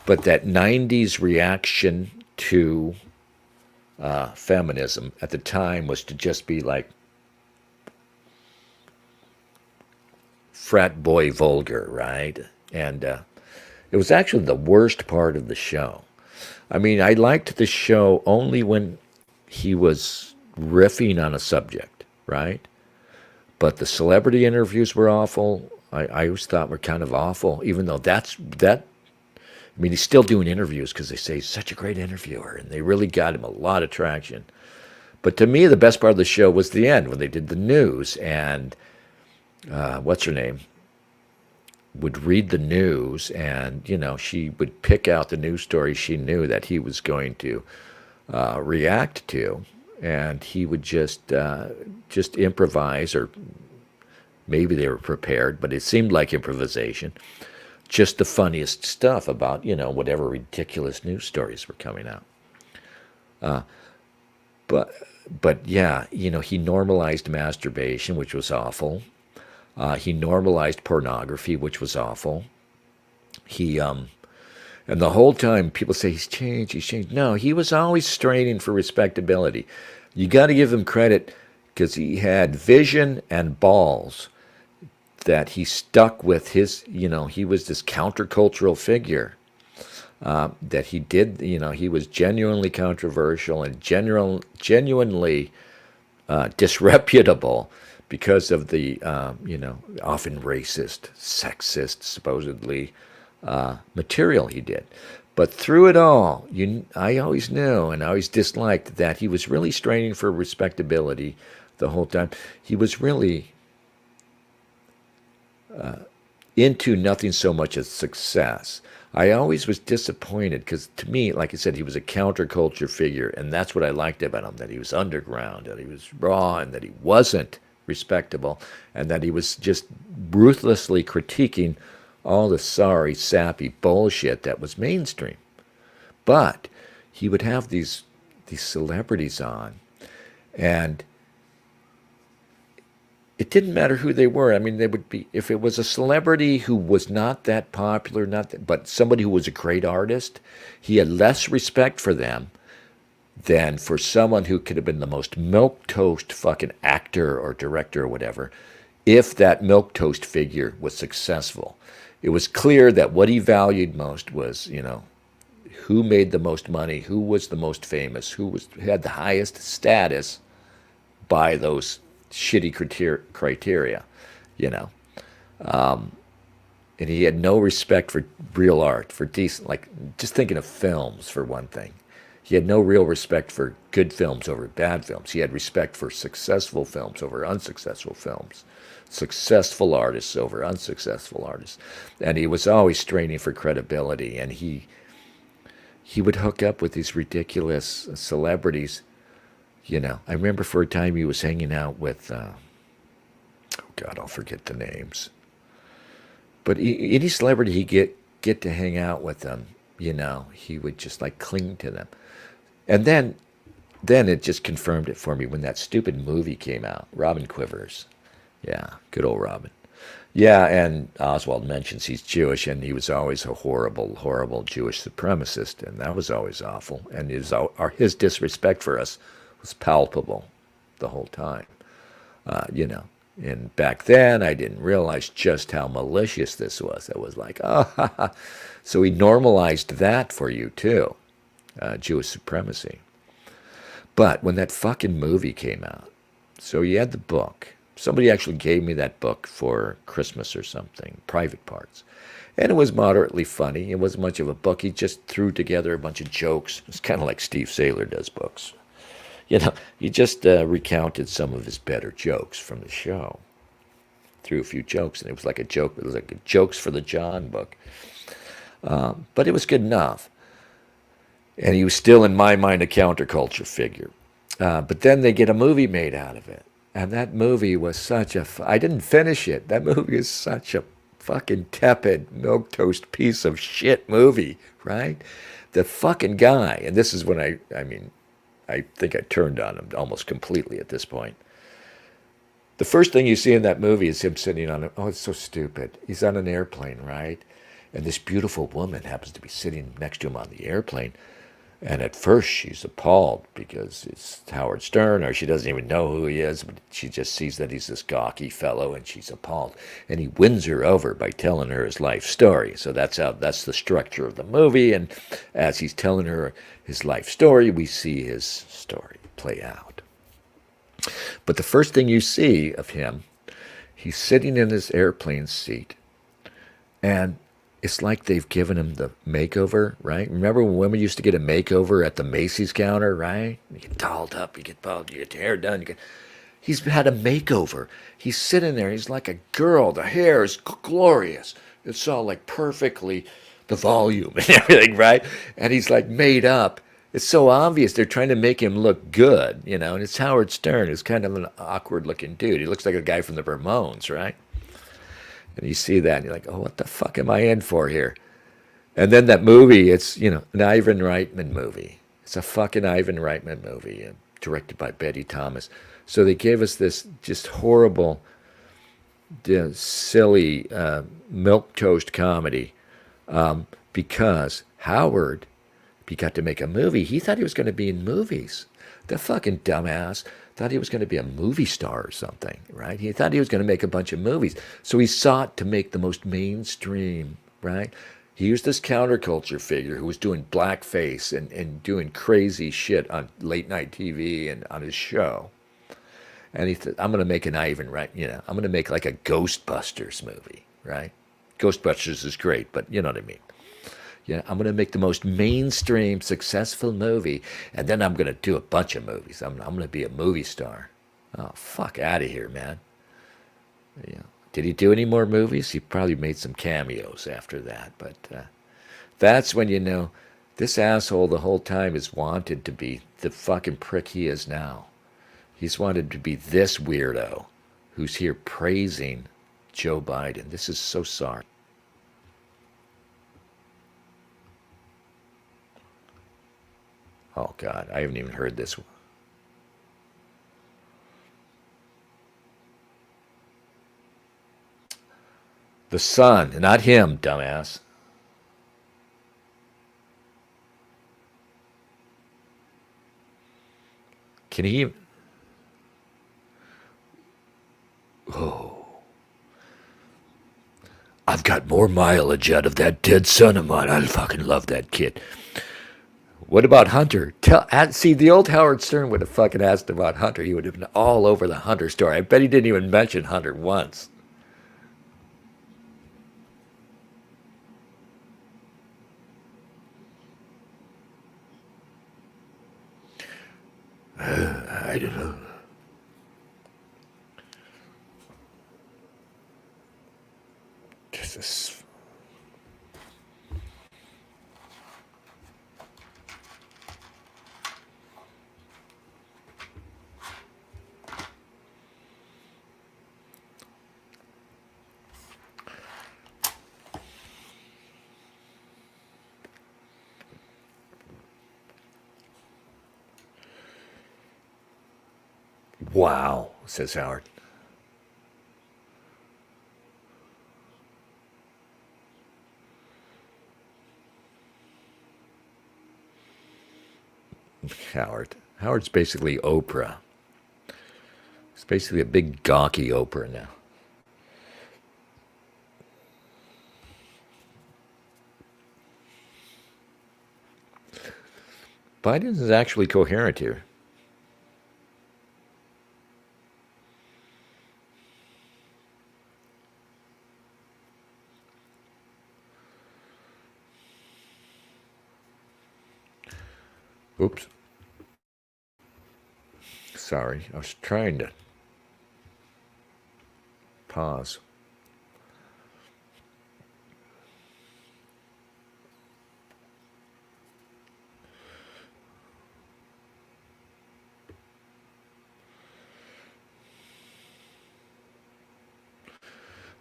But that 90s reaction to... feminism at the time was to just be like frat boy vulgar, right? And it was actually the worst part of the show. I mean, I liked the show only when he was riffing on a subject, right? But the celebrity interviews were awful. I always thought were kind of awful, even though that I mean, he's still doing interviews because they say he's such a great interviewer, and they really got him a lot of traction. But to me, the best part of the show was the end when they did the news, and what's her name would read the news, and she would pick out the news story she knew that he was going to react to, and he would just improvise, or maybe they were prepared, but it seemed like improvisation. Just the funniest stuff about whatever ridiculous news stories were coming out. But yeah, he normalized masturbation, which was awful. He normalized pornography, which was awful. And the whole time people say he's changed, he's changed. No, he was always straining for respectability. You got to give him credit because he had vision and balls that he stuck with his, he was this countercultural figure. That he did, he was genuinely controversial and genuinely disreputable because of the, often racist, sexist, supposedly material he did. But through it all, I always knew and I always disliked that he was really straining for respectability the whole time. He was really into nothing so much as success. I always was disappointed because to me, like I said, he was a counterculture figure, and that's what I liked about him, that he was underground, that he was raw, and that he wasn't respectable, and that he was just ruthlessly critiquing all the sorry, sappy bullshit that was mainstream. But he would have these celebrities on, and it didn't matter who they were. I mean, they would be, if it was a celebrity who was not that popular, but somebody who was a great artist, he had less respect for them than for someone who could have been the most milquetoast fucking actor or director or whatever, if that milquetoast figure was successful. It was clear that what he valued most was, who made the most money, who was the most famous, who had the highest status by those shitty criteria, and he had no respect for real art, for decent, like just thinking of films for one thing. He had no real respect for good films over bad films. He had respect for successful films over unsuccessful films, successful artists over unsuccessful artists, and he was always straining for credibility. And he would hook up with these ridiculous celebrities. I remember for a time he was hanging out with, oh God, I'll forget the names. But any celebrity he get to hang out with them, he would just like cling to them. And then it just confirmed it for me when that stupid movie came out, Robin Quivers. Yeah, good old Robin. Yeah, and Oswald mentions he's Jewish, and he was always a horrible, horrible Jewish supremacist, and that was always awful. And his disrespect for us was palpable the whole time, And back then, I didn't realize just how malicious this was. It was like, oh, so he normalized that for you too, Jewish supremacy. But when that fucking movie came out, so he had the book. Somebody actually gave me that book for Christmas or something, Private Parts. And it was moderately funny. It wasn't much of a book. He just threw together a bunch of jokes. It's kind of like Steve Saylor does books. He just recounted some of his better jokes from the show. Threw a few jokes, and it was like a joke. It was like a Jokes for the John book. But it was good enough. And he was still, in my mind, a counterculture figure. But then they get a movie made out of it. And that movie was such a... I didn't finish it. That movie is such a fucking tepid, milquetoast piece of shit movie, right? The fucking guy, and this is when I think I turned on him almost completely at this point. The first thing you see in that movie is him sitting on it. Oh, it's so stupid. He's on an airplane, right? And this beautiful woman happens to be sitting next to him on the airplane. And at first she's appalled because it's Howard Stern, or she doesn't even know who he is, but she just sees that he's this gawky fellow, and she's appalled. And he wins her over by telling her his life story. So that's the structure of the movie. And as he's telling her his life story, we see his story play out. But the first thing you see of him, he's sitting in his airplane seat, and It's like they've given him the makeover, right? Remember when women used to get a makeover at the Macy's counter, right? You get dolled up, you get bald, you get your hair done. He's had a makeover. He's sitting there. He's like a girl. The hair is glorious. It's all like perfectly the volume and everything, right? And he's like made up. It's so obvious they're trying to make him look good, and it's Howard Stern. He's kind of an awkward looking dude. He looks like a guy from the Ramones, right? And you see that and you're like, oh, what the fuck am I in for here? And then that movie, it's, an Ivan Reitman movie. It's a fucking Ivan Reitman movie, directed by Betty Thomas. So they gave us this just horrible, silly milk toast comedy because Howard, he got to make a movie. He thought he was going to be in movies. The fucking dumbass thought he was going to be a movie star or something, right? He thought he was going to make a bunch of movies. So he sought to make the most mainstream, right? He used this counterculture figure who was doing blackface and doing crazy shit on late night TV and on his show. And he said, I'm going to make an Ivan, right? I'm going to make like a Ghostbusters movie, right? Ghostbusters is great, but you know what I mean. Yeah, I'm going to make the most mainstream, successful movie, and then I'm going to do a bunch of movies. I'm going to be a movie star. Oh, fuck out of here, man. Yeah. Did he do any more movies? He probably made some cameos after that, but that's when you know this asshole the whole time has wanted to be the fucking prick he is now. He's wanted to be this weirdo who's here praising Joe Biden. This is so sorry. Oh, God, I haven't even heard this one. The son, not him, dumbass. Can he? Oh. I've got more mileage out of that dead son of mine. I fucking love that kid. What about Hunter? See, the old Howard Stern would have fucking asked about Hunter. He would have been all over the Hunter story. I bet he didn't even mention Hunter once. I don't know. This is... Wow, says Howard. Howard's basically Oprah. It's basically a big gawky Oprah now. Biden is actually coherent here. Oops. Sorry, I was trying to pause.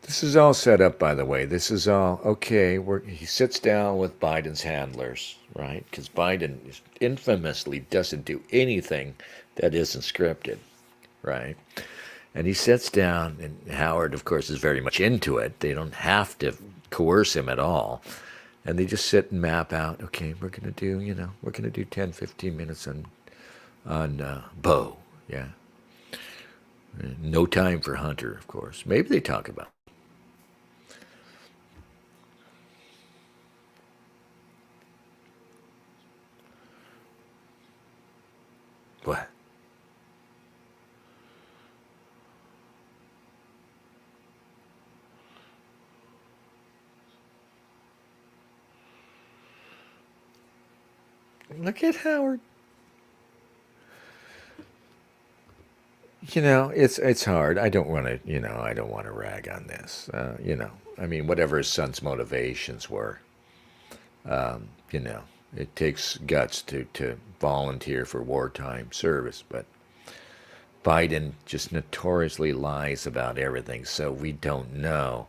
This is all set up, by the way. This is all okay. He sits down with Biden's handlers, right? Because Biden infamously doesn't do anything that isn't scripted, right? And he sits down, and Howard, of course, is very much into it. They don't have to coerce him at all. And they just sit and map out, okay, we're going to do 10, 15 minutes on Bo, yeah. No time for Hunter, of course. Maybe they talk about what? Look at Howard. It's hard. I don't want to, I don't want to rag on this. I mean, whatever his son's motivations were, you know, it takes guts to volunteer for wartime service, but Biden just notoriously lies about everything, so we don't know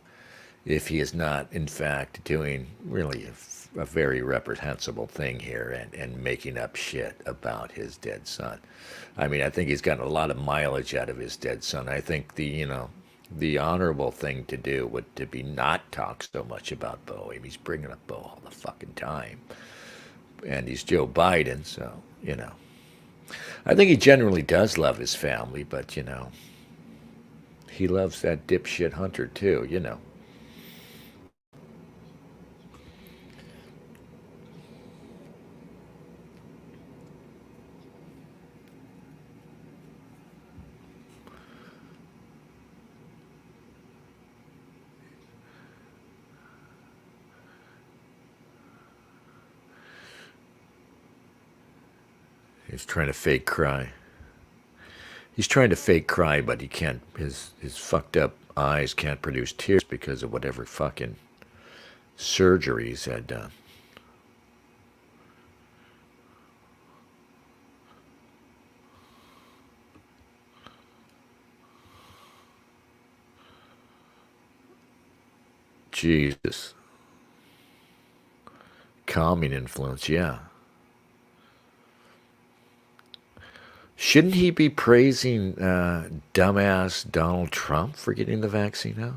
if he is not, in fact, doing really a very reprehensible thing here and making up shit about his dead son. I mean, I think he's gotten a lot of mileage out of his dead son. I think the honorable thing to do would to be not talk so much about Bo. I mean, he's bringing up Bo all the fucking time, and he's Joe Biden, so I think he generally does love his family, but he loves that dipshit Hunter too. He's trying to fake cry. He's trying to fake cry, but he can't. His fucked up eyes can't produce tears because of whatever fucking surgery he's had done. Jesus. Calming influence, yeah. Shouldn't he be praising dumbass Donald Trump for getting the vaccine out?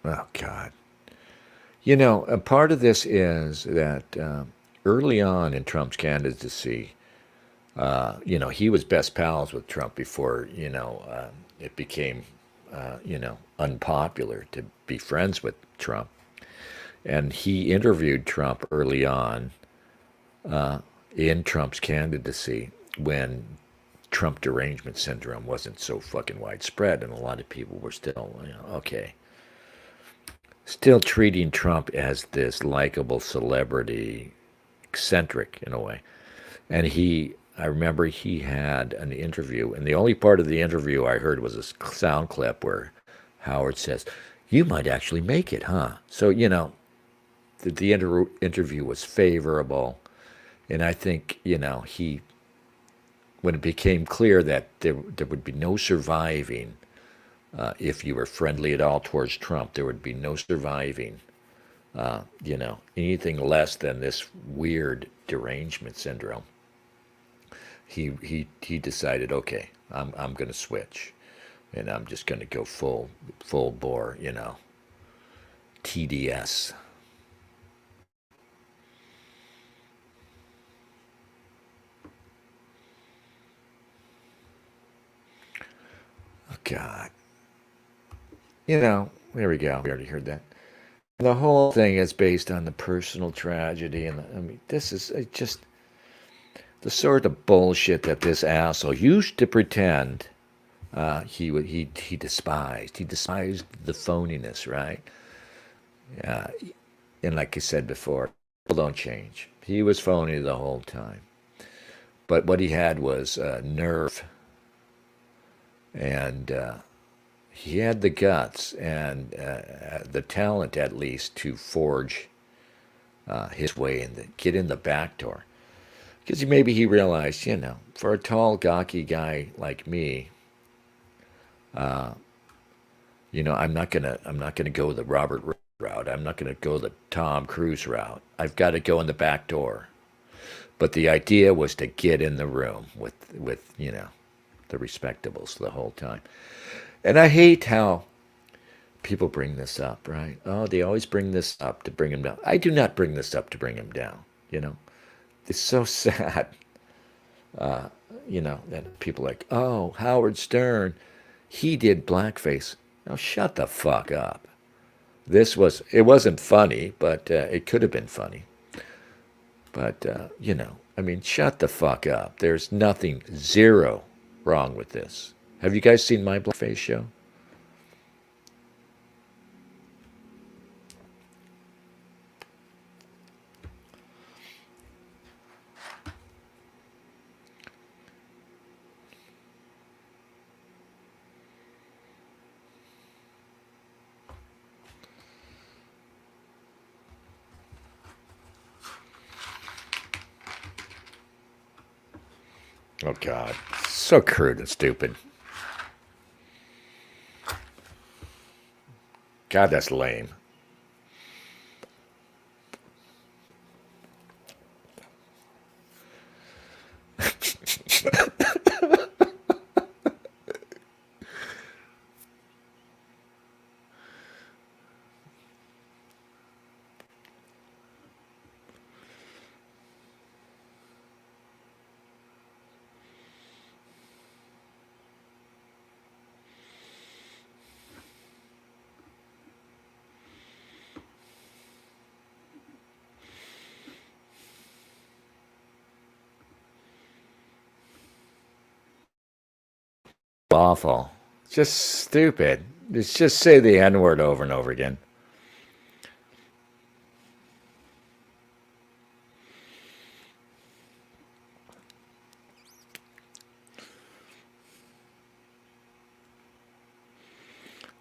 Oh, God. A part of this is that early on in Trump's candidacy, he was best pals with Trump before, it became, unpopular to be friends with Trump. And he interviewed Trump early on in Trump's candidacy when Trump derangement syndrome wasn't so fucking widespread, and a lot of people were still, okay, still treating Trump as this likable celebrity, eccentric in a way. And I remember he had an interview, and the only part of the interview I heard was a sound clip where Howard says, "You might actually make it, huh?" So, the interview was favorable. And I think, when it became clear that there would be no surviving, if you were friendly at all towards Trump, there would be no surviving, anything less than this weird derangement syndrome. He decided, okay, I'm going to switch, and I'm just going to go full bore, TDS. Oh, God. There we go. We already heard that. The whole thing is based on the personal tragedy, and I mean, this is just the sort of bullshit that this asshole used to pretend he despised. He despised the phoniness, right? Uh, and like I said before, people don't change. He was phony the whole time, but what he had was nerve, and he had the guts and the talent, at least, to forge his way and get in the back door. Because maybe he realized, for a tall, gawky guy like me, I'm not gonna go the Robert route. I'm not gonna go the Tom Cruise route. I've got to go in the back door. But the idea was to get in the room with the respectables the whole time. And I hate how people bring this up, right? Oh, they always bring this up to bring him down. I do not bring this up to bring him down. It's so sad, that people are like, oh, Howard Stern, he did blackface. Now shut the fuck up. It wasn't funny, but it could have been funny. But, I mean, shut the fuck up. There's nothing, zero wrong with this. Have you guys seen my blackface show? Oh, God. So crude and stupid. God, that's lame. Awful. Just stupid. It's just say the N word over and over again.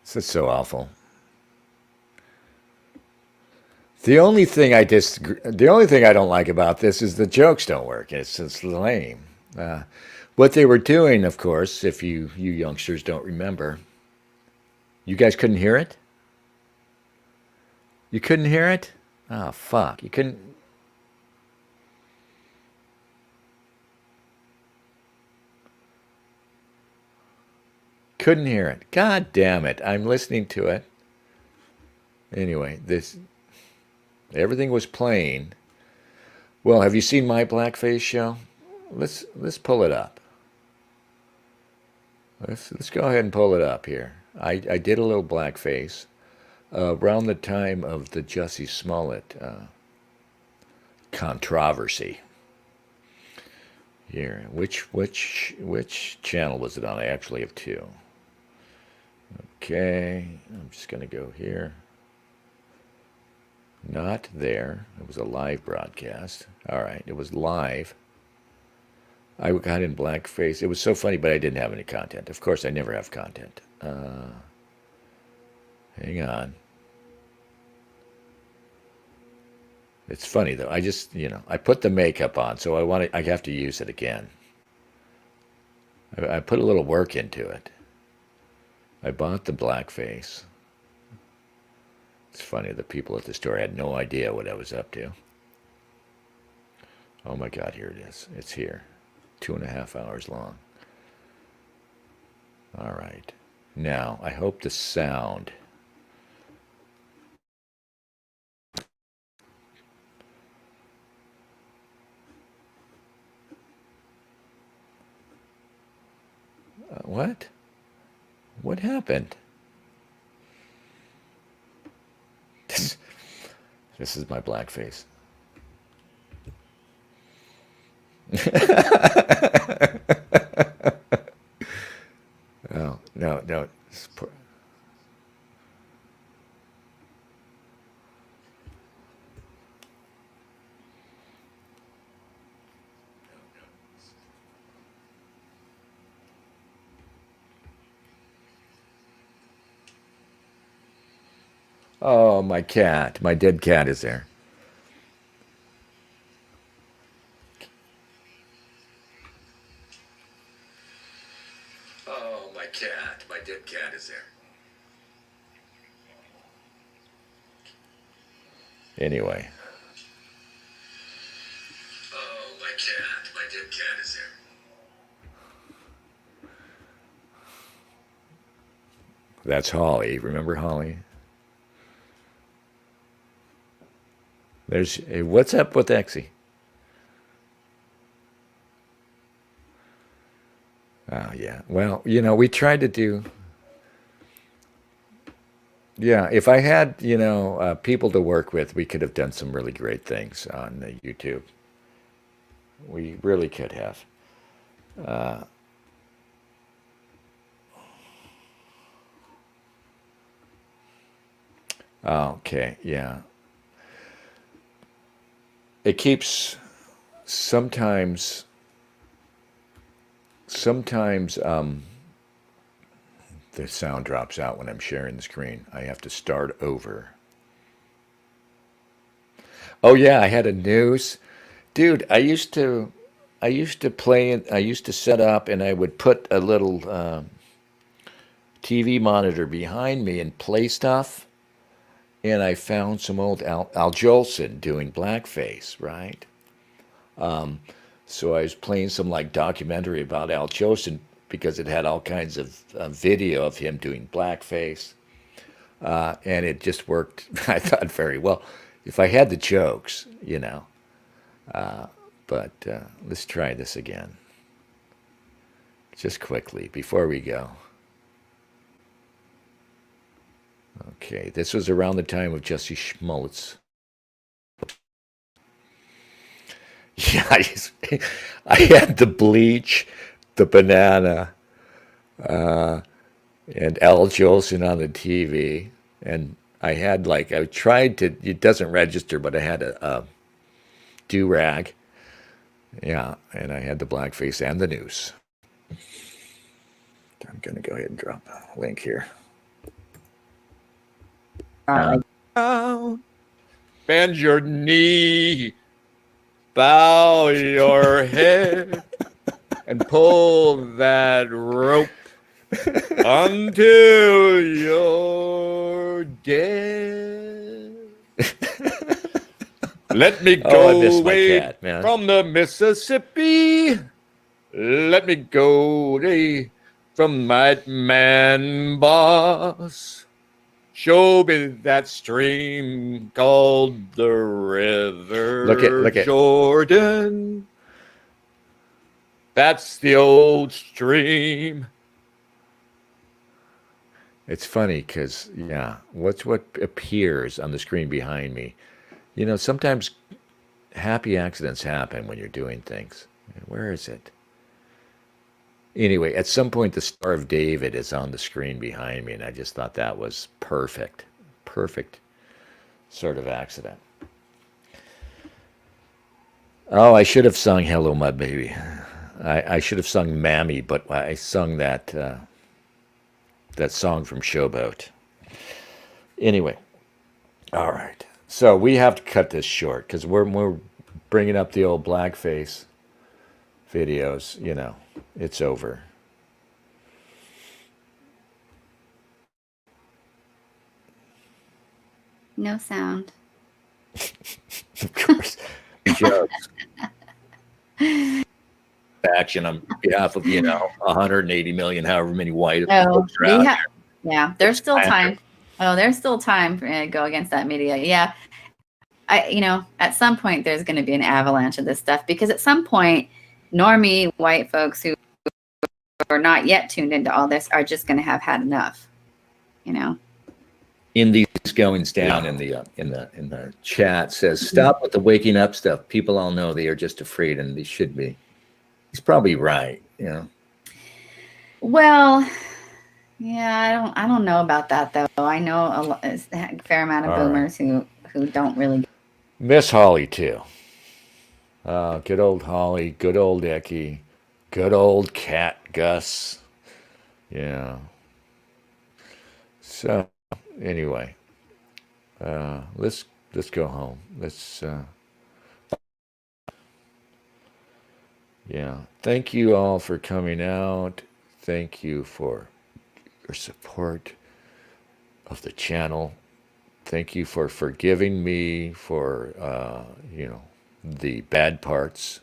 This is so awful. The only thing I don't like about this is the jokes don't work. It's just lame. What they were doing, of course, if you youngsters don't remember, you guys couldn't hear it. You couldn't hear it. Oh fuck! You couldn't hear it. God damn it! I'm listening to it. Anyway, this everything was playing. Well, have you seen my blackface show? Let's pull it up. Let's go ahead and pull it up here. I did a little blackface around the time of the Jussie Smollett controversy. Here, which channel was it on? I actually have two. Okay, I'm just gonna go here. Not there. It was a live broadcast. All right, it was live. I got in blackface. It was so funny, but I didn't have any content. Of course, I never have content. Hang on. It's funny though. I just, I put the makeup on, so I have to use it again. I put a little work into it. I bought the blackface. It's funny, the people at the store had no idea what I was up to. Oh my God, here it is. It's here. 2.5 hours long. All right. Now, I hope the sound. What? What happened? This is my blackface. Oh, no, no. Oh, my cat. My dead cat is there. Oh, my cat. My dead cat is there. Anyway. Oh, my cat. My dead cat is there. That's Holly. Remember Holly? Hey, what's up with Exy? Oh, yeah. Well, we tried to do. Yeah, if I had, people to work with, we could have done some really great things on YouTube. We really could have. Okay, yeah. It keeps sometimes, sometimes the sound drops out when I'm sharing the screen. I have to start over. Oh yeah, I had a news. Dude, I used to play I used to set up and I would put a little TV monitor behind me and play stuff. And I found some old Al Jolson doing blackface, right? So I was playing some like documentary about Al Jolson because it had all kinds of video of him doing blackface. And it just worked, I thought, very well. If I had the jokes. But let's try this again, just quickly before we go. Okay, this was around the time of Jesse Schmoltz. Yeah, I had the bleach, the banana, and Al Jolson on the TV, and I tried to. It doesn't register, but I had a do rag. Yeah, and I had the blackface and the noose. I'm gonna go ahead and drop a link here. Down, bend your knee, bow your head, and pull that rope until you're dead. Let me Oh, I go miss my away cat, man. from the Mississippi. Let me go away from my man boss. Show me that stream called the River Look at. Jordan. That's the old stream. It's funny because, yeah, what's what appears on the screen behind me? Sometimes happy accidents happen when you're doing things. Where is it? Anyway, at some point, the Star of David is on the screen behind me, and I just thought that was perfect. Perfect sort of accident. Oh, I should have sung Hello, My Baby. I should have sung Mammy, but I sung that song from Showboat. Anyway, all right. So we have to cut this short because we're bringing up the old blackface videos. It's over. No sound. Of course, jokes. Action on behalf of 180 million, however many white Oh, folks are out here. yeah, there's still Slander. time. Oh, there's still time to go against that media. Yeah. At some point there's going to be an avalanche of this stuff because at some point, normie white folks who are not yet tuned into all this are just going to have had enough, In these goings down in the chat says, stop with the waking up stuff. People all know they are just afraid, and they should be. He's probably right. Well, yeah, I don't know about that though. I know a fair amount of All right. boomers who don't really. Miss Holly too. Good old Holly. Good old Ecky. Good old Cat Gus. Yeah. So anyway, let's go home. Yeah. Thank you all for coming out. Thank you for your support of the channel. Thank you for forgiving me for the bad parts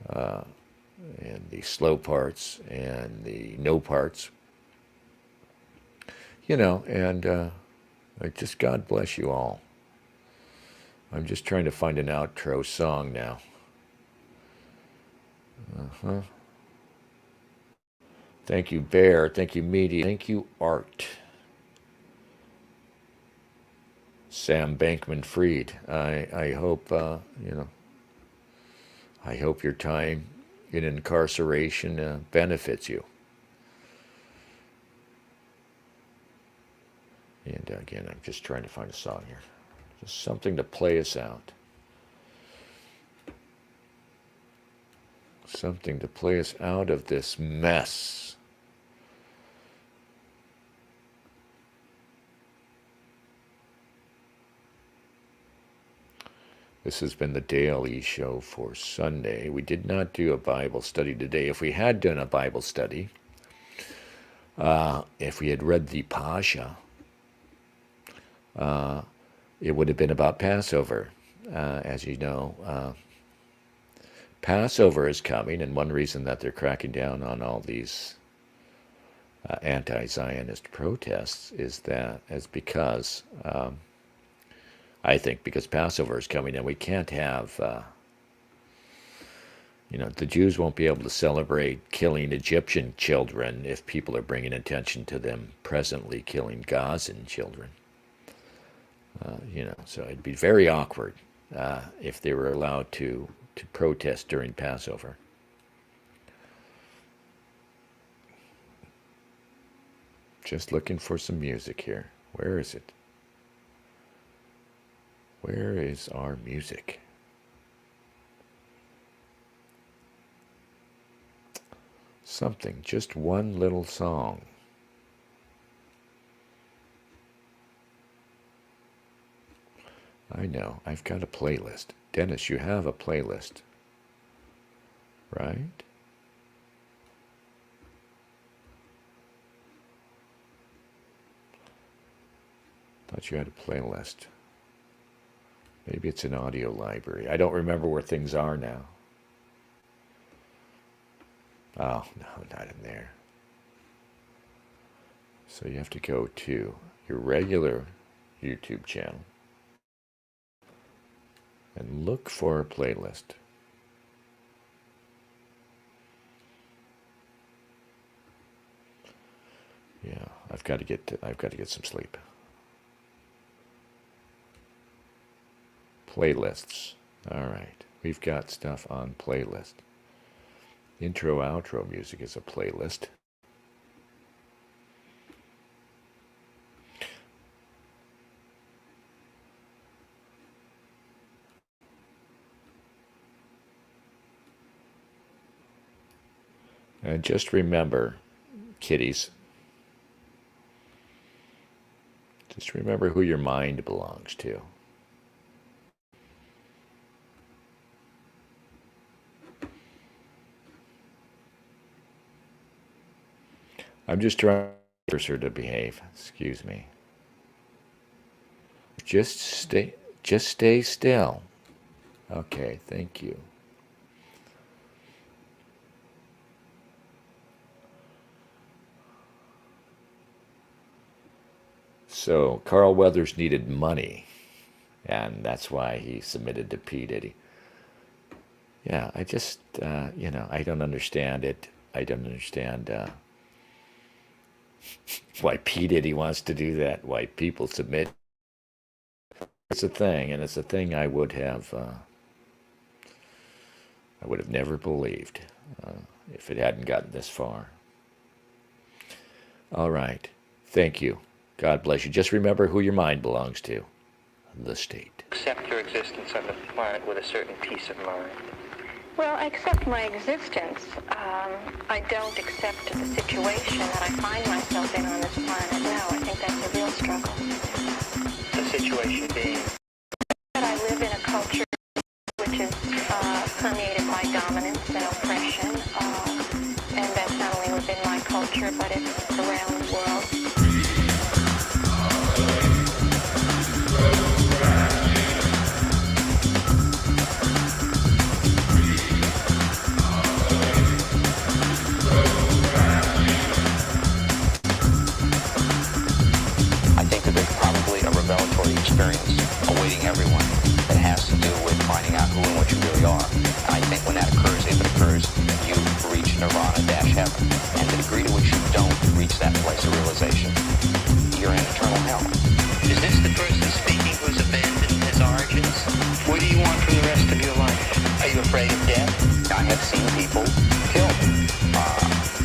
and the slow parts and the no parts. And just God bless you all. I'm just trying to find an outro song now. Thank you, Bear. Thank you, Media. Thank you, Art. Sam Bankman-Fried. I hope I hope your time in incarceration benefits you. And again, I'm just trying to find a song here. Just something to play us out. Something to play us out of this mess. This has been the Daily Show for Sunday. We did not do a Bible study today. If we had done a Bible study, if we had read the Pasha, it would have been about Passover. As you know, Passover is coming, and one reason that they're cracking down on all these anti-Zionist protests is because I think because Passover is coming, and we can't have the Jews won't be able to celebrate killing Egyptian children if people are bringing attention to them presently killing Gazan children. So it'd be very awkward if they were allowed to protest during Passover. Just looking for some music here. Where is it? Where is our music? Something, just one little song. I know, I've got a playlist. Dennis, you have a playlist, right? Thought you had a playlist. Maybe it's an audio library. I don't remember where things are now. Oh, no, not in there. So you have to go to your regular YouTube channel and look for a playlist. Yeah, I've got to get some sleep. Playlists. All right, we've got stuff on playlist. Intro, outro music is a playlist. And just remember, kiddies, just remember who your mind belongs to. I'm just trying to get her to behave. Excuse me. Just stay still. Okay, thank you. So Carl Weathers needed money, and that's why he submitted to P. Diddy. Yeah, I just, I don't understand it. I don't understand why P. Diddy wants to do that, why people submit. It's a thing, and it's a thing I would have never believed if it hadn't gotten this far. All right, thank you. God bless you. Just remember who your mind belongs to. The state. Accept your existence on the planet with a certain peace of mind. Well, I accept my existence. I don't accept the situation that I find myself in on this planet now. I think that's a real struggle. The situation being? That I live in a culture which is permeated by dominance and oppression, and that's not only within my culture, but it's around the world. Experience awaiting everyone that has to do with finding out who and what you really are. And I think when that occurs, if it occurs, you reach nirvana-heaven. And the degree to which you don't reach that place of realization, you're in eternal hell. Is this the person speaking who afraid of death? I have seen people killed.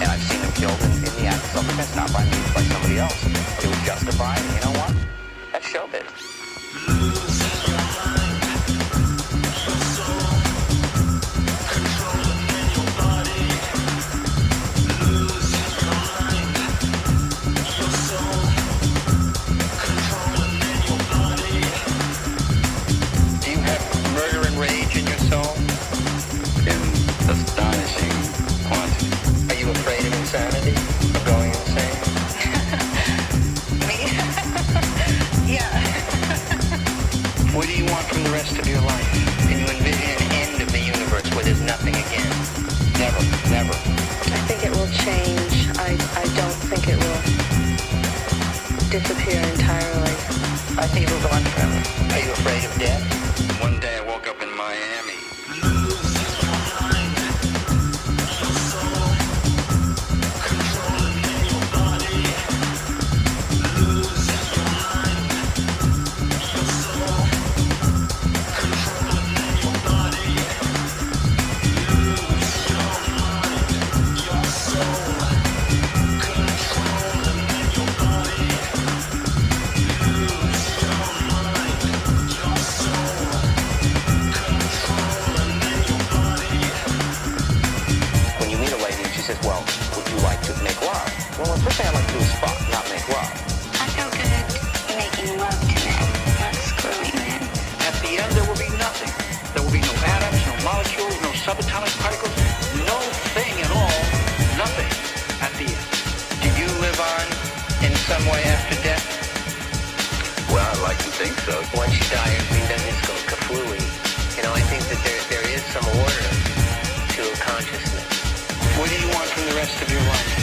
And I've seen them killed in the act of self-defense, not by me, by somebody else. It was justified, and you know what? That's showbiz. Do you have murder and rage in your soul? In astonishing quantity. Are you afraid of insanity? Of going insane? Me? Yeah. What do you want from the rest of your life? Can you envision an end of the universe where there's nothing again? Never, never. I think it will change. I don't think it will disappear entirely. I think it'll go on forever. Are you afraid of death? One day I woke up in Miami. When you meet a lady and she says, well, would you like to make love? Well, the first thing I'd like to do is fuck, not make love. I feel good making love to men, not screwing men. At the end, there will be nothing. There will be no atoms, no molecules, no subatomic particles, no thing at all. Nothing at the end. Do you live on in some way after death? Well, I'd like to think so. Once you die, everything doesn't just go kaflooey. You know, I think that there is some order to a consciousness. What do you want from the rest of your life?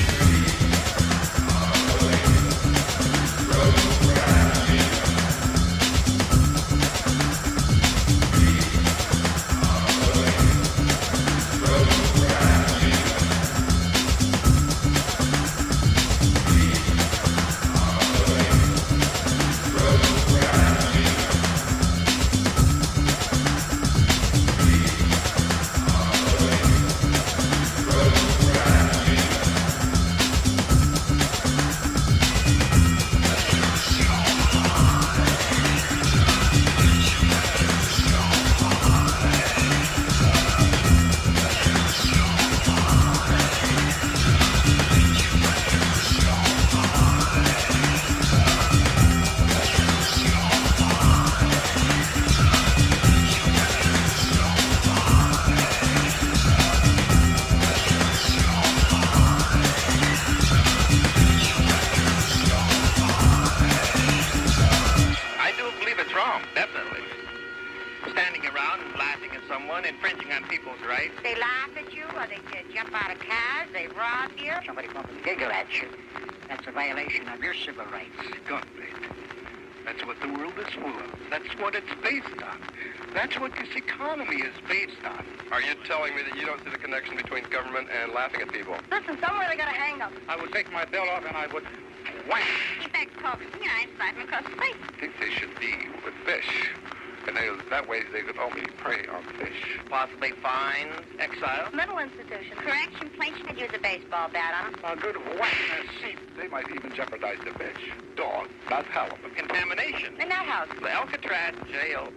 I do believe it's wrong, definitely. Standing around and laughing at someone, infringing on people's rights. They laugh at you, or they jump out of cars, they rob you. Somebody bump a giggle at you. That's a violation of your civil rights. Gunplate. That's what the world is full of. That's what it's based on. That's what this economy is based on. Are you telling me that you don't see the connection between government and laughing at people? Listen, somewhere they gotta hang them. I would take my belt off and I would whack. Keep that talking. Yeah, I slap him across the face. I think they should be with fish. And that way they could only prey on fish. Possibly fines, exile. Mental institution. Correction place. I'd use a baseball bat on them. A good whack in their seat. They might even jeopardize the fish. Dog, not halibut. Contamination. In that house. The Alcatraz jail